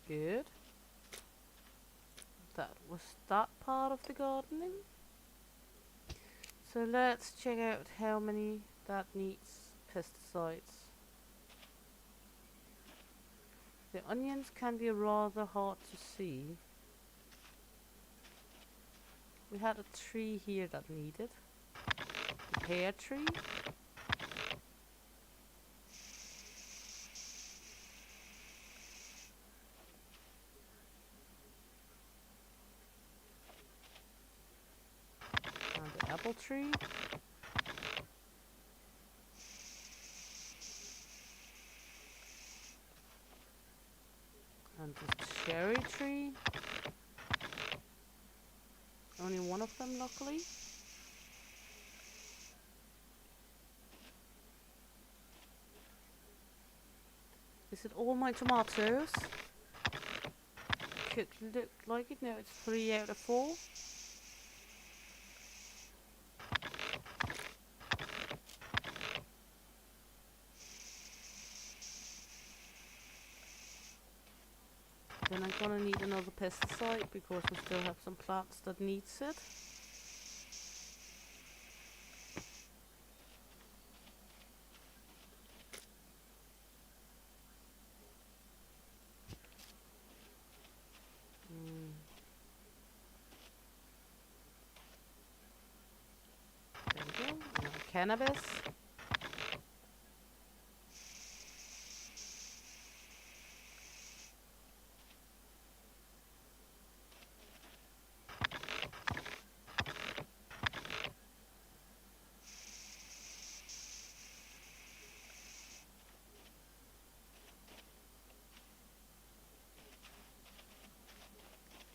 Good. That was that part of the gardening. So let's check out how many that needs pesticides. The onions can be rather hard to see. We had a tree here that needed. The pear tree. And the apple tree. And the cherry tree. Only one of them, luckily. Is it all my tomatoes? Could look like it. No, it's 3 out of 4. Then I'm gonna need another pesticide because we still have some plants that needs it. There we go. Now cannabis.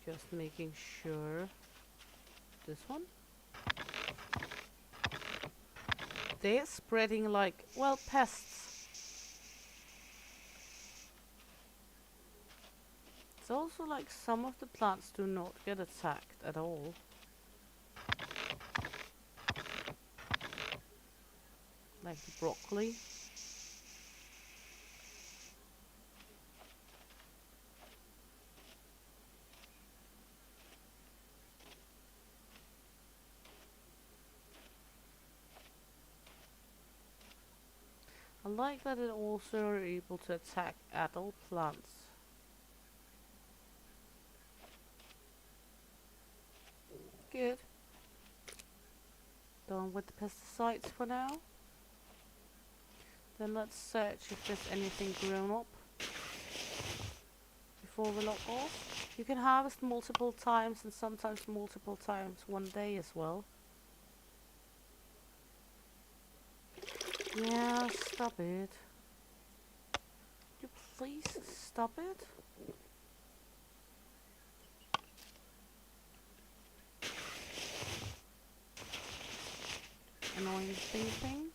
Just making sure. this one. They're spreading like, well, pests. It's also like some of the plants do not get attacked at all. Like the broccoli. I like that it also are able to attack adult plants. Good. Done with the pesticides for now. Then let's search if there's anything grown up before we log off. You can harvest multiple times and sometimes multiple times one day as well. Yeah, stop it. You please stop it? Annoying thing.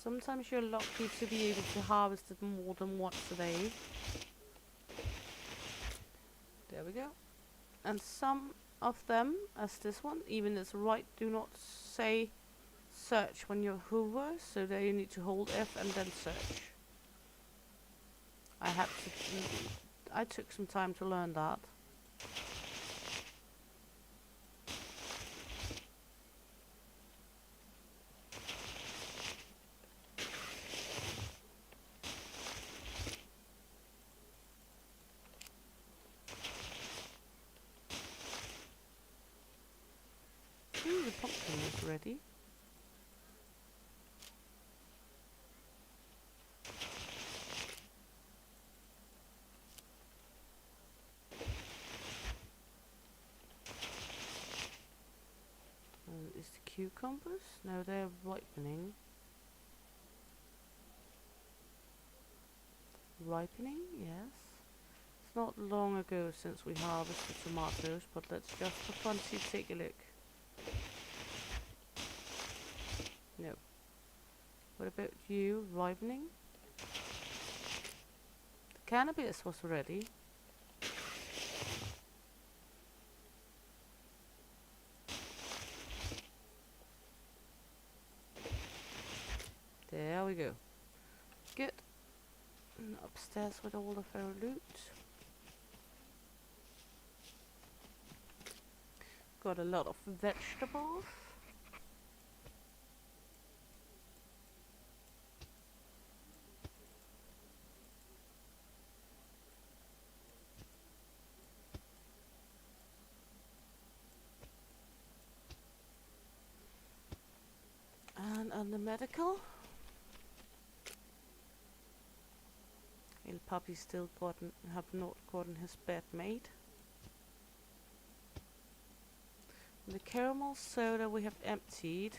Sometimes you're lucky to be able to harvest it more than once a day. There we go. And some of them, as this one, even as right, do not say search when you hover, so there you need to hold F and then search. I took some time to learn that. Ooh, the pumpkin is ready. Is the cucumbers? No, they're ripening. Ripening, yes. It's not long ago since we harvested tomatoes, but let's just for fun take a look. No. What about you? Ripening? The cannabis was ready. There we go. Good. And upstairs with all of our loot. Got a lot of vegetables. And on the medical. Il Puppy still have not gotten his bed made. The caramel soda we have emptied.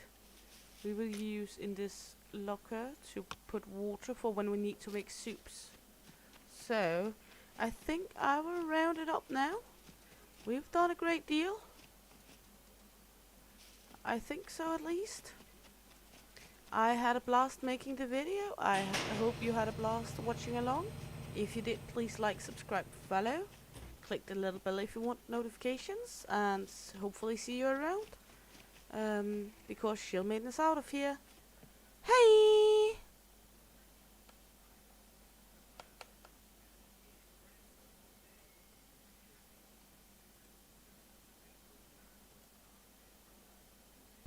We will use in this locker to put water for when we need to make soups. So, I think I will round it up now. We've done a great deal. I think so at least. I had a blast making the video. I hope you had a blast watching along. If you did, please like, subscribe, follow. Click the little bell if you want notifications. And hopefully see you around. Because she'll make us out of here. Hey!